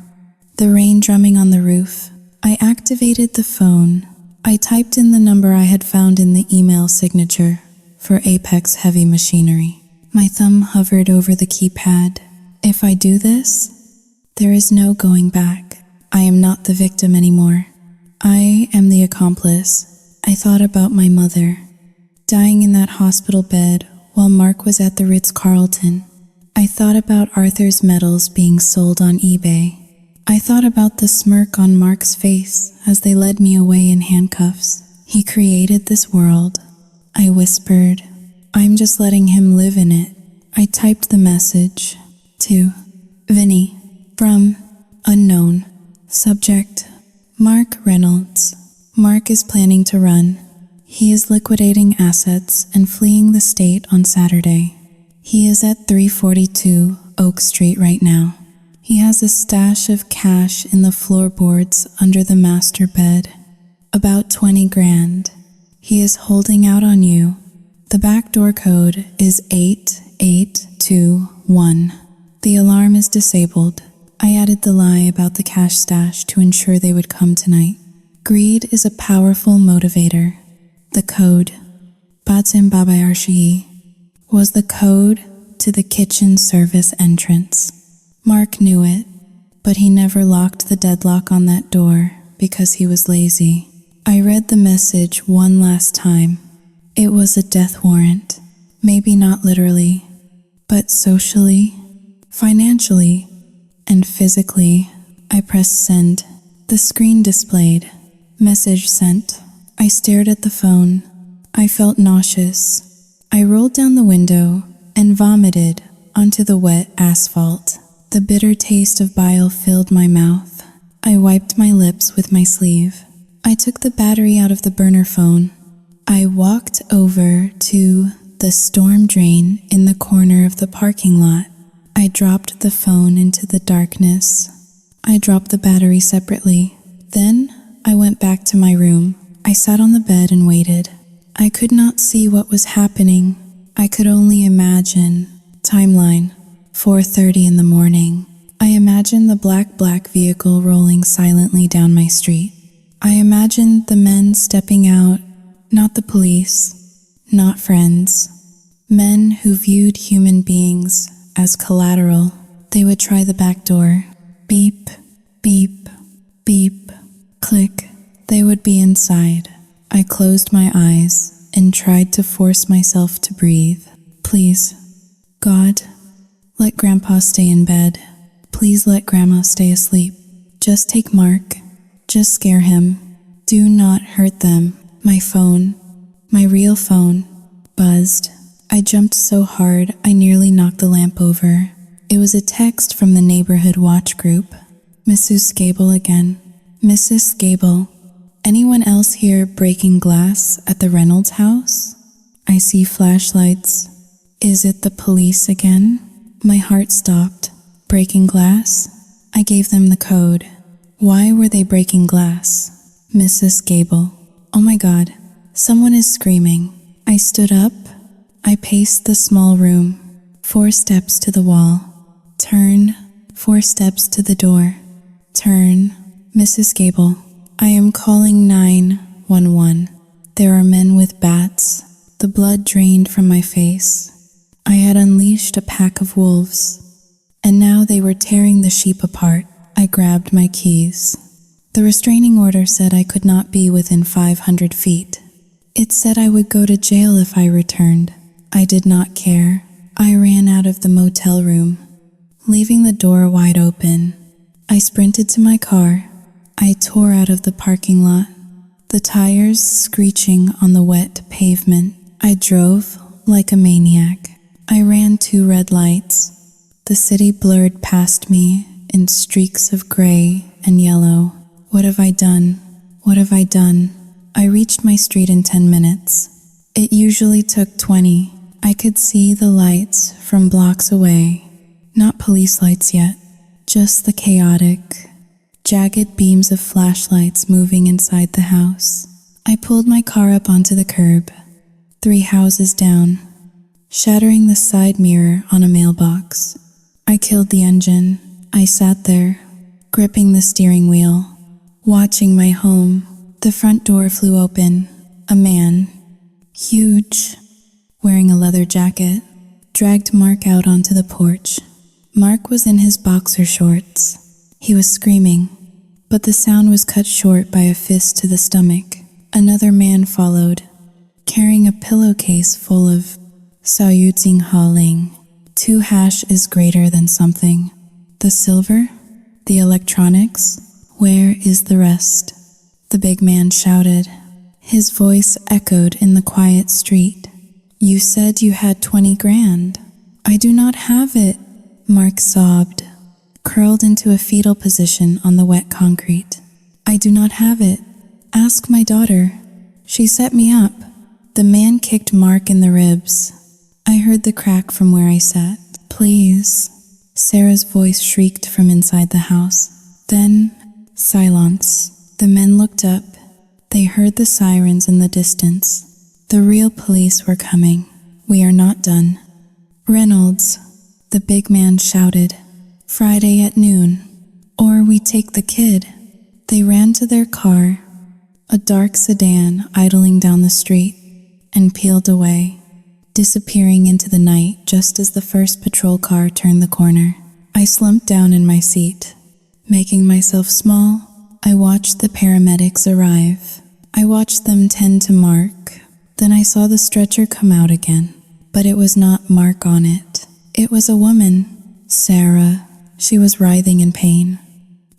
the rain drumming on the roof. I activated the phone. I typed in the number I had found in the email signature for Apex Heavy Machinery. My thumb hovered over the keypad. If I do this, there is no going back. I am not the victim anymore. I am the accomplice. I thought about my mother, dying in that hospital bed while Mark was at the Ritz-Carlton. I thought about Arthur's medals being sold on eBay. I thought about the smirk on Mark's face as they led me away in handcuffs. He created this world. I whispered, I'm just letting him live in it. I typed the message to Vinny from Subject: Mark Reynolds. Mark is planning to run. He is liquidating assets and fleeing the state on Saturday. He is at 342 Oak Street right now. He has a stash of cash in the floorboards under the master bed. About 20 grand. He is holding out on you. The back door code is 8821. The alarm is disabled. I added the lie about the cash stash to ensure they would come tonight. Greed is a powerful motivator. The code, Batsim Babai Arshi, was the code to the kitchen service entrance. Mark knew it, but he never locked the deadlock on that door because he was lazy. I read the message one last time. It was a death warrant. Maybe not literally, but socially, financially, and physically. I pressed send. The screen displayed. Message sent. I stared at the phone. I felt nauseous. I rolled down the window and vomited onto the wet asphalt. The bitter taste of bile filled my mouth. I wiped my lips with my sleeve. I took the battery out of the burner phone. I walked over to the storm drain in the corner of the parking lot. I dropped the phone into the darkness. I dropped the battery separately. Then I went back to my room. I sat on the bed and waited. I could not see what was happening. I could only imagine. Timeline, 4:30 in the morning. I imagined the black vehicle rolling silently down my street. I imagined the men stepping out, not the police, not friends. Men who viewed human beings as collateral. They would try the back door. Beep, beep, beep, click. They would be inside. I closed my eyes and tried to force myself to breathe. Please, God, let Grandpa stay in bed. Please let Grandma stay asleep. Just take Mark. Just scare him. Do not hurt them. My phone, my real phone, buzzed. I jumped so hard I nearly knocked the lamp over. It was a text from the neighborhood watch group. Mrs. Gable again. Mrs. Gable. Anyone else here breaking glass at the Reynolds house? I see flashlights. Is it the police again? My heart stopped. Breaking glass? I gave them the code. Why were they breaking glass? Mrs. Gable. Oh my God, someone is screaming. I stood up. I paced the small room. 4 steps to the wall. Turn. 4 steps to the door. Turn. Mrs. Gable. I am calling 911. There are men with bats. The blood drained from my face. I had unleashed a pack of wolves, and now they were tearing the sheep apart. I grabbed my keys. The restraining order said I could not be within 500 feet. It said I would go to jail if I returned. I did not care. I ran out of the motel room, leaving the door wide open. I sprinted to my car. I tore out of the parking lot, the tires screeching on the wet pavement. I drove like a maniac. I ran 2 red lights. The city blurred past me in streaks of gray and yellow. What have I done? What have I done? I reached my street in 10 minutes. It usually took 20. I could see the lights from blocks away. Not police lights yet, just the chaotic, jagged beams of flashlights moving inside the house. I pulled my car up onto the curb, 3 houses down, shattering the side mirror on a mailbox. I killed the engine. I sat there, gripping the steering wheel, watching my home. The front door flew open. A man, huge, wearing a leather jacket, dragged Mark out onto the porch. Mark was in his boxer shorts. He was screaming, but the sound was cut short by a fist to the stomach. Another man followed, carrying a pillowcase full of Saoyudzing Haling. 2 hash is greater than something. The silver? The electronics? Where is the rest? The big man shouted. His voice echoed in the quiet street. You said you had 20 grand. I do not have it, Mark sobbed. curled into a fetal position on the wet concrete. I do not have it. Ask my daughter. She set me up. The man kicked Mark in the ribs. I heard the crack from where I sat. Please. Sarah's voice shrieked from inside the house. Then, silence. The men looked up. They heard the sirens in the distance. The real police were coming. We are not done. Reynolds, the big man shouted. Friday at noon. Or we take the kid. They ran to their car, a dark sedan idling down the street, and peeled away, disappearing into the night just as the first patrol car turned the corner. I slumped down in my seat. Making myself small, I watched the paramedics arrive. I watched them tend to Mark. Then I saw the stretcher come out again, but it was not Mark on it. It was a woman, Sarah. She was writhing in pain,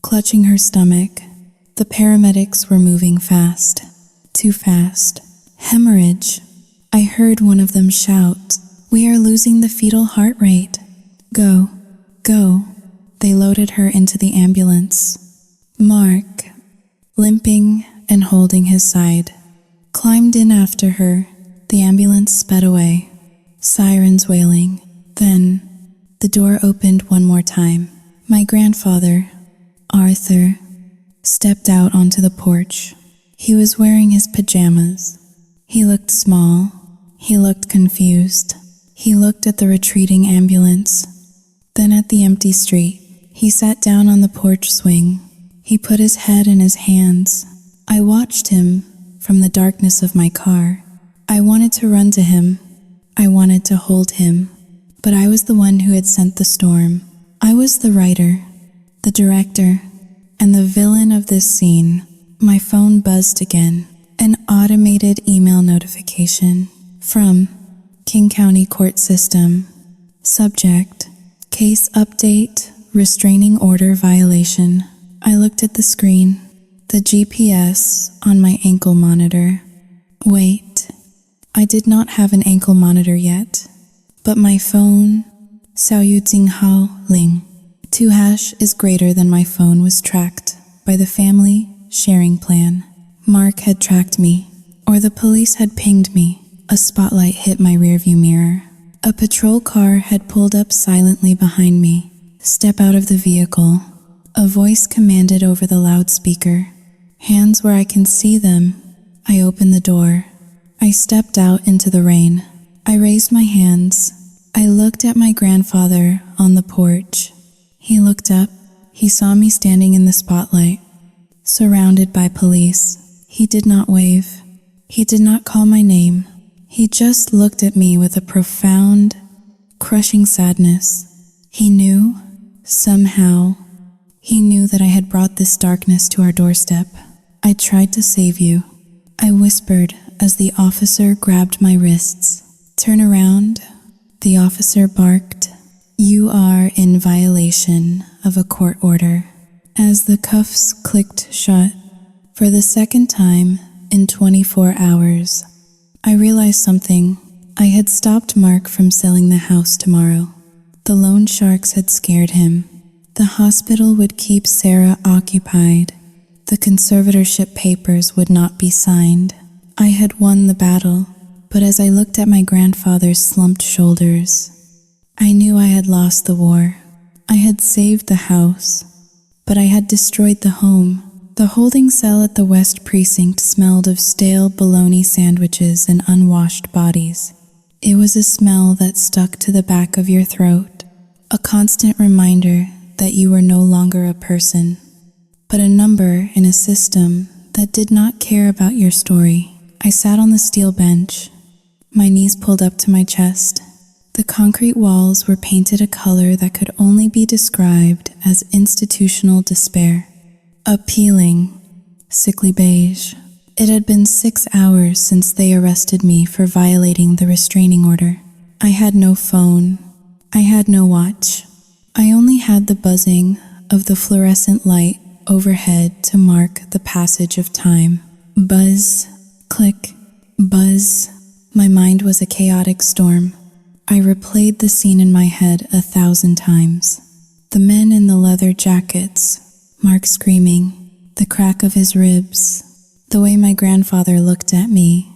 clutching her stomach. The paramedics were moving fast, too fast. Hemorrhage. I heard one of them shout, "We are losing the fetal heart rate. Go, go." They loaded her into the ambulance. Mark, limping and holding his side, climbed in after her. The ambulance sped away, sirens wailing. Then, the door opened one more time. My grandfather, Arthur, stepped out onto the porch. He was wearing his pajamas. He looked small. He looked confused. He looked at the retreating ambulance, then at the empty street. He sat down on the porch swing. He put his head in his hands. I watched him from the darkness of my car. I wanted to run to him. I wanted to hold him. But I was the one who had sent the storm. I was the writer, the director, and the villain of this scene. My phone buzzed again. An automated email notification from King County Court System. Subject: Case update, restraining order violation. I looked at the screen, the GPS on my ankle monitor. Wait, I did not have an ankle monitor yet, but my phone, Xiao Yu Jing Hao Ling. 2# is greater than my phone was tracked by the family sharing plan. Mark had tracked me, or the police had pinged me. A spotlight hit my rearview mirror. A patrol car had pulled up silently behind me. Step out of the vehicle. A voice commanded over the loudspeaker. Hands where I can see them. I opened the door. I stepped out into the rain. I raised my hands. I looked at my grandfather on the porch. He looked up. He saw me standing in the spotlight, surrounded by police. He did not wave. He did not call my name. He just looked at me with a profound, crushing sadness. He knew, somehow, he knew that I had brought this darkness to our doorstep. I tried to save you, I whispered as the officer grabbed my wrists. Turn around, the officer barked. You are in violation of a court order. As the cuffs clicked shut, for the second time in 24 hours, I realized something. I had stopped Mark from selling the house tomorrow. The loan sharks had scared him. The hospital would keep Sarah occupied. The conservatorship papers would not be signed. I had won the battle, but as I looked at my grandfather's slumped shoulders, I knew I had lost the war. I had saved the house, but I had destroyed the home. The holding cell at the West Precinct smelled of stale bologna sandwiches and unwashed bodies. It was a smell that stuck to the back of your throat, a constant reminder that you were no longer a person, but a number in a system that did not care about your story. I sat on the steel bench, my knees pulled up to my chest. The concrete walls were painted a color that could only be described as institutional despair. A peeling, sickly beige. It had been 6 hours since they arrested me for violating the restraining order. I had no phone. I had no watch. I only had the buzzing of the fluorescent light overhead to mark the passage of time. Buzz, click, buzz. My mind was a chaotic storm. I replayed the scene in my head 1,000 times. The men in the leather jackets, Mark screaming, the crack of his ribs, the way my grandfather looked at me,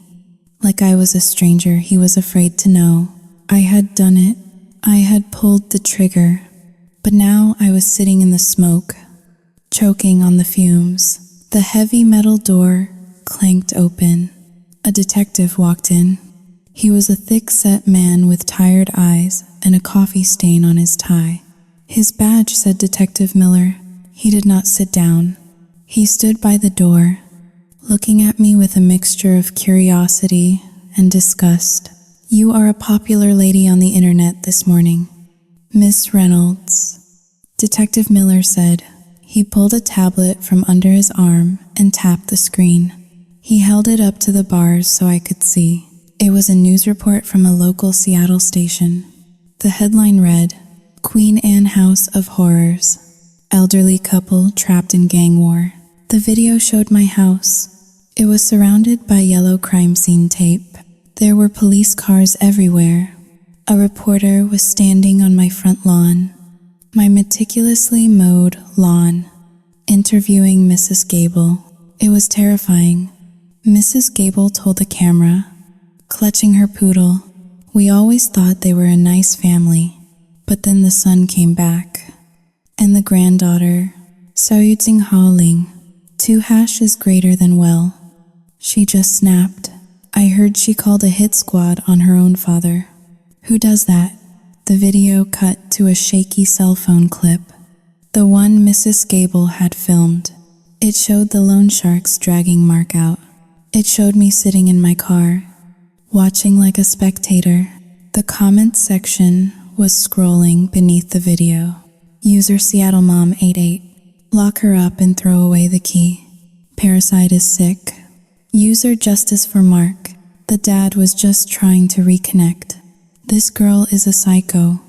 like I was a stranger he was afraid to know. I had done it. I had pulled the trigger, but now I was sitting in the smoke, choking on the fumes. The heavy metal door clanked open. A detective walked in. He was a thick-set man with tired eyes and a coffee stain on his tie. His badge said Detective Miller. He did not sit down. He stood by the door, looking at me with a mixture of curiosity and disgust. "You are a popular lady on the internet this morning, Miss Reynolds," Detective Miller said. He pulled a tablet from under his arm and tapped the screen. He held it up to the bars so I could see. It was a news report from a local Seattle station. The headline read, "Queen Anne House of Horrors. Elderly couple trapped in gang war." The video showed my house. It was surrounded by yellow crime scene tape. There were police cars everywhere. A reporter was standing on my front lawn, my meticulously mowed lawn, interviewing Mrs. Gable. It was terrifying. Mrs. Gable told the camera, clutching her poodle, "We always thought they were a nice family, but then the son came back." And the granddaughter, "Saoyudzing Haoling, 2 hash is greater than well." She just snapped. I heard she called a hit squad on her own father. Who does that? The video cut to a shaky cell phone clip, the one Mrs. Gable had filmed. It showed the loan sharks dragging Mark out. It showed me sitting in my car, watching like a spectator. The comments section was scrolling beneath the video. User Seattle Mom 88. Lock her up and throw away the key. Parasite is sick. User Justice for Mark. The dad was just trying to reconnect. This girl is a psycho.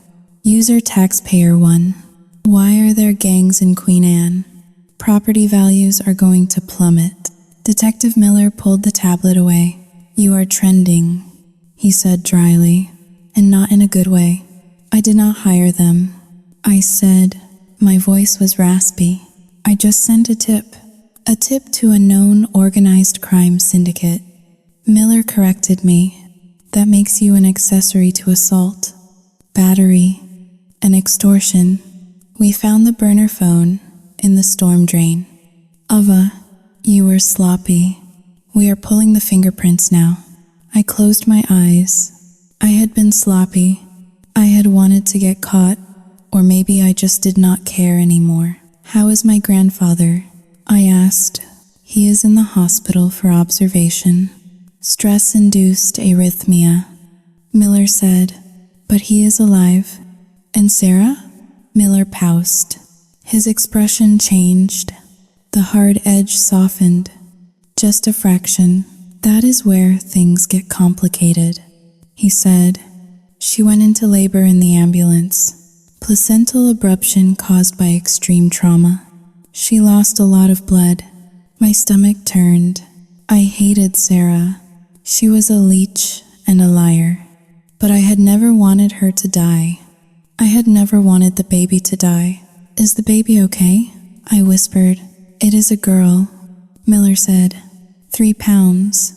User Taxpayer 1. Why are there gangs in Queen Anne? Property values are going to plummet. Detective Miller pulled the tablet away. "You are trending," he said dryly, and not in a good way. "I did not hire them," I said. My voice was raspy. "I just sent a tip to a known organized crime syndicate." Miller corrected me. "That makes you an accessory to assault, battery, and extortion." We found the burner phone in the storm drain. "Ava, you were sloppy. We are pulling the fingerprints now." I closed my eyes. I had been sloppy. I had wanted to get caught, or maybe I just did not care anymore. "How is my grandfather?" I asked. "He is in the hospital for observation. Stress-induced arrhythmia," Miller said. "But he is alive." "And Sarah?" Miller paused. His expression changed. The hard edge softened. "Just a fraction. That is where things get complicated," he said. "She went into labor in the ambulance. Placental abruption caused by extreme trauma. She lost a lot of blood." My stomach turned. I hated Sarah. She was a leech and a liar. But I had never wanted her to die. I had never wanted the baby to die. "Is the baby okay?" I whispered. "It is a girl," Miller said. 3 pounds,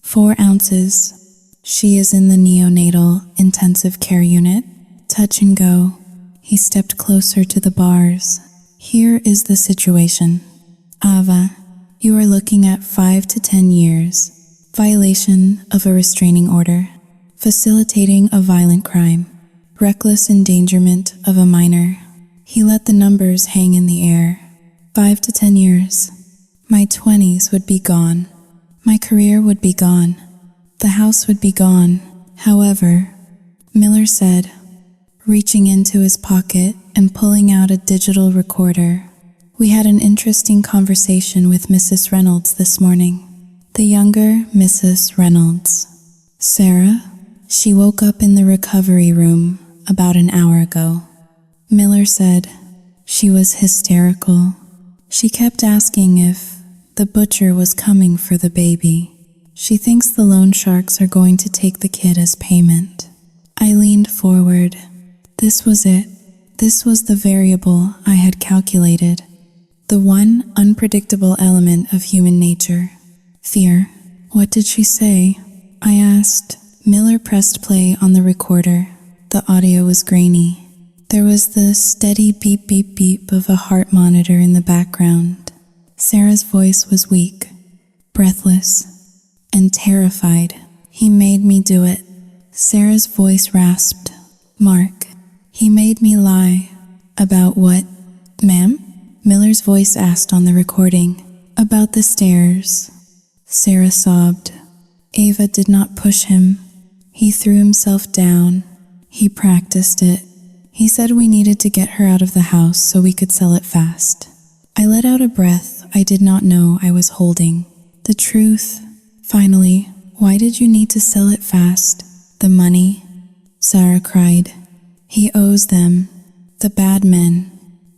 4 ounces. She is in the neonatal intensive care unit. Touch and go. He stepped closer to the bars. "Here is the situation. Ava, you are looking at 5 to 10 years. Violation of a restraining order. Facilitating a violent crime. Reckless endangerment of a minor." He let the numbers hang in the air. 5 to 10 years. My 20s would be gone. My career would be gone. The house would be gone. "However," Miller said, reaching into his pocket and pulling out a digital recorder, "we had an interesting conversation with Mrs. Reynolds this morning. The younger Mrs. Reynolds. Sarah? She woke up in the recovery room about an hour ago." Miller said. "She was hysterical. She kept asking if the butcher was coming for the baby. She thinks the loan sharks are going to take the kid as payment." I leaned forward. This was it. This was the variable I had calculated, the one unpredictable element of human nature. Fear. What did she say? I asked. Miller pressed play on the recorder. The audio was grainy. There was the steady beep beep beep of a heart monitor in the background. Sarah's voice was weak, breathless, and terrified. He made me do it. Sarah's voice rasped. Mark. He made me lie. About what? Ma'am? Miller's voice asked on the recording. About the stairs. Sarah sobbed. Ava did not push him. He threw himself down. He practiced it. He said we needed to get her out of the house so we could sell it fast. I let out a breath I did not know I was holding. The truth. Finally, why did you need to sell it fast? The money? Sarah cried. He owes them. The bad men.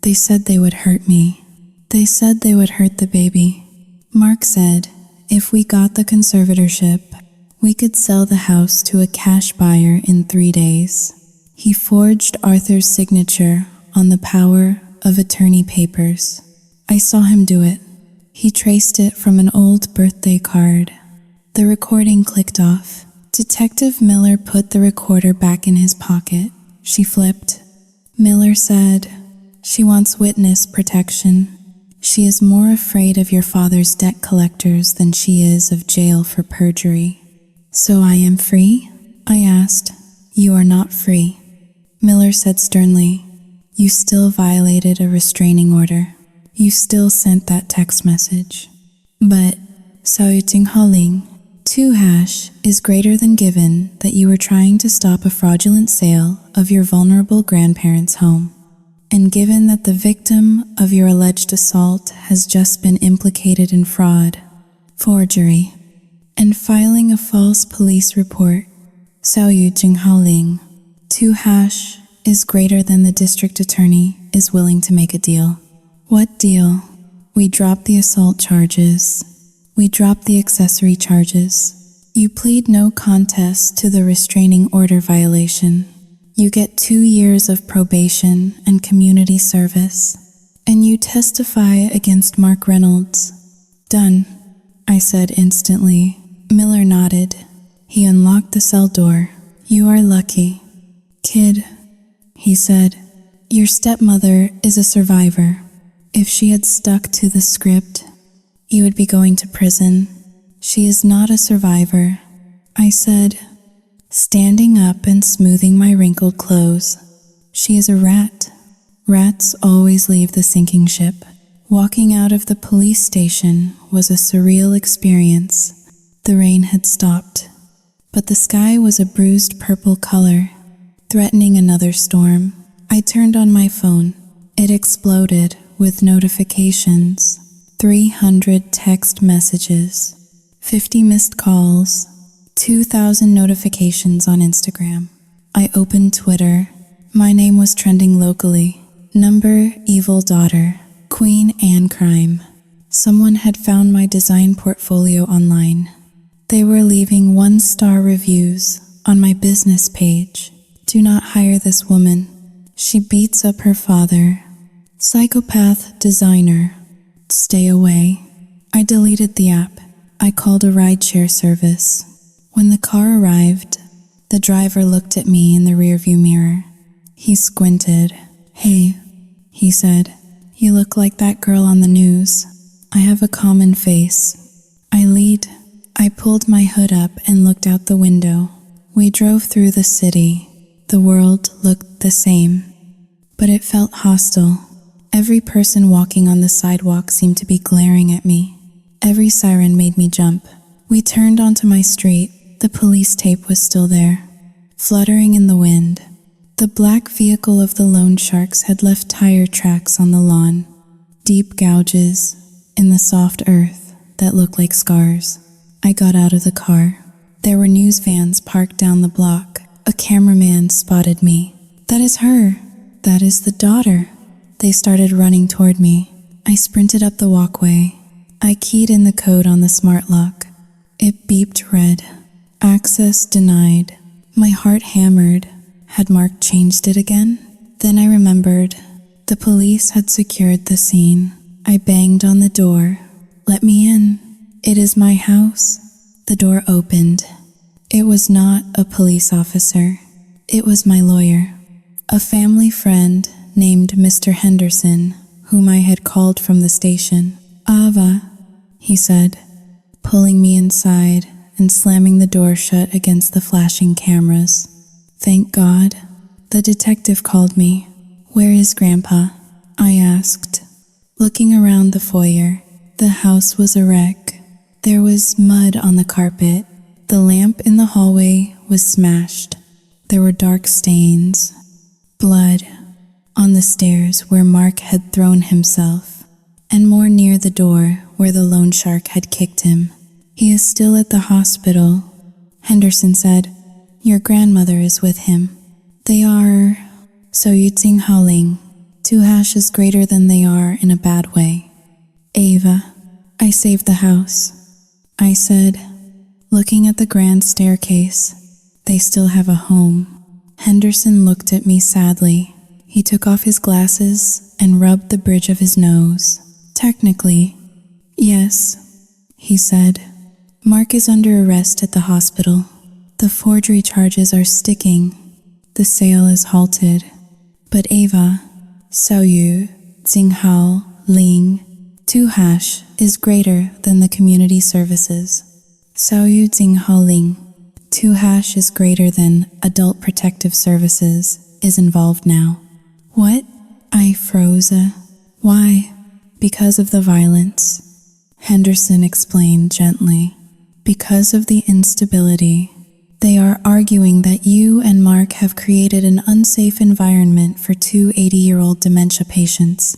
They said they would hurt me. They said they would hurt the baby. Mark said, if we got the conservatorship, we could sell the house to a cash buyer in 3 days. He forged Arthur's signature on the power of attorney papers. I saw him do it. He traced it from an old birthday card. The recording clicked off. Detective Miller put the recorder back in his pocket. She flipped. Miller said, she wants witness protection. She is more afraid of your father's debt collectors than she is of jail for perjury. So I am free? I asked. You are not free. Miller said sternly, you still violated a restraining order. You still sent that text message. But, Saoting 2# is greater than given that you were trying to stop a fraudulent sale of your vulnerable grandparents' home. And given that the victim of your alleged assault has just been implicated in fraud, forgery, and filing a false police report, Saoting 2# is greater than the district attorney is willing to make a deal. What deal? We drop the assault charges. We drop the accessory charges. You plead no contest to the restraining order violation. You get 2 years of probation and community service. And you testify against Mark Reynolds. Done, I said instantly. Miller nodded. He unlocked the cell door. You are lucky. Kid, he said, your stepmother is a survivor. If she had stuck to the script, you would be going to prison. She is not a survivor, I said, standing up and smoothing my wrinkled clothes. She is a rat. Rats always leave the sinking ship. Walking out of the police station was a surreal experience. The rain had stopped, but the sky was a bruised purple color, threatening another storm. I turned on my phone. It exploded with notifications. 300 text messages, 50 missed calls, 2,000 notifications on Instagram. I opened Twitter. My name was trending locally. Number evil daughter, Queen Anne crime. Someone had found my design portfolio online. They were leaving 1-star reviews on my business page. Do not hire this woman. She beats up her father. Psychopath designer. Stay away. I deleted the app. I called a rideshare service. When the car arrived, the driver looked at me in the rearview mirror. He squinted. Hey, he said, you look like that girl on the news. I have a common face. I lead. I pulled my hood up and looked out the window. We drove through the city. The world looked the same, but it felt hostile. Every person walking on the sidewalk seemed to be glaring at me. Every siren made me jump. We turned onto my street. The police tape was still there, fluttering in the wind. The black vehicle of the loan sharks had left tire tracks on the lawn, deep gouges in the soft earth that looked like scars. I got out of the car. There were news vans parked down the block. A cameraman spotted me. That is her. That is the daughter. They started running toward me. I sprinted up the walkway. I keyed in the code on the smart lock. It beeped red. Access denied. My heart hammered. Had Mark changed it again? Then I remembered. The police had secured the scene. I banged on the door. "Let me in. It is my house." The door opened. It was not a police officer. It was my lawyer. A family friend named Mr. Henderson, whom I had called from the station. "Ava," he said, pulling me inside and slamming the door shut against the flashing cameras. "Thank God." The detective called me. "Where is Grandpa?" I asked. Looking around the foyer, the house was a wreck. There was mud on the carpet. The lamp in the hallway was smashed. There were dark stains, blood, on the stairs where Mark had thrown himself, and more near the door where the loan shark had kicked him. "He is still at the hospital," Henderson said. "Your grandmother is with him. They are so Yuting Haoling, 2 hashes greater than they are in a bad way." "Ava, I saved the house," I said, looking at the grand staircase. "They still have a home." Henderson looked at me sadly. He took off his glasses and rubbed the bridge of his nose. "Technically, yes," he said. "Mark is under arrest at the hospital. The forgery charges are sticking. The sale is halted. But Ava, Xiaoyu, Jinghao, Ling, 2 hash is greater than the community services. Xiaoyu Jinghao Ling, 2 hash is greater than adult protective services is involved now." "What?" I froze. "Why?" "Because of the violence," Henderson explained gently. "Because of the instability. They are arguing that you and Mark have created an unsafe environment for 2 80-year-old dementia patients.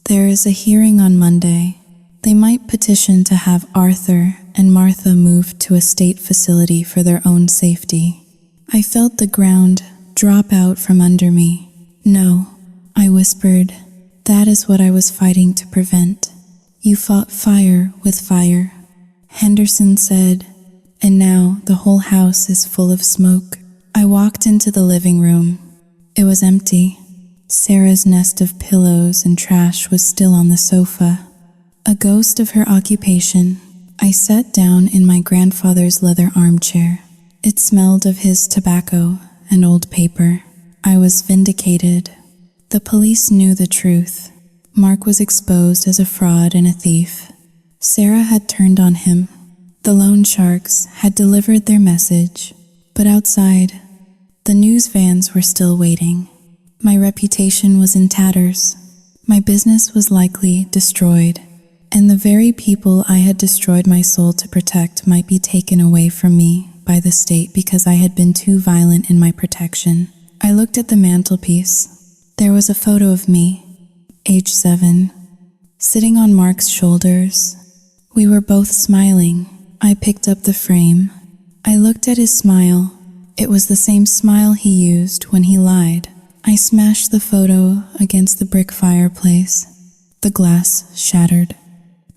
There is a hearing on Monday. They might petition to have Arthur and Martha moved to a state facility for their own safety." I felt the ground drop out from under me. "No," I whispered. "That is what I was fighting to prevent. You fought fire with fire." Henderson said, "And now the whole house is full of smoke." I walked into the living room. It was empty. Sarah's nest of pillows and trash was still on the sofa, a ghost of her occupation. I sat down in my grandfather's leather armchair. It smelled of his tobacco and old paper. I was vindicated. The police knew the truth. Mark was exposed as a fraud and a thief. Sarah had turned on him. The loan sharks had delivered their message, but outside, the news vans were still waiting. My reputation was in tatters. My business was likely destroyed, and the very people I had destroyed my soul to protect might be taken away from me by the state because I had been too violent in my protection. I looked at the mantelpiece. There was a photo of me, age 7, sitting on Mark's shoulders. We were both smiling. I picked up the frame. I looked at his smile. It was the same smile he used when he lied. I smashed the photo against the brick fireplace. The glass shattered,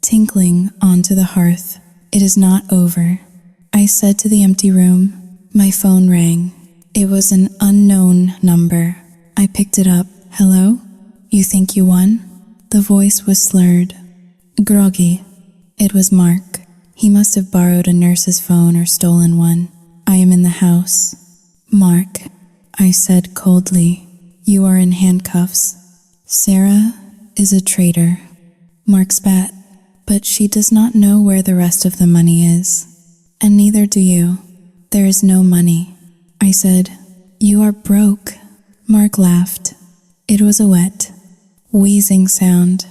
tinkling onto the hearth. "It is not over," I said to the empty room. My phone rang. It was an unknown number. I picked it up. "Hello? You think you won?" The voice was slurred, groggy. It was Mark. He must have borrowed a nurse's phone or stolen one. "I am in the house." "Mark," I said coldly, "you are in handcuffs. Sarah is a traitor." Mark spat. "But she does not know where the rest of the money is. And neither do you. There is no money." I said, "You are broke." Mark laughed. It was a wet, wheezing sound.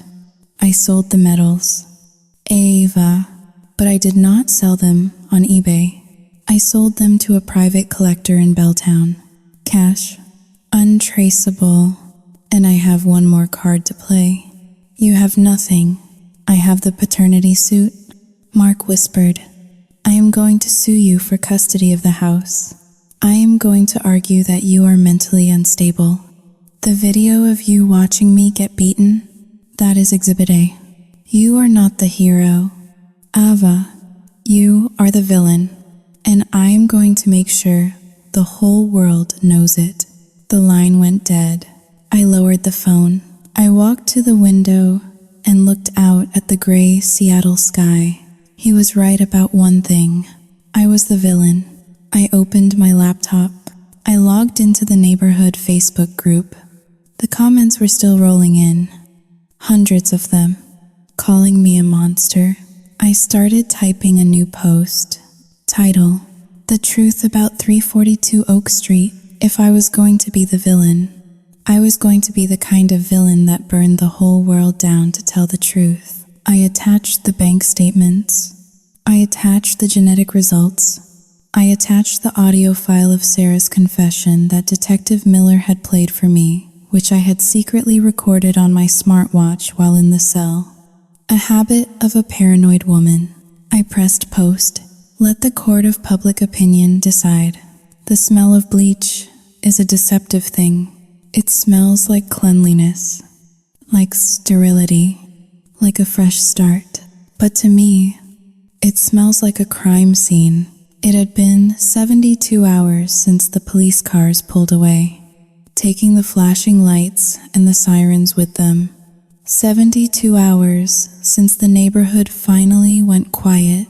"I sold the medals, Ava, but I did not sell them on eBay. I sold them to a private collector in Belltown. Cash, untraceable, and I have one more card to play. You have nothing. I have the paternity suit." Mark whispered, "I am going to sue you for custody of the house. I am going to argue that you are mentally unstable. The video of you watching me get beaten, that is Exhibit A. You are not the hero. Ava, you are the villain, and I am going to make sure the whole world knows it." The line went dead. I lowered the phone. I walked to the window and looked out at the gray Seattle sky. He was right about one thing. I was the villain. I opened my laptop. I logged into the neighborhood Facebook group. The comments were still rolling in. Hundreds of them, calling me a monster. I started typing a new post. Title: The Truth About 342 Oak Street. If I was going to be the villain, I was going to be the kind of villain that burned the whole world down to tell the truth. I attached the bank statements. I attached the genetic results. I attached the audio file of Sarah's confession that Detective Miller had played for me, which I had secretly recorded on my smartwatch while in the cell. A habit of a paranoid woman. I pressed post. Let the court of public opinion decide. The smell of bleach is a deceptive thing. It smells like cleanliness, like sterility, like a fresh start. But to me, it smells like a crime scene. It had been 72 hours since the police cars pulled away, taking the flashing lights and the sirens with them. 72 hours since the neighborhood finally went quiet.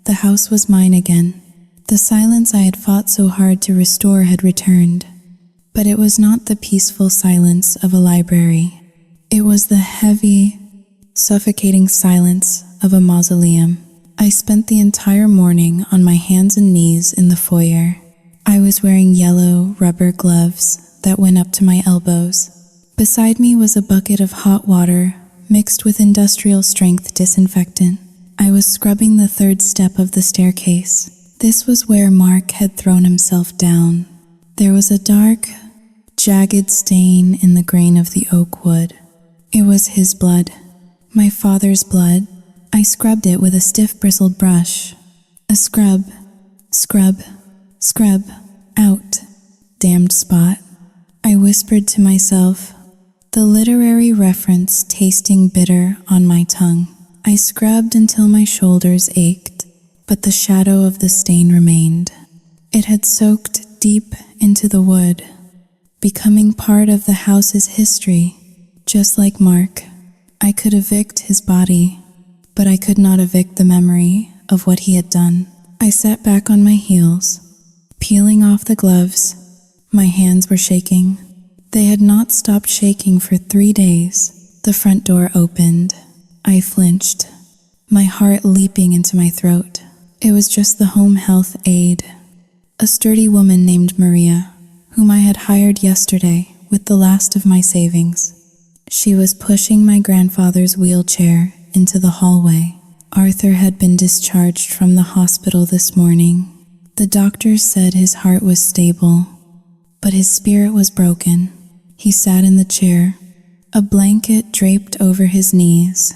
The house was mine again. The silence I had fought so hard to restore had returned. But it was not the peaceful silence of a library. It was the heavy, suffocating silence of a mausoleum. I spent the entire morning on my hands and knees in the foyer. I was wearing yellow rubber gloves that went up to my elbows. Beside me was a bucket of hot water mixed with industrial-strength disinfectant. I was scrubbing the third step of the staircase. This was where Mark had thrown himself down. There was a dark, jagged stain in the grain of the oak wood. It was his blood, my father's blood. I scrubbed it with a stiff bristled brush. A scrub, scrub, scrub, out, damned spot. I whispered to myself, the literary reference tasting bitter on my tongue. I scrubbed until my shoulders ached, but the shadow of the stain remained. It had soaked deep into the wood, becoming part of the house's history. Just like Mark, I could evict his body, but I could not evict the memory of what he had done. I sat back on my heels, peeling off the gloves. My hands were shaking. They had not stopped shaking for 3 days. The front door opened. I flinched, my heart leaping into my throat. It was just the home health aide, a sturdy woman named Maria, whom I had hired yesterday with the last of my savings. She was pushing my grandfather's wheelchair into the hallway. Arthur had been discharged from the hospital this morning. The doctors said his heart was stable, but his spirit was broken. He sat in the chair, a blanket draped over his knees,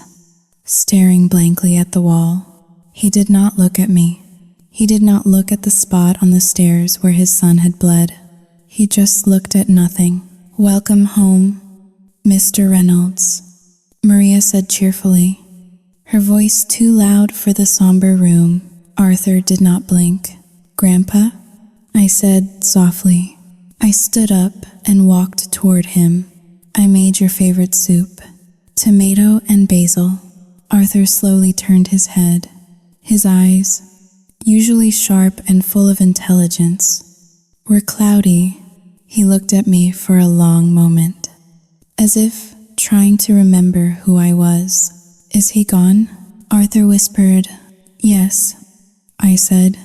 staring blankly at the wall. He did not look at me. He did not look at the spot on the stairs where his son had bled. He just looked at nothing. "Welcome home, Mr. Reynolds," Maria said cheerfully, her voice too loud for the somber room. Arthur did not blink. "Grandpa?" I said softly. I stood up and walked toward him. "I made your favorite soup, tomato and basil." Arthur slowly turned his head. His eyes, usually sharp and full of intelligence, were cloudy. He looked at me for a long moment, as if trying to remember who I was. "Is he gone?" Arthur whispered. "Yes," I said,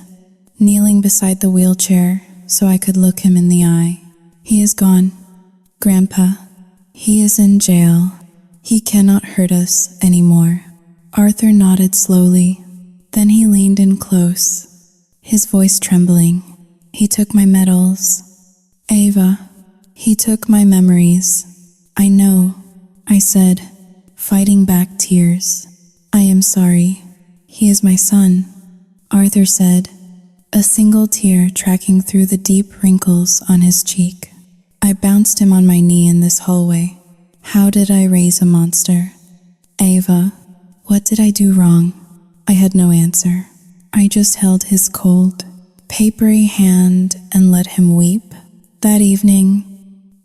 kneeling beside the wheelchair so I could look him in the eye. "He is gone, Grandpa. He is in jail. He cannot hurt us anymore." Arthur nodded slowly. Then he leaned in close, his voice trembling. "He took my medals, Ava. He took my memories." "I know," I said, fighting back tears. "I am sorry. He is my son," Arthur said, a single tear tracking through the deep wrinkles on his cheek. I bounced him on my knee in this hallway. How did I raise a monster? Ava, what did I do wrong? I had no answer. I just held his cold, papery hand and let him weep. That evening,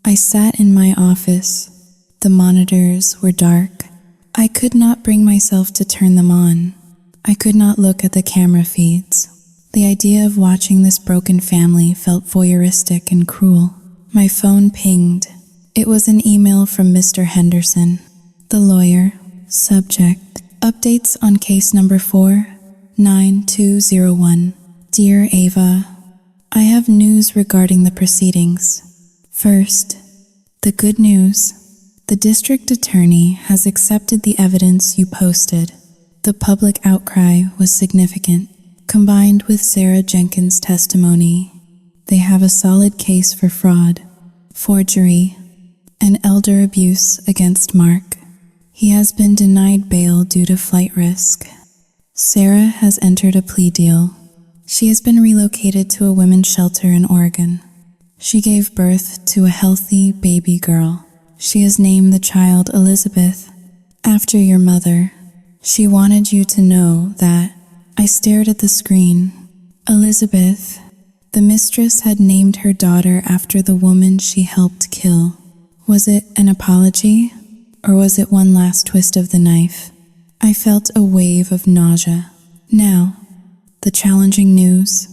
I sat in my office. The monitors were dark. I could not bring myself to turn them on. I could not look at the camera feeds. The idea of watching this broken family felt voyeuristic and cruel. My phone pinged. It was an email from Mr. Henderson, the lawyer. Subject: updates on case number 49201. Dear Ava, I have news regarding the proceedings. First, the good news. The district attorney has accepted the evidence you posted. The public outcry was significant. Combined with Sarah Jenkins' testimony, they have a solid case for fraud, forgery, and elder abuse against Mark. He has been denied bail due to flight risk. Sarah has entered a plea deal. She has been relocated to a women's shelter in Oregon. She gave birth to a healthy baby girl. She has named the child Elizabeth, after your mother. She wanted you to know that. I stared at the screen. Elizabeth, the mistress, had named her daughter after the woman she helped kill. Was it an apology, or was it one last twist of the knife? I felt a wave of nausea. Now, the challenging news.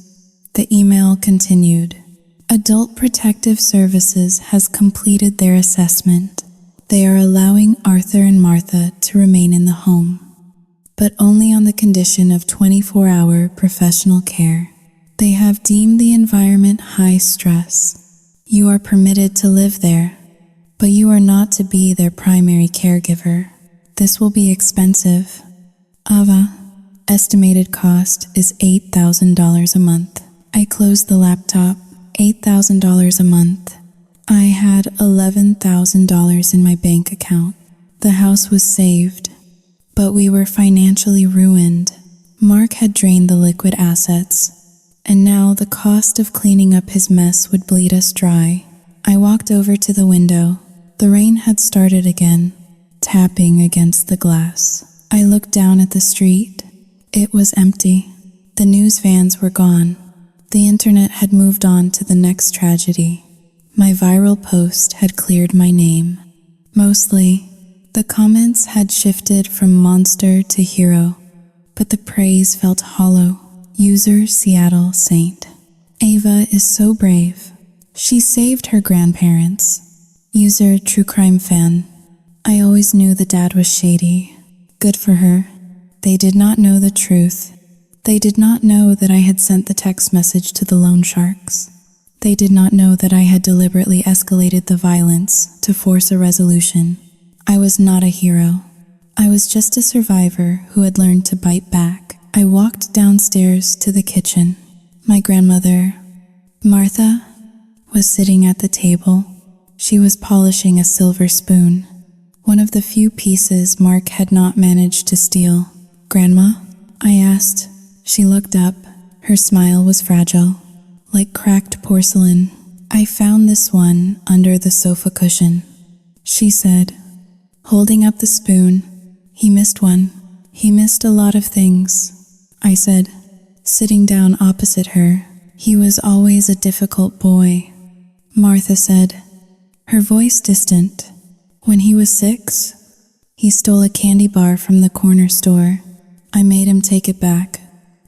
The email continued. Adult Protective Services has completed their assessment. They are allowing Arthur and Martha to remain in the home, but only on the condition of 24-hour professional care. They have deemed the environment high stress. You are permitted to live there, but you are not to be their primary caregiver. This will be expensive. Ava, estimated cost is $8,000 a month. I closed the laptop. $8,000 a month. I had $11,000 in my bank account. The house was saved, but we were financially ruined. Mark had drained the liquid assets, and now the cost of cleaning up his mess would bleed us dry. I walked over to the window. The rain had started again, tapping against the glass. I looked down at the street. It was empty. The news vans were gone. The internet had moved on to the next tragedy. My viral post had cleared my name. Mostly, the comments had shifted from monster to hero, but the praise felt hollow. User Seattle Saint. Ava is so brave. She saved her grandparents. User True Crime Fan. I always knew the dad was shady. Good for her. They did not know the truth. They did not know that I had sent the text message to the loan sharks. They did not know that I had deliberately escalated the violence to force a resolution. I was not a hero. I was just a survivor who had learned to bite back. I walked downstairs to the kitchen. My grandmother, Martha, was sitting at the table. She was polishing a silver spoon, one of the few pieces Mark had not managed to steal. Grandma? I asked. She looked up. Her smile was fragile, like cracked porcelain. I found this one under the sofa cushion, she said, holding up the spoon. He missed one. He missed a lot of things, I said, sitting down opposite her. He was always a difficult boy, Martha said, her voice distant. When he was 6, he stole a candy bar from the corner store. I made him take it back.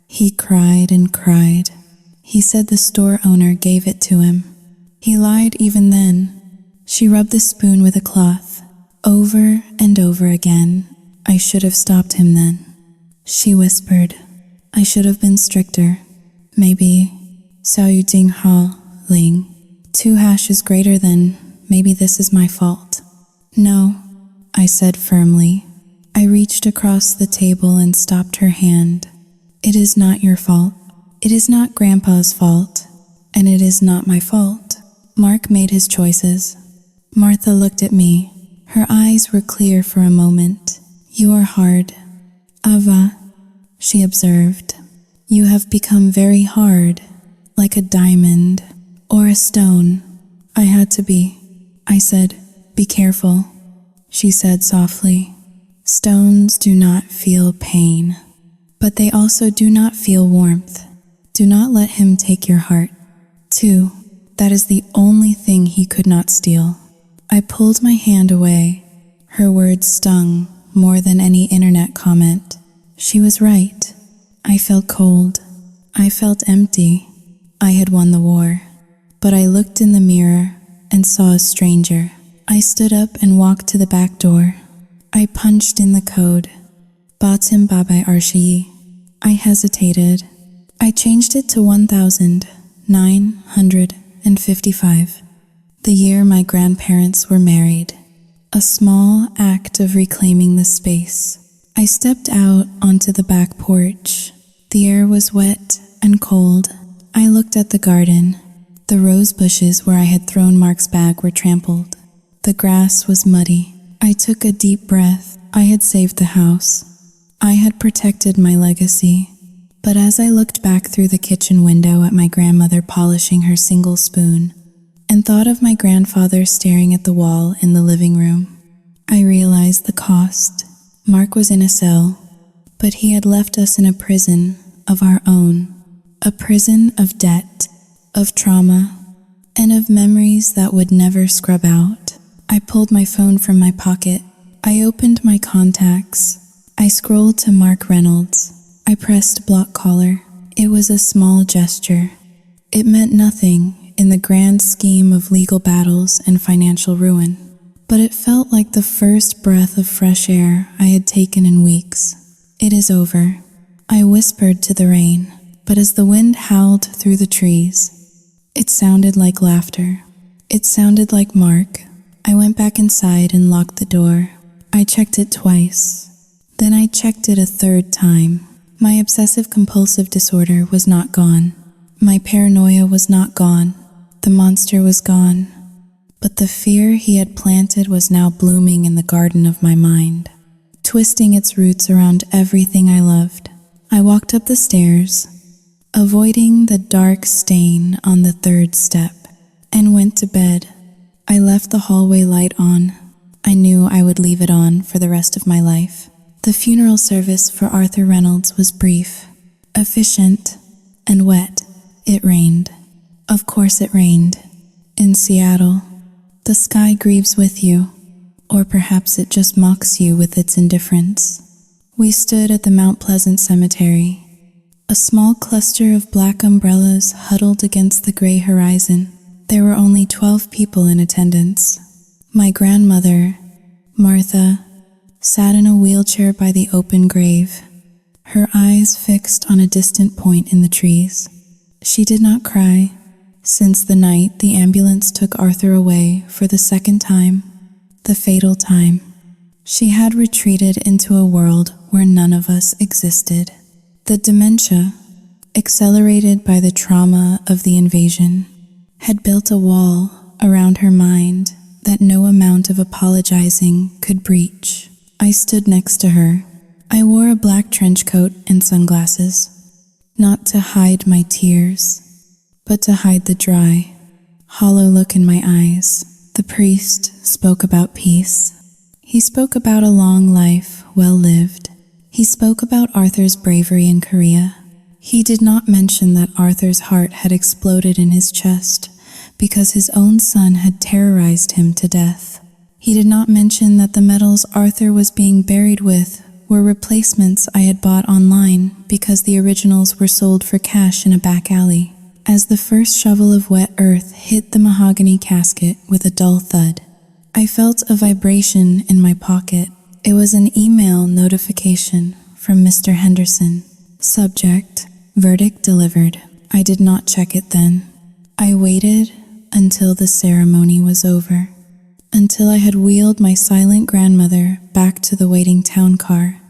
He cried and cried. He said the store owner gave it to him. He lied even then. She rubbed the spoon with a cloth, over and over again. I should have stopped him then. She whispered, I should have been stricter. Maybe, Xiao Yu Ding Ha Ling. 2 hashes greater than, maybe this is my fault. No, I said firmly. I reached across the table and stopped her hand. It is not your fault. It is not Grandpa's fault. And it is not my fault. Mark made his choices. Martha looked at me. Her eyes were clear for a moment. You are hard. Ava, she observed. You have become very hard, like a diamond or a stone. I had to be. I said, be careful. She said softly. Stones do not feel pain, but they also do not feel warmth. Do not let him take your heart. 2. That is the only thing he could not steal. I pulled my hand away. Her words stung more than any internet comment. She was right. I felt cold. I felt empty. I had won the war. But I looked in the mirror and saw a stranger. I stood up and walked to the back door. I punched in the code. Batim Babai Arshayi. I hesitated. I changed it to 1955. The year my grandparents were married. A small act of reclaiming the space. I stepped out onto the back porch. The air was wet and cold. I looked at the garden. The rose bushes where I had thrown Mark's bag were trampled. The grass was muddy. I took a deep breath. I had saved the house. I had protected my legacy. But as I looked back through the kitchen window at my grandmother polishing her single spoon, and thought of my grandfather staring at the wall in the living room, I realized the cost. Mark was in a cell, but he had left us in a prison of our own. A prison of debt, of trauma, and of memories that would never scrub out. I pulled my phone from my pocket. I opened my contacts. I scrolled to Mark Reynolds. I pressed block caller. It was a small gesture. It meant nothing in the grand scheme of legal battles and financial ruin, but it felt like the first breath of fresh air I had taken in weeks. It is over. I whispered to the rain, but as the wind howled through the trees, it sounded like laughter. It sounded like Mark. I went back inside and locked the door. I checked it twice. Then I checked it a third time. My obsessive-compulsive disorder was not gone. My paranoia was not gone. The monster was gone. But the fear he had planted was now blooming in the garden of my mind, twisting its roots around everything I loved. I walked up the stairs, avoiding the dark stain on the third step, and went to bed. I left the hallway light on. I knew I would leave it on for the rest of my life. The funeral service for Arthur Reynolds was brief, efficient, and wet. It rained. Of course it rained. In Seattle, the sky grieves with you, or perhaps it just mocks you with its indifference. We stood at the Mount Pleasant Cemetery, a small cluster of black umbrellas huddled against the gray horizon. There were only 12 people in attendance. My grandmother, Martha, sat in a wheelchair by the open grave, her eyes fixed on a distant point in the trees. She did not cry. Since the night the ambulance took Arthur away for the second time, the fatal time, she had retreated into a world where none of us existed. The dementia, accelerated by the trauma of the invasion, had built a wall around her mind that no amount of apologizing could breach. I stood next to her. I wore a black trench coat and sunglasses, not to hide my tears, but to hide the dry, hollow look in my eyes. The priest spoke about peace. He spoke about a long life well lived. He spoke about Arthur's bravery in Korea. He did not mention that Arthur's heart had exploded in his chest because his own son had terrorized him to death. He did not mention that the medals Arthur was being buried with were replacements I had bought online because the originals were sold for cash in a back alley. As the first shovel of wet earth hit the mahogany casket with a dull thud, I felt a vibration in my pocket. It was an email notification from Mr. Henderson. Subject, verdict delivered. I did not check it then. I waited until the ceremony was over, until I had wheeled my silent grandmother back to the waiting town car,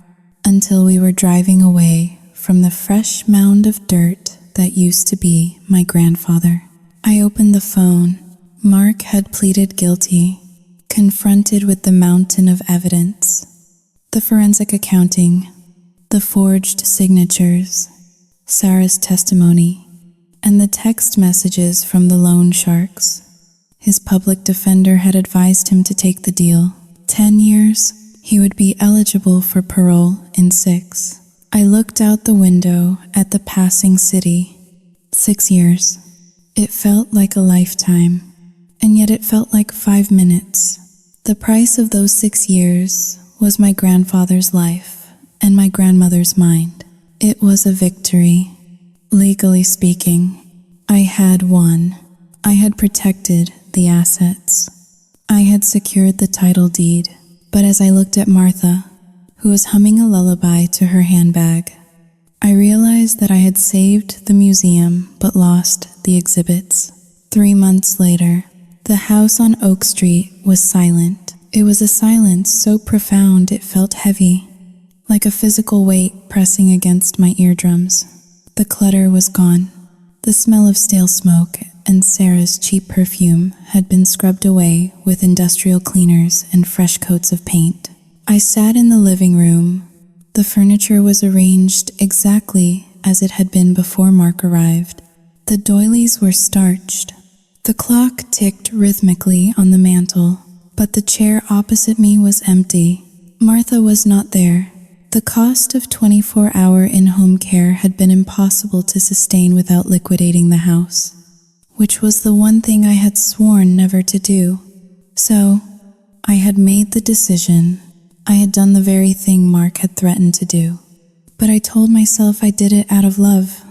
until we were driving away from the fresh mound of dirt that used to be my grandfather. I opened the phone. Mark had pleaded guilty, confronted with the mountain of evidence, the forensic accounting, the forged signatures, Sarah's testimony, and the text messages from the loan sharks. His public defender had advised him to take the deal. 10 years, he would be eligible for parole in 6. I looked out the window at the passing city. 6 years. It felt like a lifetime, and yet it felt like 5 minutes. The price of those 6 years was my grandfather's life and my grandmother's mind. It was a victory. Legally speaking, I had won. I had protected the assets. I had secured the title deed. But as I looked at Martha, who was humming a lullaby to her handbag, I realized that I had saved the museum but lost the exhibits. 3 months later, the house on Oak Street was silent. It was a silence so profound it felt heavy, like a physical weight pressing against my eardrums. The clutter was gone. The smell of stale smoke and Sarah's cheap perfume had been scrubbed away with industrial cleaners and fresh coats of paint. I sat in the living room. The furniture was arranged exactly as it had been before Mark arrived. The doilies were starched. The clock ticked rhythmically on the mantel, but the chair opposite me was empty. Martha was not there. The cost of 24-hour in-home care had been impossible to sustain without liquidating the house, which was the one thing I had sworn never to do. So, I had made the decision. I had done the very thing Mark had threatened to do. But I told myself I did it out of love,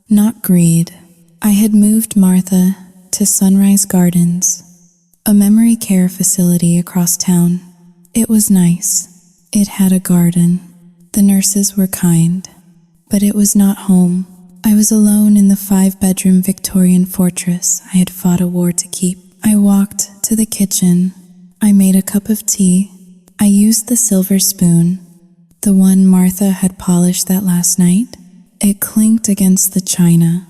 not greed. I had moved Martha to Sunrise Gardens, a memory care facility across town. It was nice. It had a garden. The nurses were kind, but it was not home. I was alone in the 5-bedroom Victorian fortress I had fought a war to keep. I walked to the kitchen. I made a cup of tea. I used the silver spoon, the one Martha had polished that last night. It clinked against the china,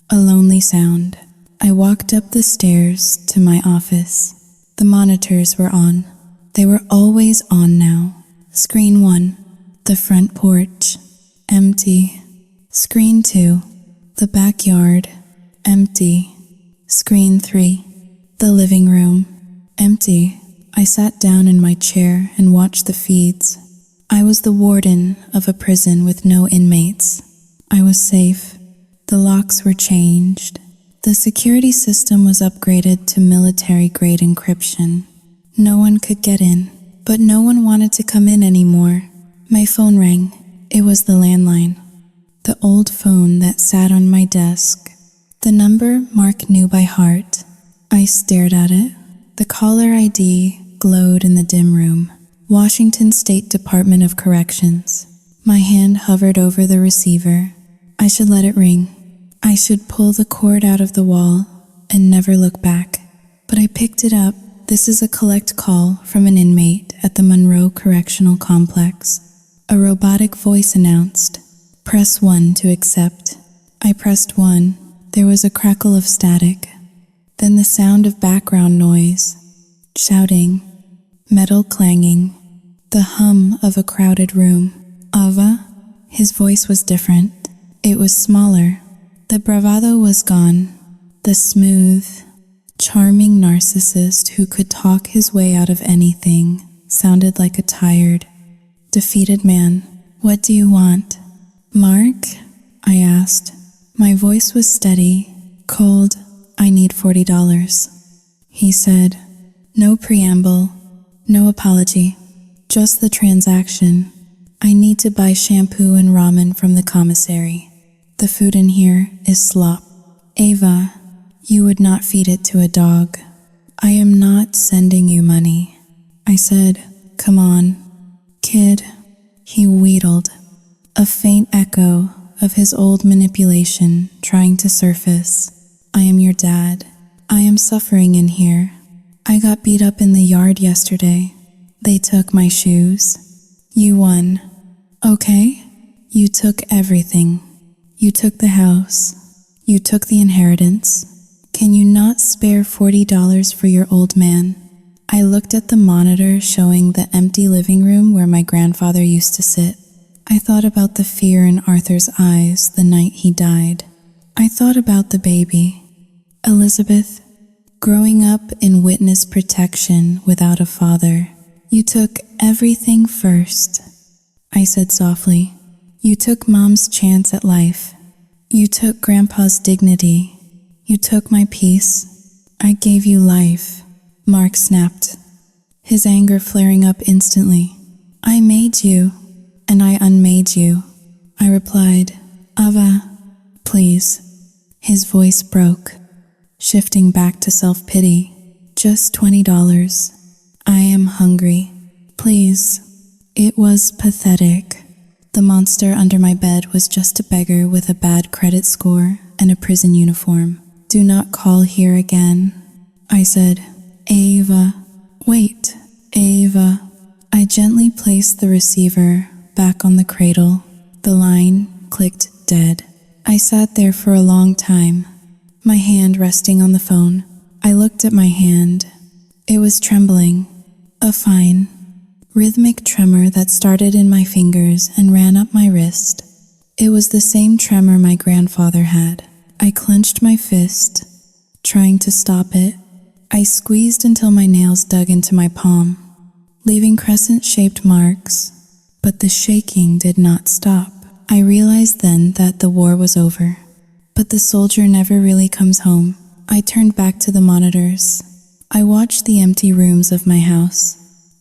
a lonely sound. I walked up the stairs to my office. The monitors were on. They were always on now. Screen 1, the front porch, empty. Screen 2, the backyard, empty. Screen 3, the living room, empty. I sat down in my chair and watched the feeds. I was the warden of a prison with no inmates. I was safe. The locks were changed. The security system was upgraded to military-grade encryption. No one could get in, but no one wanted to come in anymore. My phone rang. It was the landline, the old phone that sat on my desk. The number Mark knew by heart. I stared at it. The caller ID glowed in the dim room. Washington State Department of Corrections. My hand hovered over the receiver. I should let it ring. I should pull the cord out of the wall and never look back. But I picked it up. This is a collect call from an inmate at the Monroe Correctional Complex. A robotic voice announced, "Press 1 to accept." I pressed 1. There was a crackle of static. Then the sound of background noise, shouting, metal clanging, the hum of a crowded room. Ava? His voice was different. It was smaller. The bravado was gone. The smooth, charming narcissist who could talk his way out of anything sounded like a tired, defeated man. "What do you want?" "Mark?" I asked. My voice was steady, cold. "I need $40. He said, no preamble, no apology, just the transaction. "I need to buy shampoo and ramen from the commissary. The food in here is slop. Ava, you would not feed it to a dog. I am not sending you money." I said, "Come on, kid." He wheedled, a faint echo of his old manipulation trying to surface. "I am your dad. I am suffering in here. I got beat up in the yard yesterday. They took my shoes. You won. Okay? You took everything. You took the house. You took the inheritance. Can you not spare $40 for your old man?" I looked at the monitor showing the empty living room where my grandfather used to sit. I thought about the fear in Arthur's eyes the night he died. I thought about the baby, Elizabeth, growing up in witness protection without a father. "You took everything first," I said softly. "You took Mom's chance at life. You took Grandpa's dignity. You took my peace. I gave you life. Mark snapped, his anger flaring up instantly. I made you, and I unmade you. I replied, Ava, please. His voice broke, shifting back to self-pity. Just $20. I am hungry. Please. It was pathetic. The monster under my bed was just a beggar with a bad credit score and a prison uniform. Do not call here again. I said, Ava. Wait, Ava. I gently placed the receiver back on the cradle. The line clicked dead. I sat there for a long time, my hand resting on the phone. I looked at my hand. It was trembling, a fine, rhythmic tremor that started in my fingers and ran up my wrist. It was the same tremor my grandfather had. I clenched my fist, trying to stop it. I squeezed until my nails dug into my palm, leaving crescent-shaped marks, but the shaking did not stop. I realized then that the war was over, but the soldier never really comes home. I turned back to the monitors. I watched the empty rooms of my house.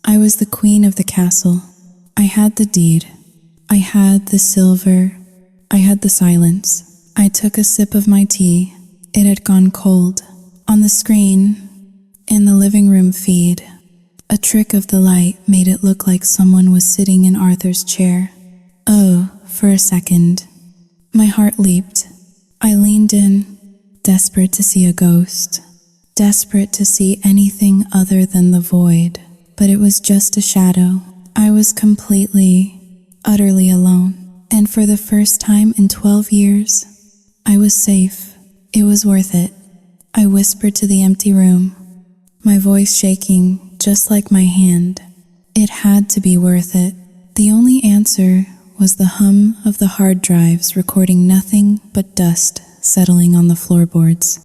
I was the queen of the castle. I had the deed. I had the silver. I had the silence. I took a sip of my tea. It had gone cold. On the screen, in the living room feed, a trick of the light made it look like someone was sitting in Arthur's chair. Oh, for a second, my heart leaped. I leaned in, desperate to see a ghost, desperate to see anything other than the void. But it was just a shadow. I was completely, utterly alone. And for the first time in 12 years, I was safe. It was worth it. I whispered to the empty room, my voice shaking just like my hand. It had to be worth it. The only answer was the hum of the hard drives recording nothing but dust settling on the floorboards.